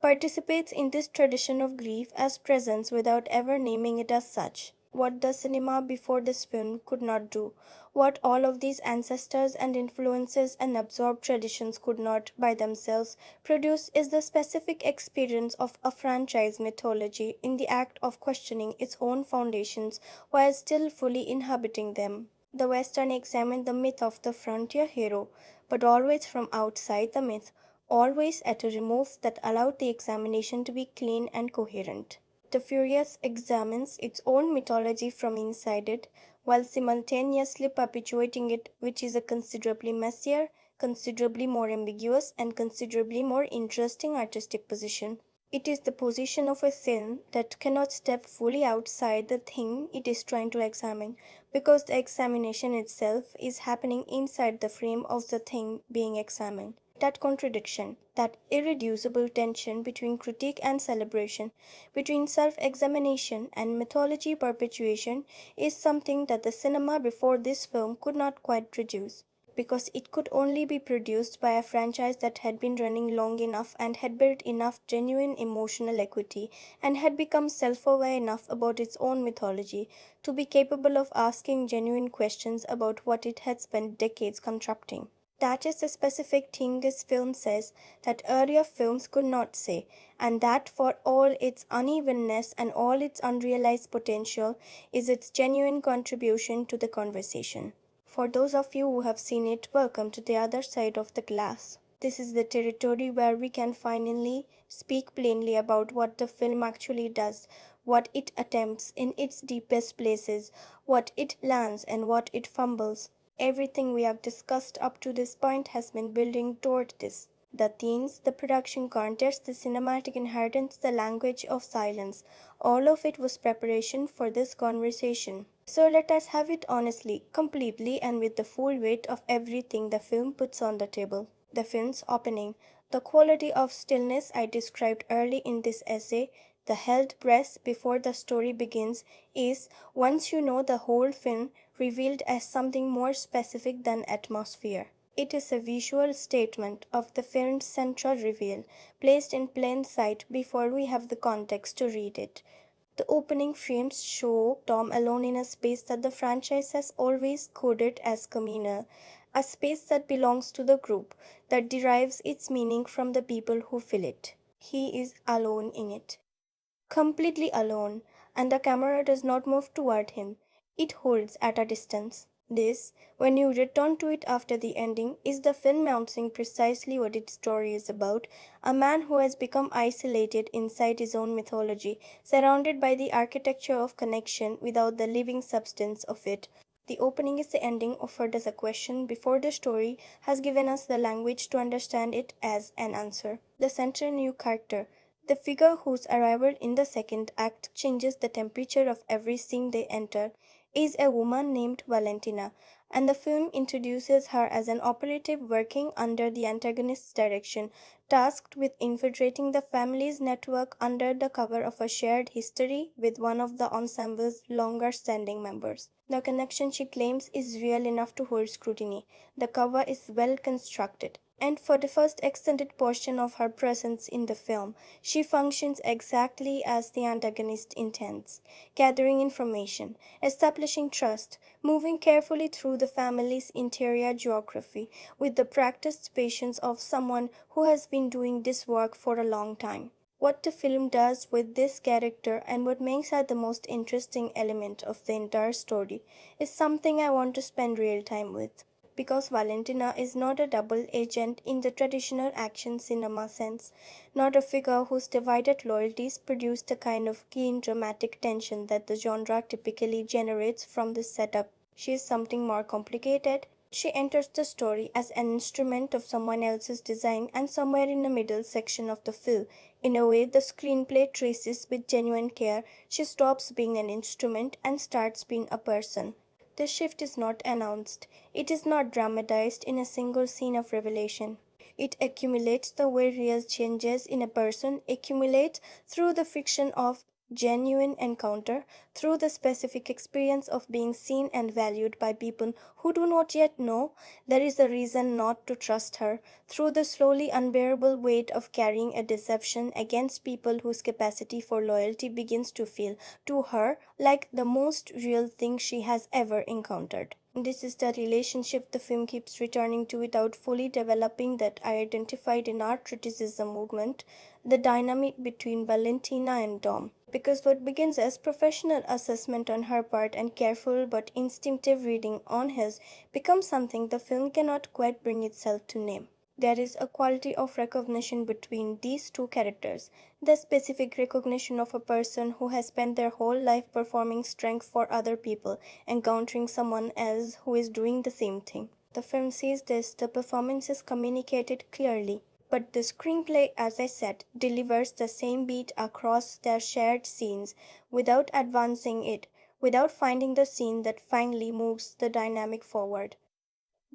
[SPEAKER 1] participates in this tradition of grief as presence without ever naming it as such. What the cinema before this film could not do, what all of these ancestors and influences and absorbed traditions could not, by themselves, produce, is the specific experience of a franchise mythology in the act of questioning its own foundations while still fully inhabiting them. The Western examined the myth of the frontier hero, but always from outside the myth, always at a remove that allowed the examination to be clean and coherent. The Furious examines its own mythology from inside it, while simultaneously perpetuating it, which is a considerably messier, considerably more ambiguous, and considerably more interesting artistic position. It is the position of a film that cannot step fully outside the thing it is trying to examine, because the examination itself is happening inside the frame of the thing being examined. That contradiction, that irreducible tension between critique and celebration, between self examination and mythology perpetuation, is something that the cinema before this film could not quite produce. because it could only be produced by a franchise that had been running long enough and had built enough genuine emotional equity and had become self aware enough about its own mythology to be capable of asking genuine questions about what it had spent decades constructing. That is the specific thing this film says that earlier films could not say, and that for all its unevenness and all its unrealized potential is its genuine contribution to the conversation. For those of you who have seen it, welcome to the other side of the glass. This is the territory where we can finally speak plainly about what the film actually does, what it attempts in its deepest places, what it lands, and what it fumbles. Everything we have discussed up to this point has been building toward this. The themes, the production context, the cinematic inheritance, the language of silence, all of it was preparation for this conversation. So let us have it honestly, completely, and with the full weight of everything the film puts on the table. The film's opening, the quality of stillness I described early in this essay, the held breath before the story begins, is, once you know the whole film, revealed as something more specific than atmosphere. It is a visual statement of the film's central reveal, placed in plain sight before we have the context to read it. The opening frames show Tom alone in a space that the franchise has always coded as communal, a space that belongs to the group, that derives its meaning from the people who fill it. He is alone in it, completely alone, and the camera does not move toward him. It holds at a distance. This, when you return to it after the ending, is the film announcing precisely what its story is about: a man who has become isolated inside his own mythology, surrounded by the architecture of connection without the living substance of it. The opening is the ending offered as a question before the story has given us the language to understand it as an answer. The central new character, the figure whose arrival in the second act changes the temperature of every scene they enter, is a woman named Valentina, and the film introduces her as an operative working under the antagonist's direction, tasked with infiltrating the family's network under the cover of a shared history with one of the ensemble's longer standing members. The connection she claims is real enough to hold scrutiny. The cover is well constructed, and for the first extended portion of her presence in the film, she functions exactly as the antagonist intends, gathering information, establishing trust, moving carefully through the family's interior geography with the practiced patience of someone who has been doing this work for a long time. What the film does with this character and what makes her the most interesting element of the entire story is something I want to spend real time with, because Valentina is not a double agent in the traditional action cinema sense, not a figure whose divided loyalties produce the kind of keen dramatic tension that the genre typically generates from this setup. She is something more complicated. She enters the story as an instrument of someone else's design, and somewhere in the middle section of the film, in a way the screenplay traces with genuine care, she stops being an instrument and starts being a person. The shift is not announced. It is not dramatized in a single scene of revelation. It accumulates the way real changes in a person accumulate through the friction of genuine encounter, through the specific experience of being seen and valued by people who do not yet know there is a reason not to trust her, through the slowly unbearable weight of carrying a deception against people whose capacity for loyalty begins to feel, to her, like the most real thing she has ever encountered. This is the relationship the film keeps returning to without fully developing, that I identified in art criticism movement, the dynamic between Valentina and Dom. Because what begins as professional assessment on her part and careful but instinctive reading on his becomes something the film cannot quite bring itself to name. There is a quality of recognition between these two characters, the specific recognition of a person who has spent their whole life performing strength for other people, encountering someone else who is doing the same thing. The film sees this, the performance is communicated clearly, but the screenplay, as I said, delivers the same beat across their shared scenes without advancing it, without finding the scene that finally moves the dynamic forward.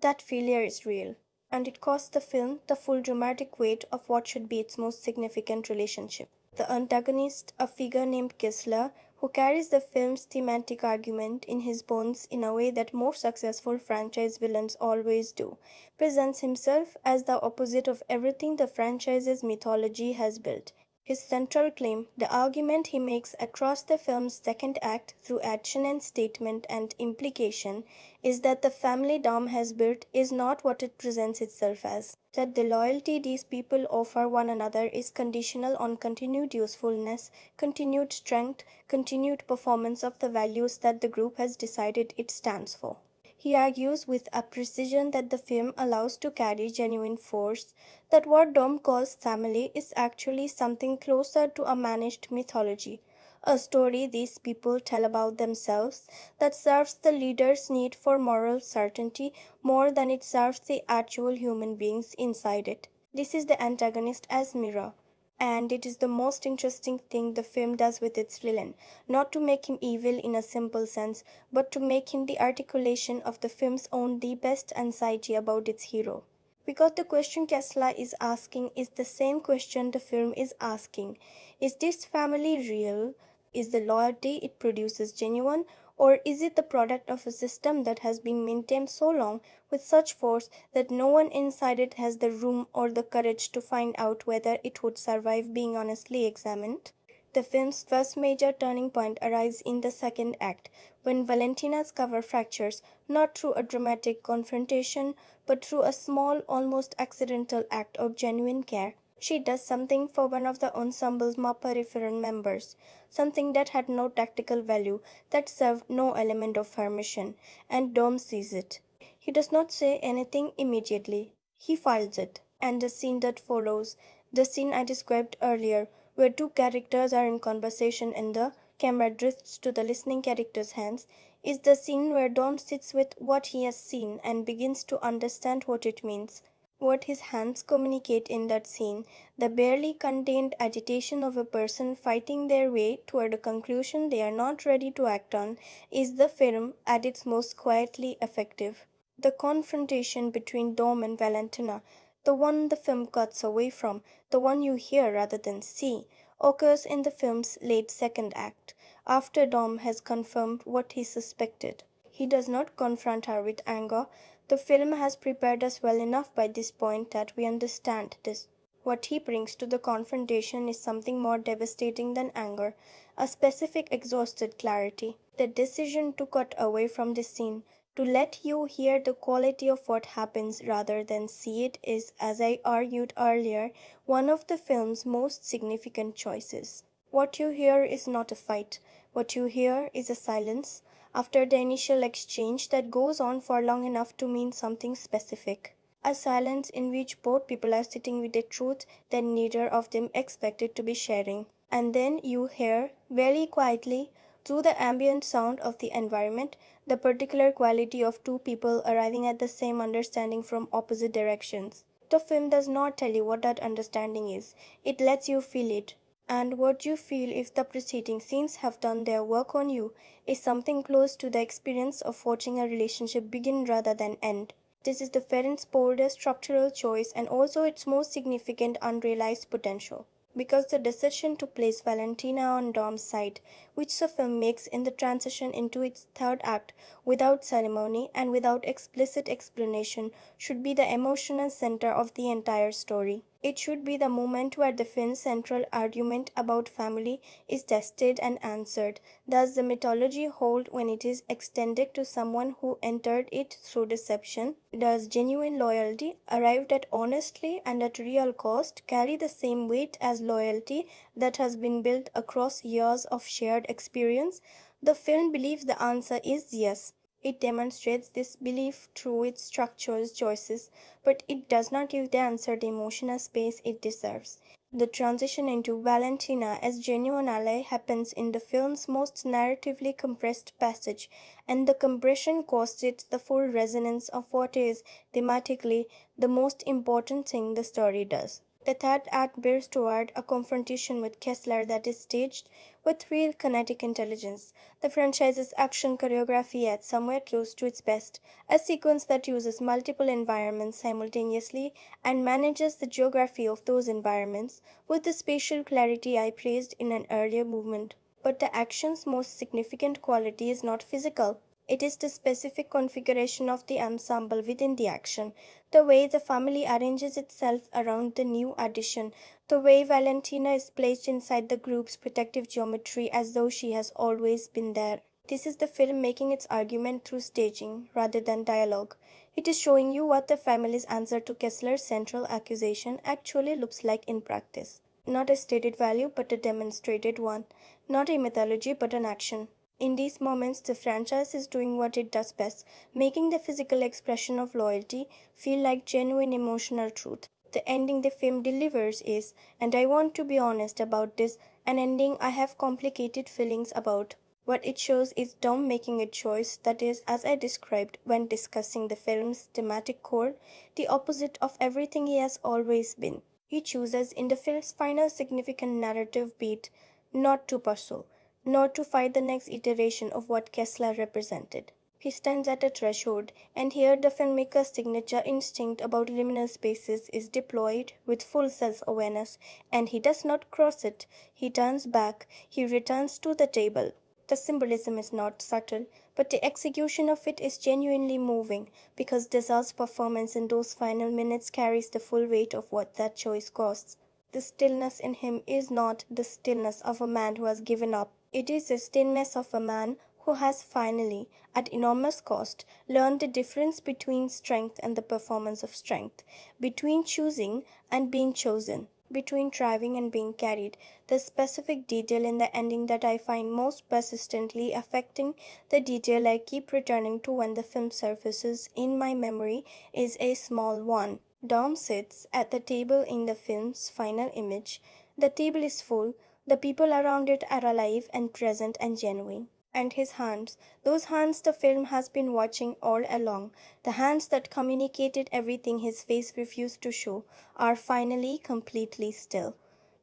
[SPEAKER 1] That failure is real, and it costs the film the full dramatic weight of what should be its most significant relationship. The antagonist, a figure named Gisela, who carries the film's thematic argument in his bones in a way that more successful franchise villains always do, presents himself as the opposite of everything the franchise's mythology has built. His central claim, the argument he makes across the film's second act through action and statement and implication, is that the family Dom has built is not what it presents itself as. That the loyalty these people offer one another is conditional on continued usefulness, continued strength, continued performance of the values that the group has decided it stands for. He argues with a precision that the film allows to carry genuine force, that what Dom calls family is actually something closer to a managed mythology, a story these people tell about themselves that serves the leader's need for moral certainty more than it serves the actual human beings inside it. This is the antagonist as mirror. And it is the most interesting thing the film does with its villain, not to make him evil in a simple sense, but to make him the articulation of the film's own deepest anxiety about its hero. Because the question Kessler is asking is the same question the film is asking. Is this family real? Is the loyalty it produces genuine? Or is it the product of a system that has been maintained so long with such force that no one inside it has the room or the courage to find out whether it would survive being honestly examined? The film's first major turning point arrives in the second act, when Valentina's cover fractures, not through a dramatic confrontation, but through a small, almost accidental act of genuine care. She does something for one of the ensemble's more peripheral members, something that had no tactical value, that served no element of her mission, and Dom sees it. He does not say anything immediately. He files it, and the scene that follows, the scene I described earlier, where two characters are in conversation and the camera drifts to the listening character's hands, is the scene where Dom sits with what he has seen and begins to understand what it means. What his hands communicate in that scene, the barely contained agitation of a person fighting their way toward a conclusion they are not ready to act on, is the film at its most quietly effective. The confrontation between Dom and Valentina, the one the film cuts away from, the one you hear rather than see, occurs in the film's late second act, after Dom has confirmed what he suspected. He does not confront her with anger. The film has prepared us well enough by this point that we understand this. What he brings to the confrontation is something more devastating than anger, a specific exhausted clarity. The decision to cut away from the scene, to let you hear the quality of what happens rather than see it is, as I argued earlier, one of the film's most significant choices. What you hear is not a fight. What you hear is a silence after the initial exchange that goes on for long enough to mean something specific. A silence in which both people are sitting with a truth that neither of them expected to be sharing. And then you hear, very quietly, through the ambient sound of the environment, the particular quality of two people arriving at the same understanding from opposite directions. The film does not tell you what that understanding is, it lets you feel it. And what you feel if the preceding scenes have done their work on you is something close to the experience of watching a relationship begin rather than end. This is the Ferenc boldest structural choice and also its most significant unrealized potential. Because the decision to place Valentina on Dom's side, which the film makes in the transition into its third act without ceremony and without explicit explanation, should be the emotional center of the entire story. It should be the moment where the film's central argument about family is tested and answered. Does the mythology hold when it is extended to someone who entered it through deception? Does genuine loyalty, arrived at honestly and at real cost, carry the same weight as loyalty that has been built across years of shared experience? The film believes the answer is yes. It demonstrates this belief through its structural choices, but it does not give the answer the emotional space it deserves. The transition into Valentina as genuine ally happens in the film's most narratively compressed passage, and the compression costs it the full resonance of what is, thematically, the most important thing the story does. The third act builds toward a confrontation with Kessler that is staged with real kinetic intelligence. The franchise's action choreography at somewhere close to its best, a sequence that uses multiple environments simultaneously and manages the geography of those environments with the spatial clarity I praised in an earlier movement. But the action's most significant quality is not physical. It is the specific configuration of the ensemble within the action, the way the family arranges itself around the new addition, the way Valentina is placed inside the group's protective geometry as though she has always been there. This is the film making its argument through staging rather than dialogue. It is showing you what the family's answer to Kessler's central accusation actually looks like in practice. Not a stated value, but a demonstrated one. Not a mythology, but an action. In these moments, the franchise is doing what it does best, making the physical expression of loyalty feel like genuine emotional truth. The ending the film delivers is, and I want to be honest about this, an ending I have complicated feelings about. What it shows is Dom making a choice that is, as I described when discussing the film's thematic core, the opposite of everything he has always been. He chooses in the film's final significant narrative beat not to pursue, nor to fight the next iteration of what Kessler represented. He stands at a threshold, and here the filmmaker's signature instinct about liminal spaces is deployed with full self awareness, and he does not cross it. He turns back, he returns to the table. The symbolism is not subtle, but the execution of it is genuinely moving, because Desa's performance in those final minutes carries the full weight of what that choice costs. The stillness in him is not the stillness of a man who has given up. It is the stillness of a man who has finally, at enormous cost, learned the difference between strength and the performance of strength, between choosing and being chosen, between driving and being carried. The specific detail in the ending that I find most persistently affecting, the detail I keep returning to when the film surfaces in my memory, is a small one. Dom sits at the table in the film's final image. The table is full, the people around it are alive and present and genuine. And his hands, those hands the film has been watching all along, the hands that communicated everything his face refused to show, are finally completely still.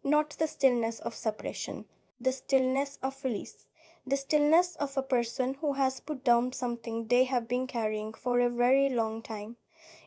[SPEAKER 1] Not the stillness of suppression, the stillness of release, the stillness of a person who has put down something they have been carrying for a very long time.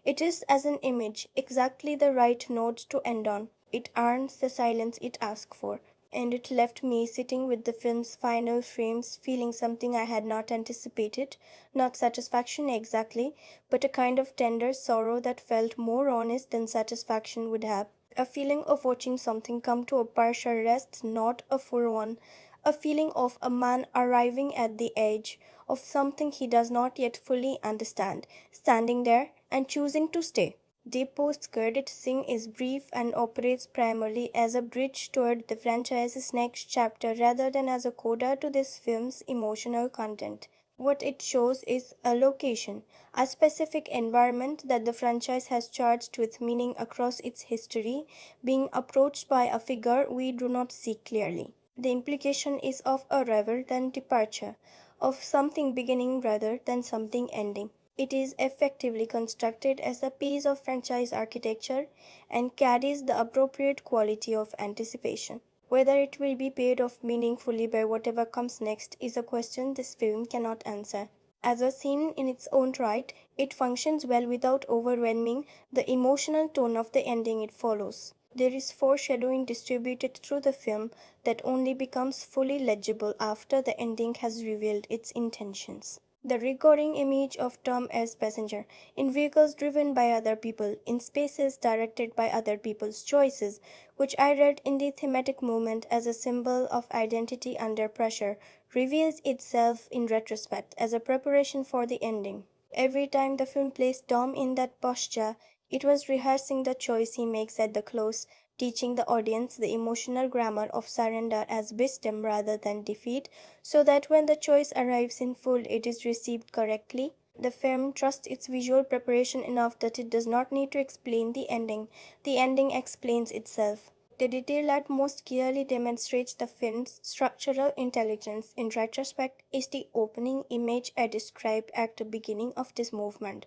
[SPEAKER 1] It is, as an image, exactly the right note to end on. It earns the silence it asks for, and it left me sitting with the film's final frames feeling something I had not anticipated, not satisfaction exactly, but a kind of tender sorrow that felt more honest than satisfaction would have. A feeling of watching something come to a partial rest, not a full one. A feeling of a man arriving at the edge of something he does not yet fully understand, standing there and choosing to stay. The post-credit scene is brief and operates primarily as a bridge toward the franchise's next chapter rather than as a coda to this film's emotional content. What it shows is a location, a specific environment that the franchise has charged with meaning across its history, being approached by a figure we do not see clearly. The implication is of a rather than departure, of something beginning rather than something ending. It is effectively constructed as a piece of franchise architecture and carries the appropriate quality of anticipation. Whether it will be paid off meaningfully by whatever comes next is a question this film cannot answer. As a scene in its own right, it functions well without overwhelming the emotional tone of the ending it follows. There is foreshadowing distributed through the film that only becomes fully legible after the ending has revealed its intentions. The recurring image of Tom as passenger, in vehicles driven by other people, in spaces directed by other people's choices, which I read in the thematic movement as a symbol of identity under pressure, reveals itself in retrospect as a preparation for the ending. Every time the film placed Dom in that posture, it was rehearsing the choice he makes at the close, teaching the audience the emotional grammar of surrender as wisdom rather than defeat, so that when the choice arrives in full, it is received correctly. The film trusts its visual preparation enough that it does not need to explain the ending. The ending explains itself. The detail that most clearly demonstrates the film's structural intelligence in retrospect is the opening image I described at the beginning of this movement.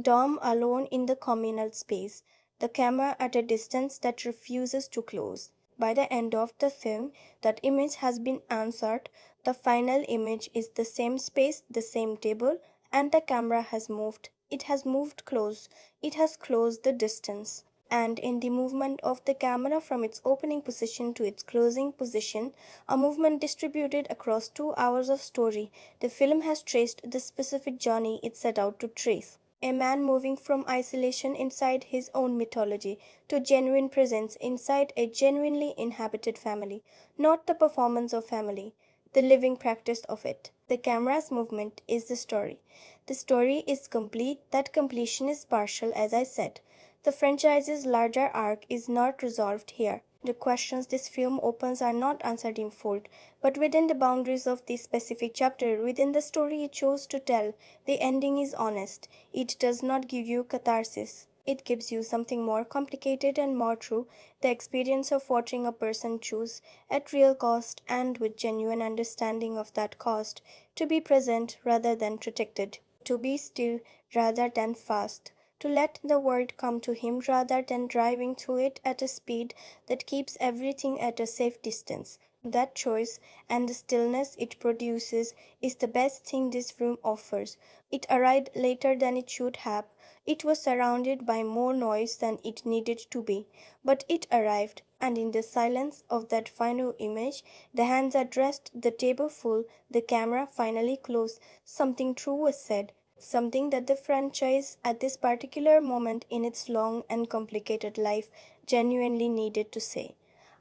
[SPEAKER 1] Dom alone in the communal space, the camera at a distance that refuses to close. By the end of the film, that image has been answered. The final image is the same space, the same table, and the camera has moved. It has moved close. It has closed the distance. and in the movement of the camera from its opening position to its closing position, a movement distributed across 2 hours of story, the film has traced the specific journey it set out to trace. A man moving from isolation inside his own mythology to genuine presence inside a genuinely inhabited family, not the performance of family, the living practice of it. The camera's movement is the story. The story is complete, that completion is partial, as I said. The franchise's larger arc is not resolved here. The questions this film opens are not answered in full, but within the boundaries of this specific chapter, within the story it chose to tell, the ending is honest. It does not give you catharsis. It gives you something more complicated and more true, the experience of watching a person choose, at real cost and with genuine understanding of that cost, to be present rather than protected, to be still rather than fast, to let the world come to him rather than driving through it at a speed that keeps everything at a safe distance. That choice and the stillness it produces is the best thing this film offers. It arrived later than it should have. It was surrounded by more noise than it needed to be, but it arrived, and in the silence of that final image, the hands addressed, the table full, the camera finally closed, something true was said, something that the franchise at this particular moment in its long and complicated life genuinely needed to say.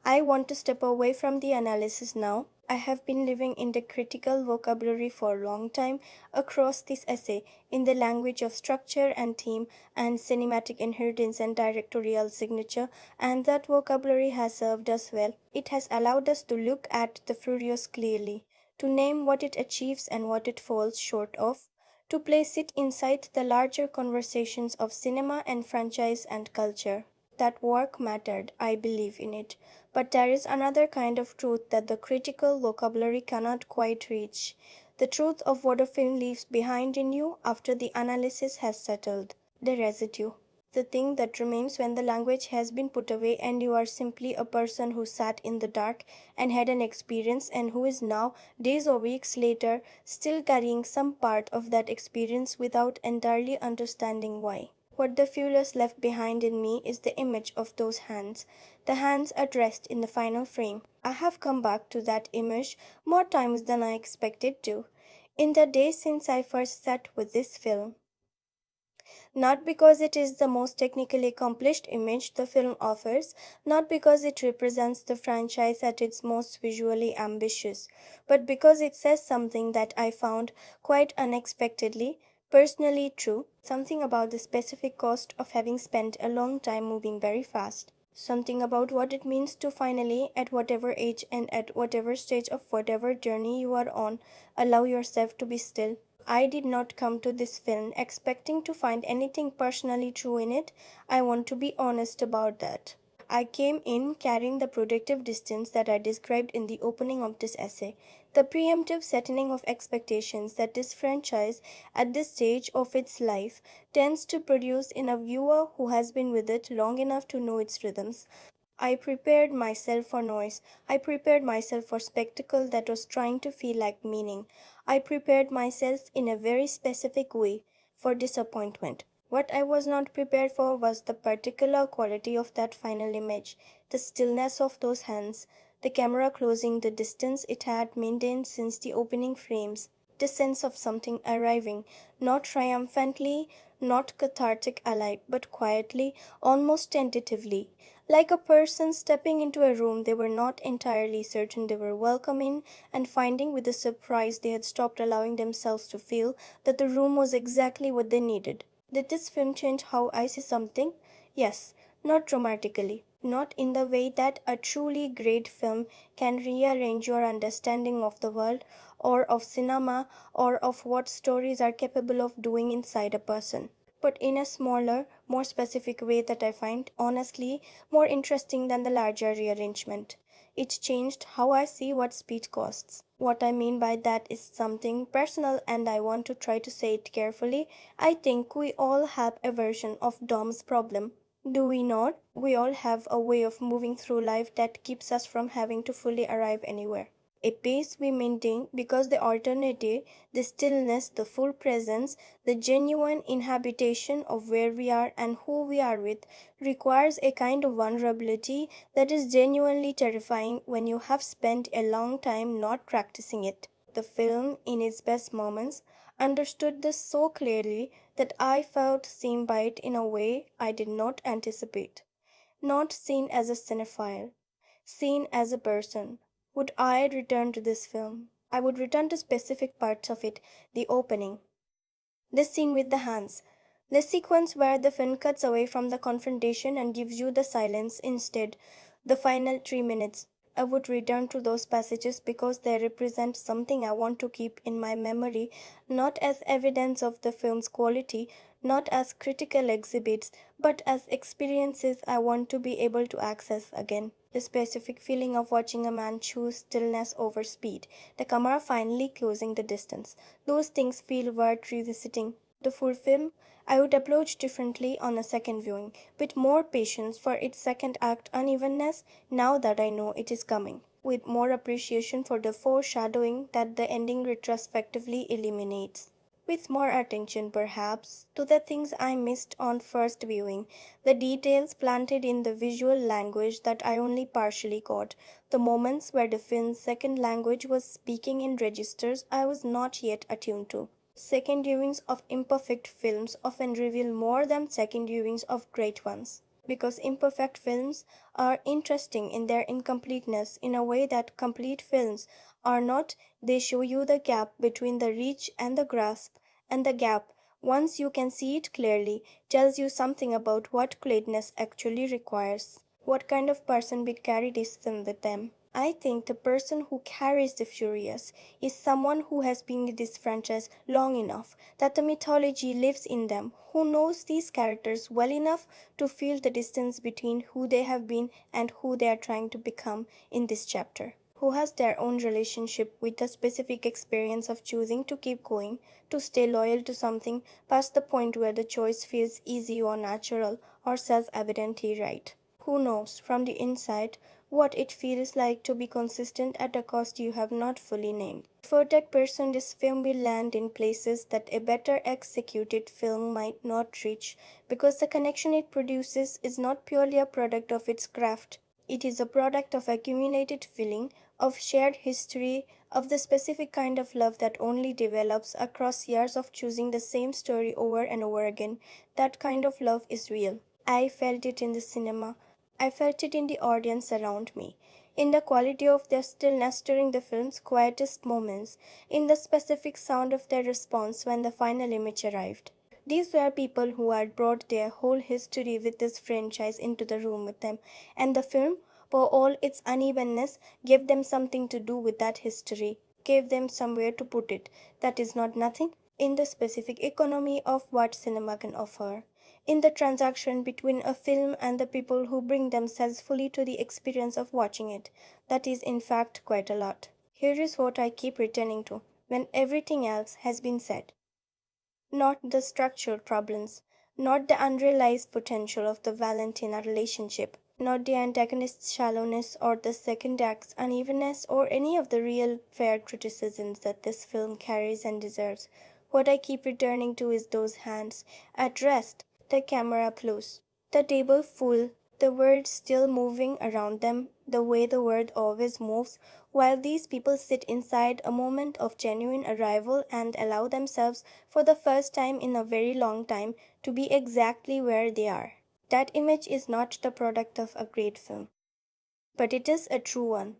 [SPEAKER 1] I want to step away from the analysis now. I have been living in the critical vocabulary for a long time across this essay, in the language of structure and theme and cinematic inheritance and directorial signature, and that vocabulary has served us well. It has allowed us to look at the furious clearly, to name what it achieves and what it falls short of, to place it inside the larger conversations of cinema and franchise and culture. That work mattered, I believe in it. But there is another kind of truth that the critical vocabulary cannot quite reach. The truth of what a film leaves behind in you after the analysis has settled. The residue. The thing that remains when the language has been put away and you are simply a person who sat in the dark and had an experience and who is now, days or weeks later, still carrying some part of that experience without entirely understanding why. What the fuelers left behind in me is the image of those hands, the hands addressed in the final frame. I have come back to that image more times than I expected to, in the days since I first sat with this film. Not because it is the most technically accomplished image the film offers, not because it represents the franchise at its most visually ambitious, but because it says something that I found quite unexpectedly, personally true, something about the specific cost of having spent a long time moving very fast. Something about what it means to finally, at whatever age and at whatever stage of whatever journey you are on, allow yourself to be still. I did not come to this film expecting to find anything personally true in it. I want to be honest about that. I came in carrying the protective distance that I described in the opening of this essay, the preemptive setting of expectations that this franchise, at this stage of its life, tends to produce in a viewer who has been with it long enough to know its rhythms. I prepared myself for noise. I prepared myself for spectacle that was trying to feel like meaning. I prepared myself in a very specific way for disappointment. What I was not prepared for was the particular quality of that final image, the stillness of those hands, the camera closing the distance it had maintained since the opening frames, the sense of something arriving, not triumphantly, not cathartic alike, but quietly, almost tentatively, like a person stepping into a room they were not entirely certain they were welcome in, and finding with a surprise they had stopped allowing themselves to feel that the room was exactly what they needed. Did this film change how I see something? Yes, not dramatically. Not in the way that a truly great film can rearrange your understanding of the world, or of cinema, or of what stories are capable of doing inside a person, but in a smaller, more specific way that I find, honestly, more interesting than the larger rearrangement. It changed how I see what speed costs. What I mean by that is something personal, and I want to try to say it carefully. I think we all have a version of Dom's problem. Do we not? We all have a way of moving through life that keeps us from having to fully arrive anywhere. A pace we maintain because the alternative, the stillness, the full presence, the genuine inhabitation of where we are and who we are with, requires a kind of vulnerability that is genuinely terrifying when you have spent a long time not practicing it. The film, in its best moments, understood this so clearly that I felt seen by it in a way I did not anticipate. Not seen as a cinephile, seen as a person. Would I return to this film? I would return to specific parts of it. The opening, the scene with the hands, the sequence where the film cuts away from the confrontation and gives you the silence instead, the final 3 minutes. I would return to those passages because they represent something I want to keep in my memory, not as evidence of the film's quality, not as critical exhibits, but as experiences I want to be able to access again. The specific feeling of watching a man choose stillness over speed, the camera finally closing the distance. Those things feel worth revisiting. The full film, I would approach differently on a second viewing, with more patience for its second act unevenness now that I know it is coming, with more appreciation for the foreshadowing that the ending retrospectively eliminates, with more attention perhaps to the things I missed on first viewing, the details planted in the visual language that I only partially caught, the moments where the film's second language was speaking in registers I was not yet attuned to. Second viewings of imperfect films often reveal more than second viewings of great ones, because imperfect films are interesting in their incompleteness in a way that complete films are not. They show you the gap between the reach and the grasp, and the gap, once you can see it clearly, tells you something about what greatness actually requires. What kind of person will carry this film with them? I think the person who carries the Furious is someone who has been in this franchise long enough that the mythology lives in them, who knows these characters well enough to feel the distance between who they have been and who they are trying to become in this chapter, who has their own relationship with the specific experience of choosing to keep going, to stay loyal to something past the point where the choice feels easy or natural or self evidently right. Who knows from the inside what it feels like to be consistent at a cost you have not fully named. For that person, this film will land in places that a better executed film might not reach, because the connection it produces is not purely a product of its craft. It is a product of accumulated feeling, of shared history, of the specific kind of love that only develops across years of choosing the same story over and over again. That kind of love is real. I felt it in the cinema. I felt it in the audience around me, in the quality of their stillness during the film's quietest moments, in the specific sound of their response when the final image arrived. These were people who had brought their whole history with this franchise into the room with them, and the film, for all its unevenness, gave them something to do with that history, gave them somewhere to put it. That is not nothing in the specific economy of what cinema can offer, in the transaction between a film and the people who bring themselves fully to the experience of watching it. That is, in fact, quite a lot. Here is what I keep returning to when everything else has been said. Not the structural problems, not the unrealized potential of the Valentina relationship, not the antagonist's shallowness or the second act's unevenness or any of the real fair criticisms that this film carries and deserves. What I keep returning to is those hands, at rest, the camera close, the table full, the world still moving around them the way the world always moves, while these people sit inside a moment of genuine arrival and allow themselves, for the first time in a very long time, to be exactly where they are. That image is not the product of a great film, but it is a true one.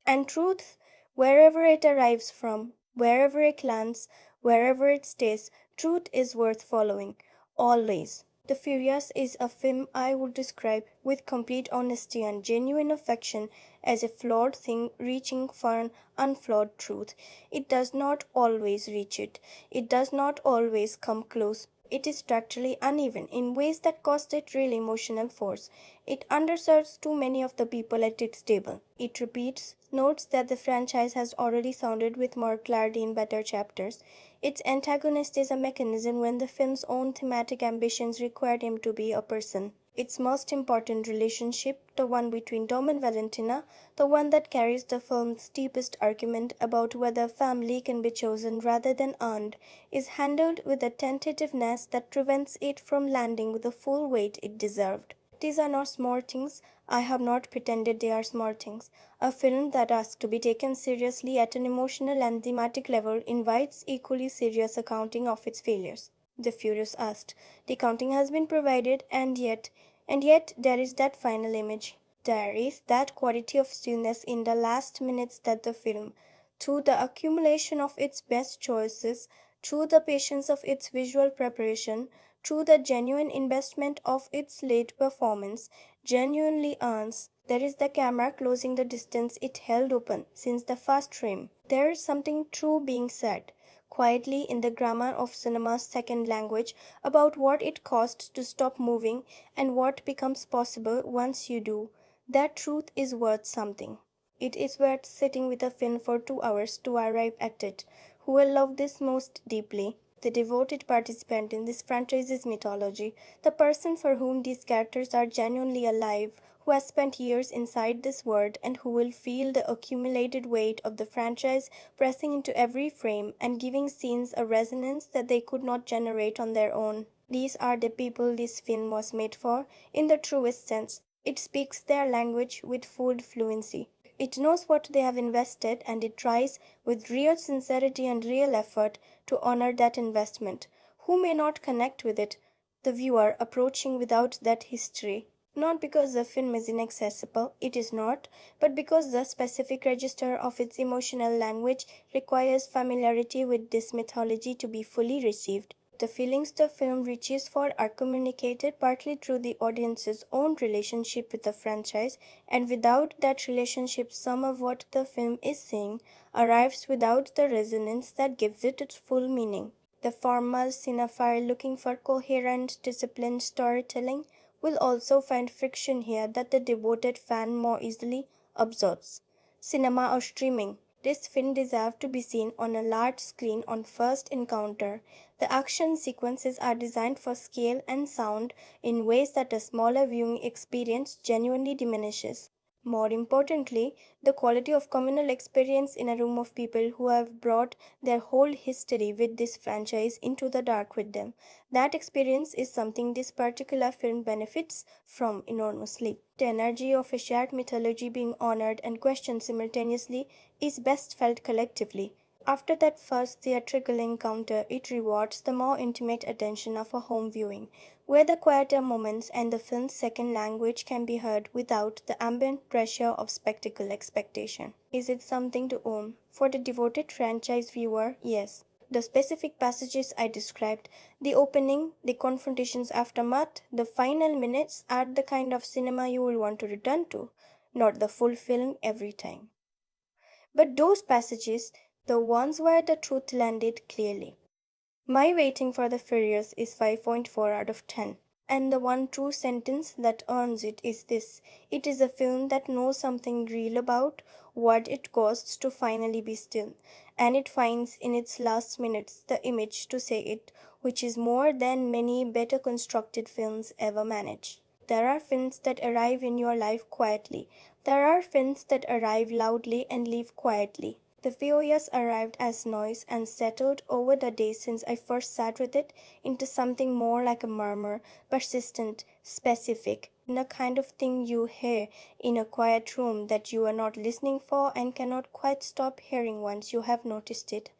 [SPEAKER 1] And truth, wherever it arrives from, wherever it lands, wherever it stays, truth is worth following. Always. The Furious is a film I would describe with complete honesty and genuine affection as a flawed thing reaching for an unflawed truth. It does not always reach it. It does not always come close. It is structurally uneven in ways that cost it real emotional force. It underserves too many of the people at its table. It repeats notes that the franchise has already sounded with more clarity in better chapters. Its antagonist is a mechanism when the film's own thematic ambitions required him to be a person. Its most important relationship, the one between Dom and Valentina, the one that carries the film's deepest argument about whether family can be chosen rather than earned, is handled with a tentativeness that prevents it from landing with the full weight it deserved. These are not small things. I have not pretended they are small things. A film that asks to be taken seriously at an emotional and thematic level invites equally serious accounting of its failures. The Furious asked. The accounting has been provided, and yet there is that final image. There is that quality of stillness in the last minutes that the film, through the accumulation of its best choices, through the patience of its visual preparation, through the genuine investment of its late performance, genuinely earns. There is the camera closing the distance it held open since the first frame. There is something true being said, quietly in the grammar of cinema's second language, about what it costs to stop moving and what becomes possible once you do. That truth is worth something. It is worth sitting with a film for 2 hours to arrive at it. Who will love this most deeply? The devoted participant in this franchise's mythology, the person for whom these characters are genuinely alive, who has spent years inside this world and who will feel the accumulated weight of the franchise pressing into every frame and giving scenes a resonance that they could not generate on their own. These are the people this film was made for, in the truest sense. It speaks their language with full fluency. It knows what they have invested and it tries, with real sincerity and real effort, to honor that investment. Who may not connect with it? The viewer approaching without that history. Not because the film is inaccessible, it is not, but because the specific register of its emotional language requires familiarity with this mythology to be fully received. The feelings the film reaches for are communicated partly through the audience's own relationship with the franchise, and without that relationship, some of what the film is saying arrives without the resonance that gives it its full meaning. The formal cinephile looking for coherent, disciplined storytelling will also find friction here that the devoted fan more easily absorbs. Cinema or streaming. This film deserves to be seen on a large screen on first encounter. The action sequences are designed for scale and sound in ways that a smaller viewing experience genuinely diminishes. More importantly, the quality of communal experience in a room of people who have brought their whole history with this franchise into the dark with them. That experience is something this particular film benefits from enormously. The energy of a shared mythology being honored and questioned simultaneously is best felt collectively. After that first theatrical encounter, it rewards the more intimate attention of a home viewing, where the quieter moments and the film's second language can be heard without the ambient pressure of spectacle expectation. Is it something to own? For the devoted franchise viewer, yes. The specific passages I described, the opening, the confrontation's aftermath, the final minutes, are the kind of cinema you will want to return to, not the full film every time. But those passages, the ones where the truth landed clearly. My rating for The Furious is 5.4 out of 10. And the one true sentence that earns it is this: it is a film that knows something real about what it costs to finally be still, and it finds in its last minutes the image to say it, which is more than many better constructed films ever manage. There are films that arrive in your life quietly. There are films that arrive loudly and leave quietly. The Furious arrived as noise and settled over the days since I first sat with it into something more like a murmur, persistent, specific, the kind of thing you hear in a quiet room that you are not listening for and cannot quite stop hearing once you have noticed it.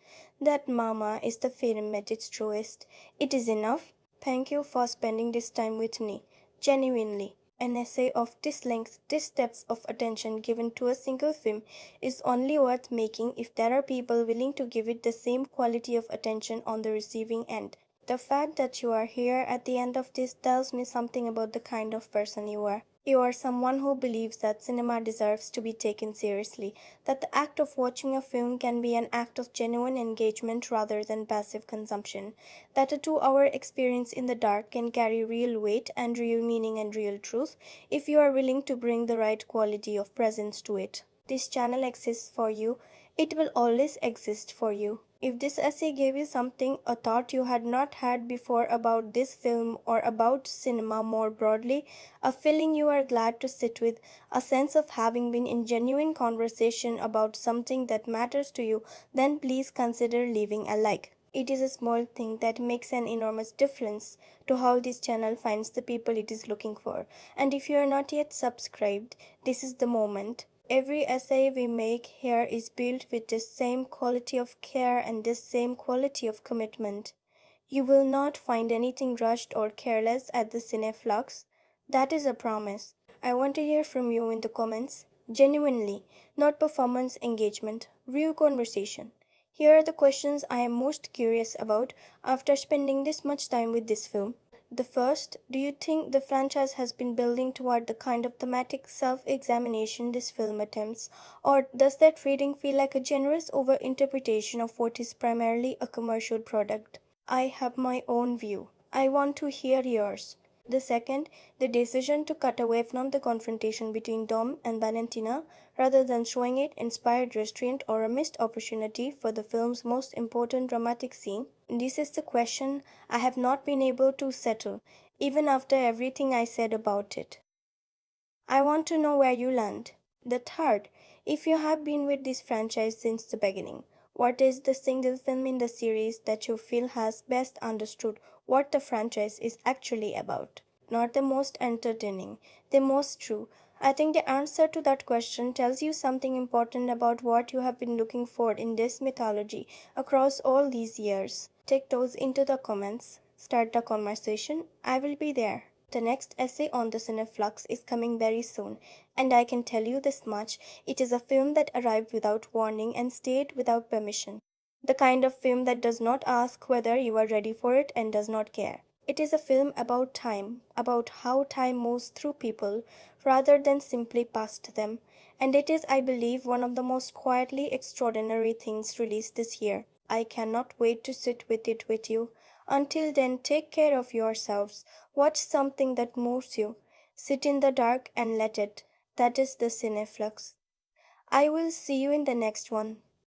[SPEAKER 1] That mama is the film at its truest. It is enough. Thank you for spending this time with me. Genuinely. An essay of this length, this depth of attention given to a single film is only worth making if there are people willing to give it the same quality of attention on the receiving end. The fact that you are here at the end of this tells me something about the kind of person you are. You are someone who believes that cinema deserves to be taken seriously, that the act of watching a film can be an act of genuine engagement rather than passive consumption, that a 2 hour experience in the dark can carry real weight and real meaning and real truth if you are willing to bring the right quality of presence to it. This channel exists for you. It will always exist for you. If this essay gave you something, a thought you had not had before about this film or about cinema more broadly, a feeling you are glad to sit with, a sense of having been in genuine conversation about something that matters to you, then please consider leaving a like. It is a small thing that makes an enormous difference to how this channel finds the people it is looking for. And if you are not yet subscribed, this is the moment. Every essay we make here is built with the same quality of care and the same quality of commitment. You will not find anything rushed or careless at the Cineflux. That is a promise. I want to hear from you in the comments. Genuinely, not performance engagement, real conversation. Here are the questions I am most curious about after spending this much time with this film. The first, do you think the franchise has been building toward the kind of thematic self examination this film attempts, or does that reading feel like a generous overinterpretation of what is primarily a commercial product? I have my own view. I want to hear yours. The second, the decision to cut away from the confrontation between Dom and Valentina rather than showing it inspired restraint or a missed opportunity for the film's most important dramatic scene. This is the question I have not been able to settle, even after everything I said about it. I want to know where you land. The third, if you have been with this franchise since the beginning, what is the single film in the series that you feel has best understood what the franchise is actually about? Not the most entertaining, the most true. I think the answer to that question tells you something important about what you have been looking for in this mythology across all these years. Take those into the comments. Start the conversation. I will be there. The next essay on the Cineflux is coming very soon, and I can tell you this much, it is a film that arrived without warning and stayed without permission. The kind of film that does not ask whether you are ready for it and does not care. It is a film about time, about how time moves through people rather than simply past them, and it is, I believe, one of the most quietly extraordinary things released this year. I cannot wait to sit with it with you. Until then, take care of yourselves. Watch something that moves you. Sit in the dark and let it. That is the Cineflux. I will see you in the next one.